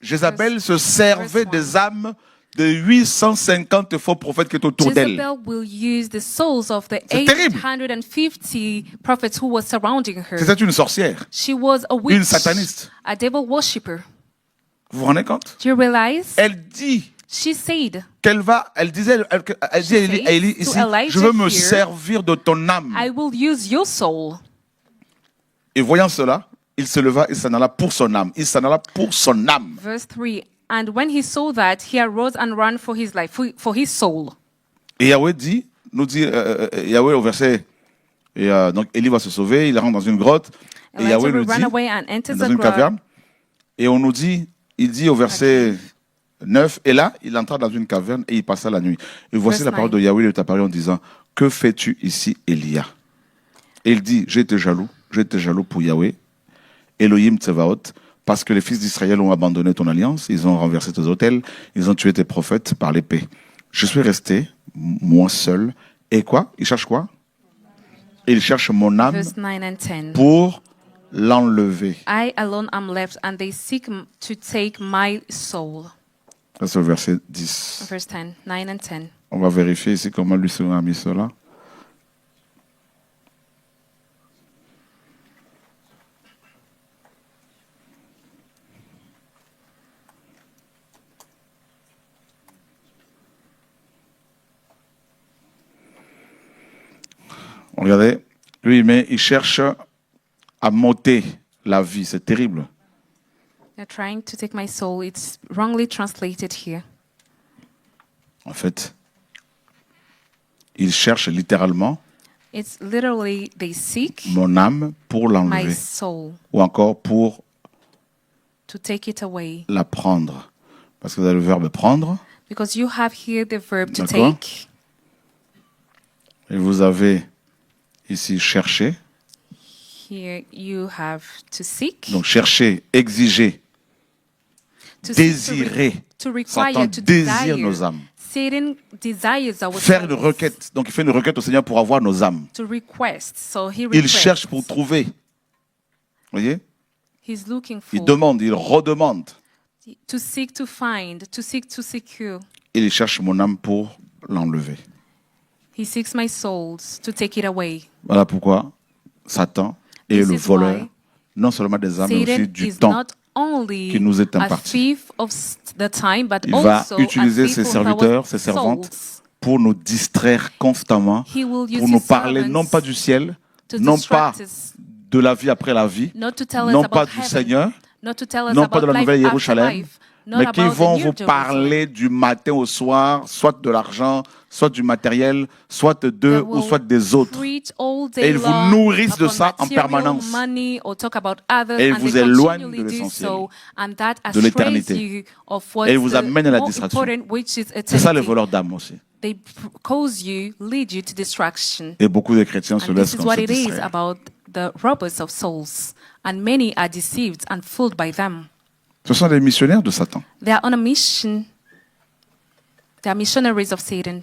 Jézabel se servait des âmes de 850 faux prophètes qui étaient autour d'elle. Jezebel will use the souls of the C'est terrible. 850 prophets who were surrounding her. C'était une sorcière, She was a witch, une sataniste. a devil worshipper. Vous vous rendez compte? Do you realize? Elle dit She said, elle dit à Élie ici, je veux me servir de ton âme. I will use your soul. Et voyant cela, il se leva et s'en alla pour son âme. Il s'en alla pour son âme. Verse 3. And when he saw that, he arose and ran for his life, for his soul. Et Yahweh dit, Yahweh au verset, donc Élie va se sauver, il rentre dans une grotte, et Elijah Yahweh will nous dit, run away and enters dans a une grove. caverne, et on nous dit, il dit au verset 9, et là, il entra dans une caverne et il passa la nuit. Et voici Verse la parole 9. de Yahweh, il est apparu en disant, que fais-tu ici, Élia? Et il dit, j'ai été jaloux pour Yahweh, Elohim Tsevaot, parce que les fils d'Israël ont abandonné ton alliance, ils ont renversé tes autels, ils ont tué tes prophètes par l'épée. Je suis resté, moi seul, et quoi? Il cherche quoi? Il cherche mon âme Verse 9 and 10. pour l'enlever. I alone am left, and they seek to take my soul. Ça, c'est le verset 10. Verse 10, 9 and 10. On va vérifier ici comment lui a mis cela. Regardez, lui, il cherche à m'ôter la vie. C'est terrible. They're trying to take my soul. It's wrongly translated here. En fait, il cherche littéralement It's literally, they seek mon âme pour my l'enlever. soul, Ou encore pour to take it away. la prendre. Parce que vous avez le verbe prendre. Because you have here the verb to D'accord. take. Et vous avez ici chercher. Here you have to seek. Donc chercher, exiger, To seek, désirer. to require, Satan to désire desire. nos âmes. Satan desires our Faire une souls. requête. Donc il fait une requête au Seigneur pour avoir nos âmes. To request. So he Il requests. cherche pour trouver. Vous voyez? He's looking Il for. demande, il redemande. To seek to find. To seek to secure. Il cherche mon âme pour l'enlever. He seeks my souls to take it away. Voilà pourquoi Satan est This le is voleur, why non seulement des âmes, mais aussi Satan du is temps. not only qui nous est a imparti. thief of the time, but Il va also utiliser a thief ses of serviteurs, our ses servantes, souls. pour nous distraire constamment, He will use pour nous his parler servants non pas du ciel, to non pas distract us, de la vie après la vie, not to tell us non about pas du heaven, Seigneur, not to tell us non about pas de la life nouvelle after Jérusalem, life, not mais qui about the vont new vous Jerusalem. parler du matin au soir, soit de l'argent, soit du matériel, soit d'eux They ou will soit des autres. preach all Et day ils vous long nourrissent de upon ça en material, permanence. money, or talk about others, Et ils and vous they éloignent continually de do l'essentiel, so, and that de l'éternité. astray you of what's Et ils vous amènent à la more distraction. important, which is C'est ça les eternity. voleurs d'âme aussi. They cause you, lead you to distraction. Et beaucoup de chrétiens se And laissent this is comme what se it is distraire. about the robbers of souls. And many are deceived and fooled by them. Ce sont des missionnaires de Satan. They are on a mission. They are missionaries of Satan.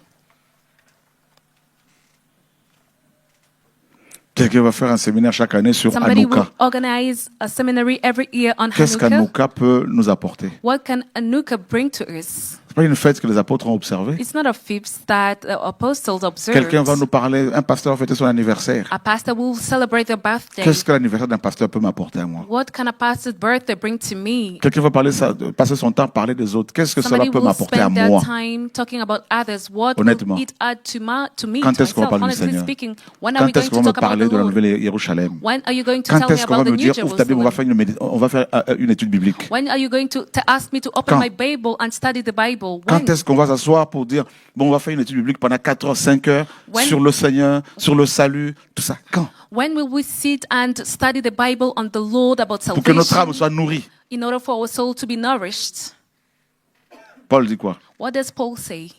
Quelqu'un va faire un séminaire chaque année sur Somebody will Hanouka. organize a seminary every year on Qu'est-ce Hanukkah. qu'Hanouka peut nous apporter? What can Hanukkah bring to us? C'est pas une fête que les apôtres ont observée. It's not a feast that the apostles observed. Quelqu'un va nous parler, un pasteur va fêter son anniversaire. A pastor will celebrate their birthday. Qu'est-ce que l'anniversaire d'un pasteur peut m'apporter à moi? What can a pastor's birthday bring to me? Quelqu'un va passer son temps à parler des autres. Qu'est-ce que cela Somebody peut will m'apporter à spend their moi? time talking about others. What Honnêtement. will it add to me, Quand to est-ce qu'on va myself? parler du Honestly Seigneur? speaking, when are we Quand est-ce going qu'on to va me talk about parler the de la Lord? nouvelle Jérusalem? When are you going to Quand tell me est-ce qu'on about va the me New dire, ouvre ta Bible, on va Jerusalem? faire on va faire une étude biblique? When are you going to ask me to open Quand? my Bible and study the Bible? When? Quand est-ce qu'on va s'asseoir pour dire, bon, on va faire une étude biblique pendant 4 heures, 5 heures When? sur le Seigneur, sur le salut, tout ça? Quand? When will we sit and study the Bible on the Lord about Pour que notre âme salvation soit nourrie. in order for our soul to be nourished? Paul dit quoi? What does Paul say?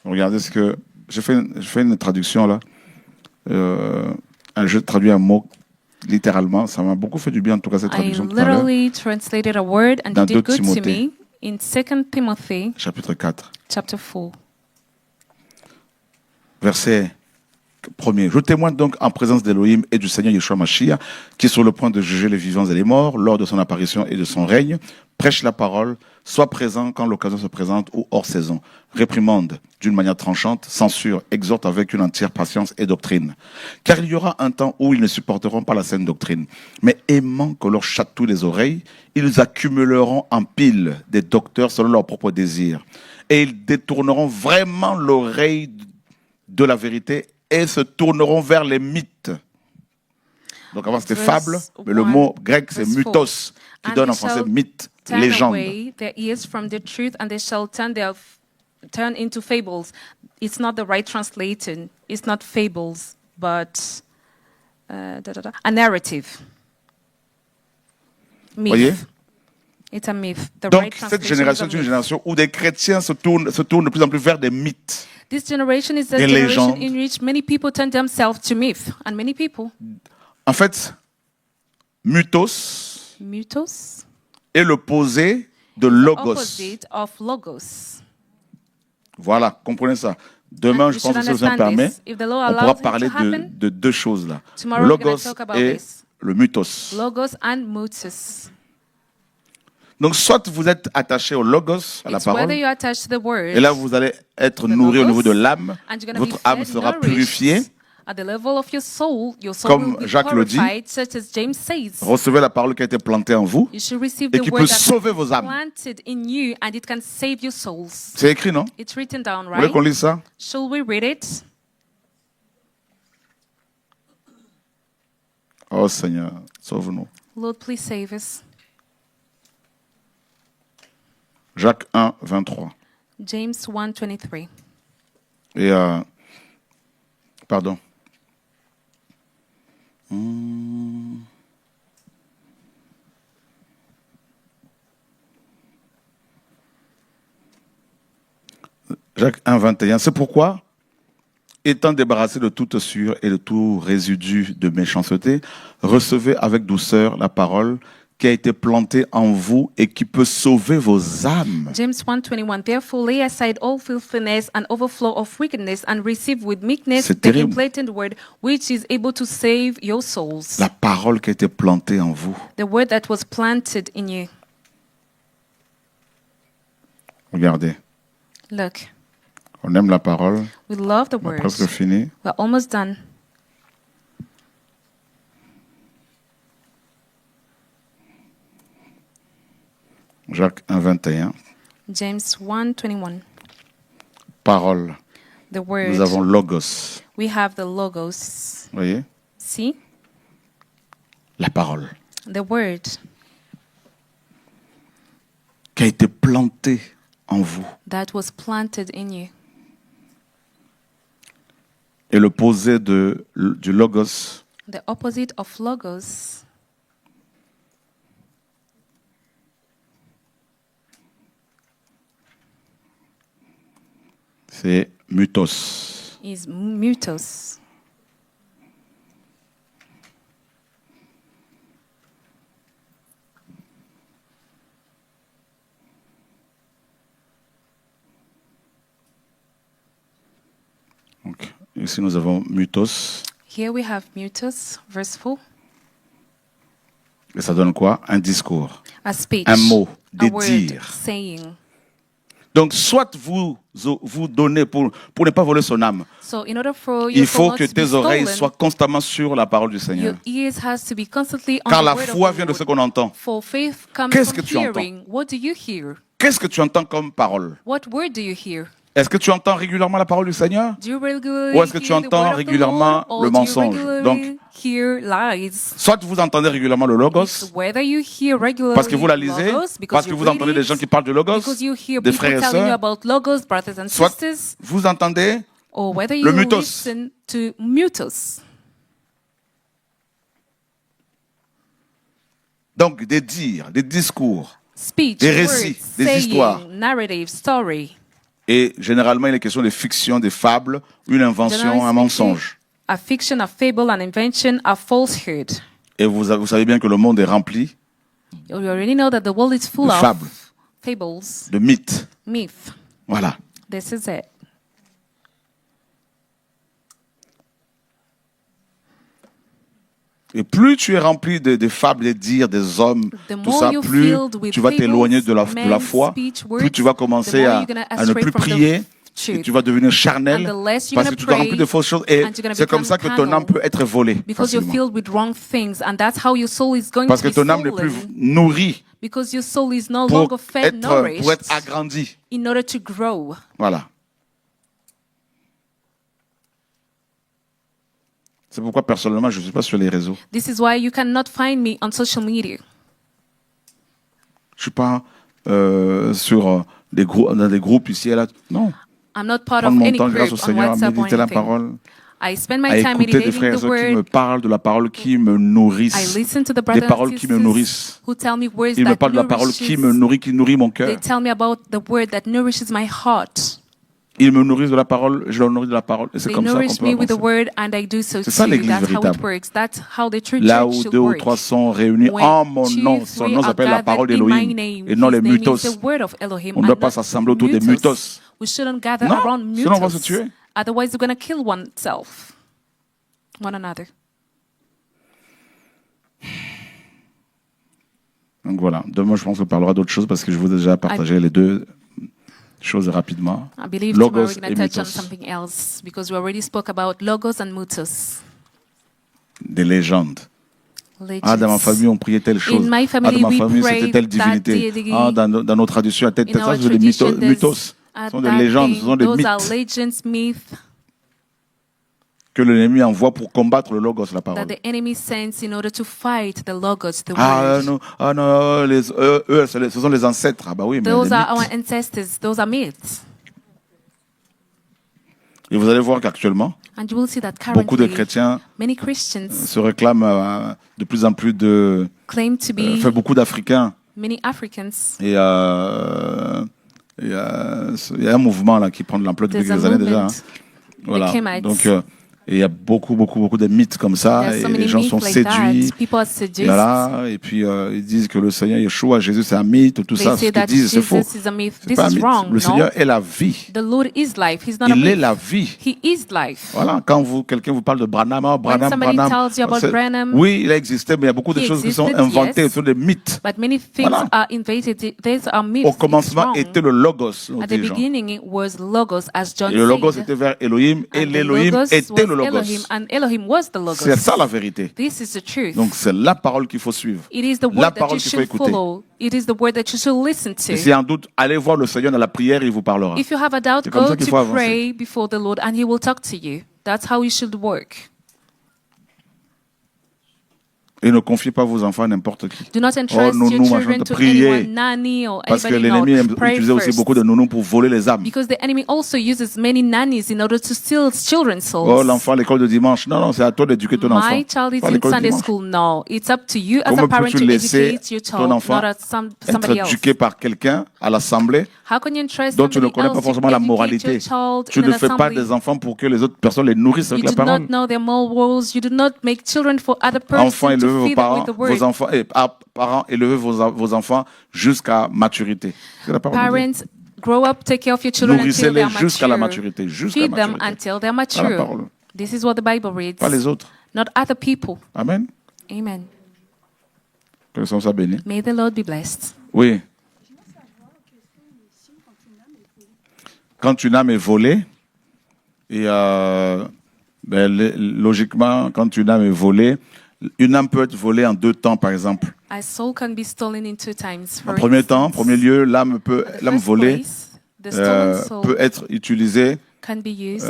Regardez ce que... Je fais une traduction là. Je traduis un mot littéralement. Ça m'a beaucoup fait du bien en tout cas cette I traduction tout à l'heure. literally translated a word and Dans it did 2 good to Timothée. me in 2 Timothy Chapitre 4. chapter 4. Verset 1er. Je témoigne donc en présence d'Élohim et du Seigneur Yeshua Mashiach, qui est sur le point de juger les vivants et les morts lors de son apparition et de son règne. Prêche la parole, sois présent quand l'occasion se présente ou hors saison. Réprimande d'une manière tranchante, censure, exhorte avec une entière patience et doctrine. Car il y aura un temps où ils ne supporteront pas la saine doctrine, mais aimant que leur chatouille les oreilles, ils accumuleront en pile des docteurs selon leurs propres désirs. Et ils détourneront vraiment l'oreille de la vérité et se tourneront vers les mythes. Donc avant c'était fable, mais le mot grec c'est verse 4. mythos, qui And donne en they français shall mythe, turn légende. away their ears from the truth and they shall turn into fables. It's not the right translation. It's not fables, but a narrative. Myth. Voyez? It's a myth. The right Donc cette translation génération is est a une myth. génération où des chrétiens se tournent de plus en plus vers des mythes. This generation is a Des generation légendes. in which many people turn themselves to myth, and many people, En fait, mythos mythos, est l'opposé de the logos. opposite of logos. Voilà, comprenez ça. Demain, And je we pense should que si ça me understand permet, this. If the Lord on allows pourra it to parler happen, de deux choses là. tomorrow we're gonna Logos talk about et this. le mythos. Logos and mythos. Donc soit vous êtes attaché au logos, à la It's whether parole, you attach to the word, et là vous allez être the nourri au logos, niveau de l'âme, and you're gonna votre be âme fed, sera nourished. purifiée. At the level of your soul Comme will be Jacques le dit, purified, such as James says. Recevez la parole qui a été plantée en vous You should receive et the qui word peut that sauver vos âmes. planted in you, and it can save your souls. C'est écrit, non? It's written down, Vous voulez right? qu'on lise ça? Shall we read it? Oh Seigneur, sauve-nous. Lord, please save us. Jacques 1, 23. James 1:23. Et, pardon. Jacques 1, 21. C'est pourquoi, étant débarrassé de toute sueur et de tout résidu de méchanceté, recevez avec douceur la parole qui a été plantée en vous et qui peut sauver vos âmes. James 1:21. Therefore lay aside all filthiness and overflow of wickedness, and receive with meekness C'est the terrible. implanted word, which is able to save your souls. La parole qui a été plantée en vous. The word that was planted in you. Regardez, Look, on aime la parole, we love the on a word. presque fini. We're almost done. Jacques 1, 21. James 1:21. Parole. The word. Nous avons logos. We have the logos. Vous voyez? See? La parole The word qui a été plantée en vous. that was planted in you. Et le posé du logos, The opposite of logos C'est mutos. is mutos. Donc, ici, nous avons mutos. Here we have mutos, verse 4. Et ça donne quoi? Un discours, A speech, un mot, a des word, dires. saying. Donc, soit vous donnez pour ne pas voler son âme. So in order for Il your faut soul not que to be tes oreilles stolen, soient constamment sur la parole du Seigneur. your ears has to be constantly on Car the la word foi of the vient de Lord. ce qu'on entend. For faith comes Qu'est-ce from que tu entends? hearing. What do you hear? Qu'est-ce que tu entends comme parole? What word do you hear? Est-ce que tu entends régulièrement la parole du Seigneur? Do you regularly Ou est-ce que tu hear the entends word of the régulièrement Lord, or le do you mensonge? regularly Donc, hear lies? soit vous entendez régulièrement le It's logos, whether you hear regularly parce que vous la lisez, logos, because parce que you vous read entendez des it, gens qui parlent du logos, because you hear des people frères et telling you sœurs, about logos, brothers and soit sisters, vous entendez or whether le you mutos. listen to mutos. donc des dires, des discours. Speech, Des words, récits, des saying, histoires. narrative, story. Et généralement, il est question de fiction, de fables, une invention, Generally un speaking, mensonge. a fiction, a fable, an invention, a falsehood. Et vous savez bien que le monde est rempli You already know that the world is full de of fables, fables, de mythes. myth. Voilà. This is it. Et plus tu es rempli de fables, des dires, des hommes, The tout more ça, you're plus filled with tu vas t'éloigner de la men's foi, speech, plus words, tu vas the commencer more à you're gonna ne astray plus from the prier, et truth. tu vas devenir And charnel, the less you're parce gonna que tu te remplis pray, de fausses choses, et and you're gonna c'est comme become ça que ton carnal. âme peut être volée Because you're facilement. filled with wrong things, and that's how your soul is going Parce to que be ton âme n'est plus stolen. nourrie Because your soul is no pour longer fed, pour être nourished, agrandie. in order to grow. Voilà. C'est pourquoi personnellement, je ne suis pas sur les réseaux. This is why you cannot find me on social media. Je suis pas sur dans des groupes ici et là. Non. I'm not part Prendre of mon any temps grâce group au on Seigneur à WhatsApp or méditer la anything. parole, I spend à my time écouter des meditating frères et the sœurs qui me word. parlent de la parole, qui me I nourrissent, listen to the des brothers and paroles qui me sisters nourrissent. who tell me words Ils me that parlent de la parole qui me nourishes. nourrit, qui nourrit mon They cœur. tell me about the word that nourishes my heart. Ils me nourrissent de la parole, je leur nourris de la parole. Et c'est They comme ça qu'on nourish peut me with the avancer. word, and I do so C'est ça too. l'Église That's how it véritable. works. That's how the true Là church où should 2 ou work. 3 sont réunis When en mon 2, nom, son 3 nom are s'appelle la parole gathered in my d'Élohim name, et non his les name is mutos. the word of Elohim, On ne doit and pas not s'assembler autour des mutos. mutos. We shouldn't gather Non, around sinon on va se mutos. tuer. Otherwise, we're going to kill oneself, one another. Donc voilà, demain je pense qu'on parlera d'autres choses parce que je vous ai déjà partagé les deux choses rapidement. I believe tomorrow Logos we're going et to touch on mythos, something else because we already spoke about logos and mutos. des légendes. Ah, dans ma Legends. famille, on priait telle chose. In my Ah, family, dans ma we famille, pray c'était telle that divinité. deity. Ah, dans nos traditions, telle, In telle. Ça, our ce sont des tradition, mythos. there's Ce sont des that légendes, thing. ce sont des Those are mythes legends, myths que l'ennemi envoie pour combattre le logos, la that parole. the enemy sends in order to fight the logos, the Ah word. non, eux, ce sont les ancêtres. Ah bah oui, mais Those les are our mythes. ancestors. Those are myths. Et vous allez voir qu'actuellement, And you will see that beaucoup de currently, chrétiens many Christians se réclament de plus en plus claim to be fait beaucoup d'Africains. many Africans. Et il y a un mouvement là qui prend de l'ampleur depuis There's a quelques années déjà. movement. Hein. Voilà. Kemites. Donc, et il y a beaucoup de mythes comme ça. There's so Et les many gens myths sont like séduits. that. People are Et seduced. voilà. Et puis, ils disent que le Seigneur Yeshua, Jésus, c'est un mythe. Tout They ça, ce say qu'ils that disent, c'est faux. Jesus is a myth. C'est This pas un is mythe. wrong. Le No, Seigneur est la vie. the Lord is life. He's not a Il est myth. la vie. He is life. Voilà, quand quelqu'un vous parle de Branham, somebody tells you about c'est- Branham, oui, il a existé, mais il y a beaucoup de he choses qui sont existed, inventées, yes. ce sont des mythes. But many things Voilà. are invented. These are myths. Au It's commencement wrong. était le Logos, nous At the dit Jean. beginning, it was Logos, as John Et le Logos said. était vers Elohim, et And the l'Elohim Logos était was le Logos. Elohim, and Elohim was the Logos. C'est ça la vérité. This is the truth. Donc c'est la parole qu'il faut suivre. It is the La word that parole you qu'il faut should écouter. follow. It is the word that you should listen Et s'il y to. a un doute, allez voir le Seigneur dans la prière, il vous parlera. If you have a doubt, C'est comme go ça qu'il to faut avancer. pray before the Lord, and He will talk to you. That's how you should work. Et ne confiez pas vos enfants à n'importe qui. Do not entrust your nounou, children machin, to priez. anyone, nanny or Parce que anybody l'ennemi else. Pray utilisait aussi first. beaucoup de nounous pour voler les âmes. Because the enemy also uses many nannies in order to steal children's souls. Oh, l'enfant à l'école de dimanche. Non, non, c'est à toi d'éduquer ton enfant. My child is Pas à in l'école de Sunday dimanche. school. No, it's up to you as Comment a parent peux-tu to laisser educate your ton child, enfant not as être somebody else. éduqué par quelqu'un à l'assemblée How can you entrust dont tu ne somebody connais pas else to forcément la educate moralité? your child Tu in ne an fais pas assembly? des enfants pour que les autres personnes les nourrissent You avec la do parole. not know their moral rules. You do not make children for other Enfants, persons élevez to vos feed them with parents, the word. vos enfants, parents, élevez vos enfants jusqu'à maturité. C'est la parole de Dieu. Parents, grow up, take care of your children until they Nourrissez-les are jusqu'à la mature. maturité. Jusqu'à la Feed them maturité. until they're Voilà la mature. parole. This is what the Bible reads. Pas les autres. Not other people. Amen. Amen. Que le Seigneur soit béni. May the Lord be blessed. Oui. Quand une âme est volée, et logiquement, quand une âme est volée, une âme peut être volée en 2 temps, par exemple. A soul can be stolen in 2 times. For En premier temps, en instance, premier lieu, l'âme first volée place, the stolen soul peut être utilisée can be used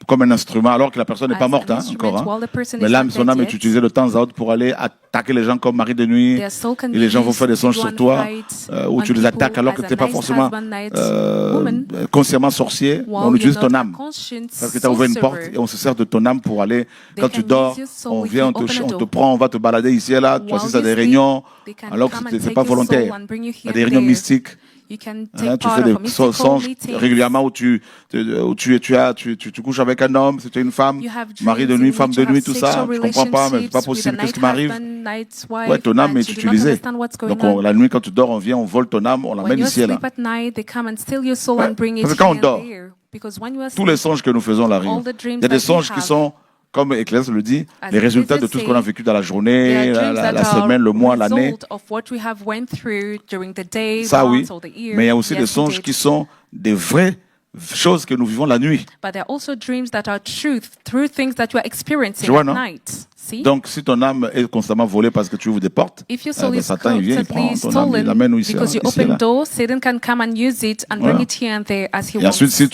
comme un instrument, alors que la personne n'est pas as morte an encore. instrument while the person Mais is not son dead âme est yet. utilisée de temps à autre pour aller attaquer les gens comme mari de nuit. Their soul can Et be les gens vont used faire des to songes go sur and toi, fight où on tu les people attaques alors que as tu n'es a pas nice forcément husband, nice woman, consciemment sorcier. while On you're utilise not ton a âme. conscious Parce que tu as ouvert une porte sorcerer. et on se sert de ton âme pour aller. They Quand tu can dors, use your soul on if vient, you on te open a door. prend, on va te balader ici et là. Tu While assistes à you des sleep, réunions, they can alors que come and ce n'est take pas your soul volontaire. and bring you À here des and réunions there. mystiques. You can Hein, take tu part fais of a des mystical songes meeting. régulièrement où tu couches avec un homme, si tu es une femme, You have mari de dreams nuit, in femme which de you have nuit, tout ça. sexual Je comprends pas, mais c'est pas relationships with a possible. Qu'est-ce night qui m'arrive? husband, night Ouais, wife, ton âme and est you do not utilisée. understand what's going Donc on. la nuit, quand tu dors, on vient, on vole ton âme, on When l'amène you ici et là. sleep at night, they come and steal your soul Ouais, and bring it parce que quand on here dort, and there. Because when you are Tous les asleep, songes que nous faisons là arrivent. all the dreams Il y a des that we songes qui have, sont, comme Ecclésiaste le dit, as les résultats de Ecclesiastes tout ce qu'on a say, vécu dans la there journée, are dreams la that are semaine, le mois, l'année. result of what we have went through during the day, Ça, oui. month, or the year. Mais il y a aussi des Yes, we songes did. qui sont des vraies choses que nous vivons la nuit. But there are also dreams that are truth, through things that you are experiencing Tu vois, at non? night. See? Donc, si ton âme est constamment volée parce que tu ouvres des portes, If your soul is Satan il vient, il prend constantly ton âme, il l'amène stolen ici, because you ici et open là. doors, Satan can come and use it and Voilà. bring it here and there as he Et ensuite, wants. si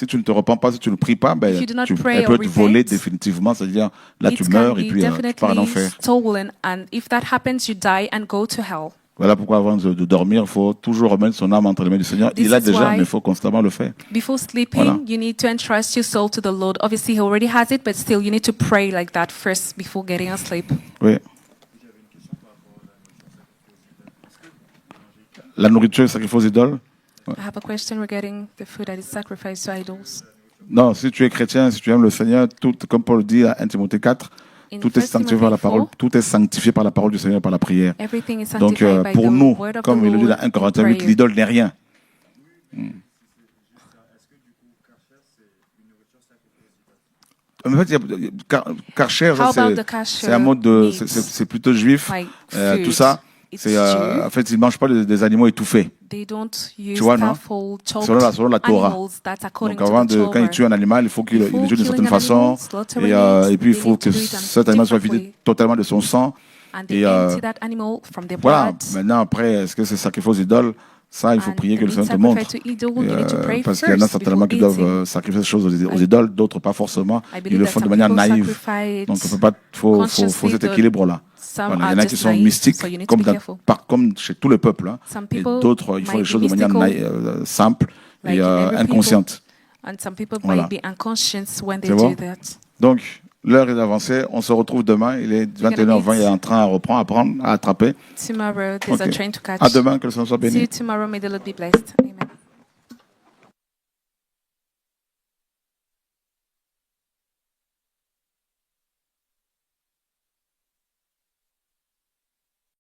tu ne te repens pas, si tu ne pries pas, If you do not pray elle peut or être volée repent, définitivement, c'est-à-dire là tu It meurs can et be puis tu pars en definitely enfer. stolen, and if that happens, you die and go to hell. Voilà pourquoi avant de dormir, il faut toujours remettre son âme entre les mains du Seigneur. This Il l'a is déjà, why- mais il faut constamment le faire. Before sleeping, Voilà. you need to entrust your soul to the Lord. Obviously, He already has it, but still, you need to pray like that first before getting asleep. Oui. La nourriture sacrifiée aux idoles. I have a question regarding the food that is sacrificed to idols. Non, si tu es chrétien, si tu aimes le Seigneur, tout, comme Paul dit à 1 Timothée 4, In tout est 1 sanctifié par la Timothy parole, 4, tout est sanctifié par la parole du Seigneur et par la prière. everything is Donc sanctified by pour the nous, word of comme the il le dit dans Lord 1 and Corinthiens 8, prayer. l'idole n'est rien. En fait, karcher, How about the kosher c'est un mode de, meat? c'est plutôt juif. Like Tout food. ça, It's c'est Jew. en fait, ils mangent pas des animaux étouffés. They don't use vois, non? powerful, choked Selon la Torah. animals. That's according Donc to avant the quand il Torah. tue un animal, il faut qu'il Before le tue d'une killing certaine an façon. animal, slaughtering it, Et puis il they faut need to que do it in a cet animal soit different vidé way. totalement de son sang. And they Et empty that animal from their voilà. blood. Maintenant, après, est-ce que c'est sacrifié aux idoles? Ça, il faut And prier que le the Seigneur te meat montre. sacrificed to idol, you need to pray Parce qu'il y en a first certainement before qui doivent eating. sacrifier ces choses aux idoles, d'autres pas forcément. I Ils believe le that font de some manière people naïve. sacrifice Donc, faut cet équilibre-là. Some Voilà. Il y are en a just qui sont naive, mystiques, so you need to comme, be careful. comme chez tout le peuple. Hein. Some Et people d'autres, ils font les might choses be de manière mystical, simple like et in every people. inconsciente. And some people Voilà. might be unconscious when they C'est do bon? that. Donc, l'heure est avancée. On se retrouve demain. Il est 21h20. Il y a un train à reprendre, à attraper. Tomorrow, there's a Ok. train to catch. À demain. Que le Seigneur soit See you béni. tomorrow. May the Lord be blessed. Amen.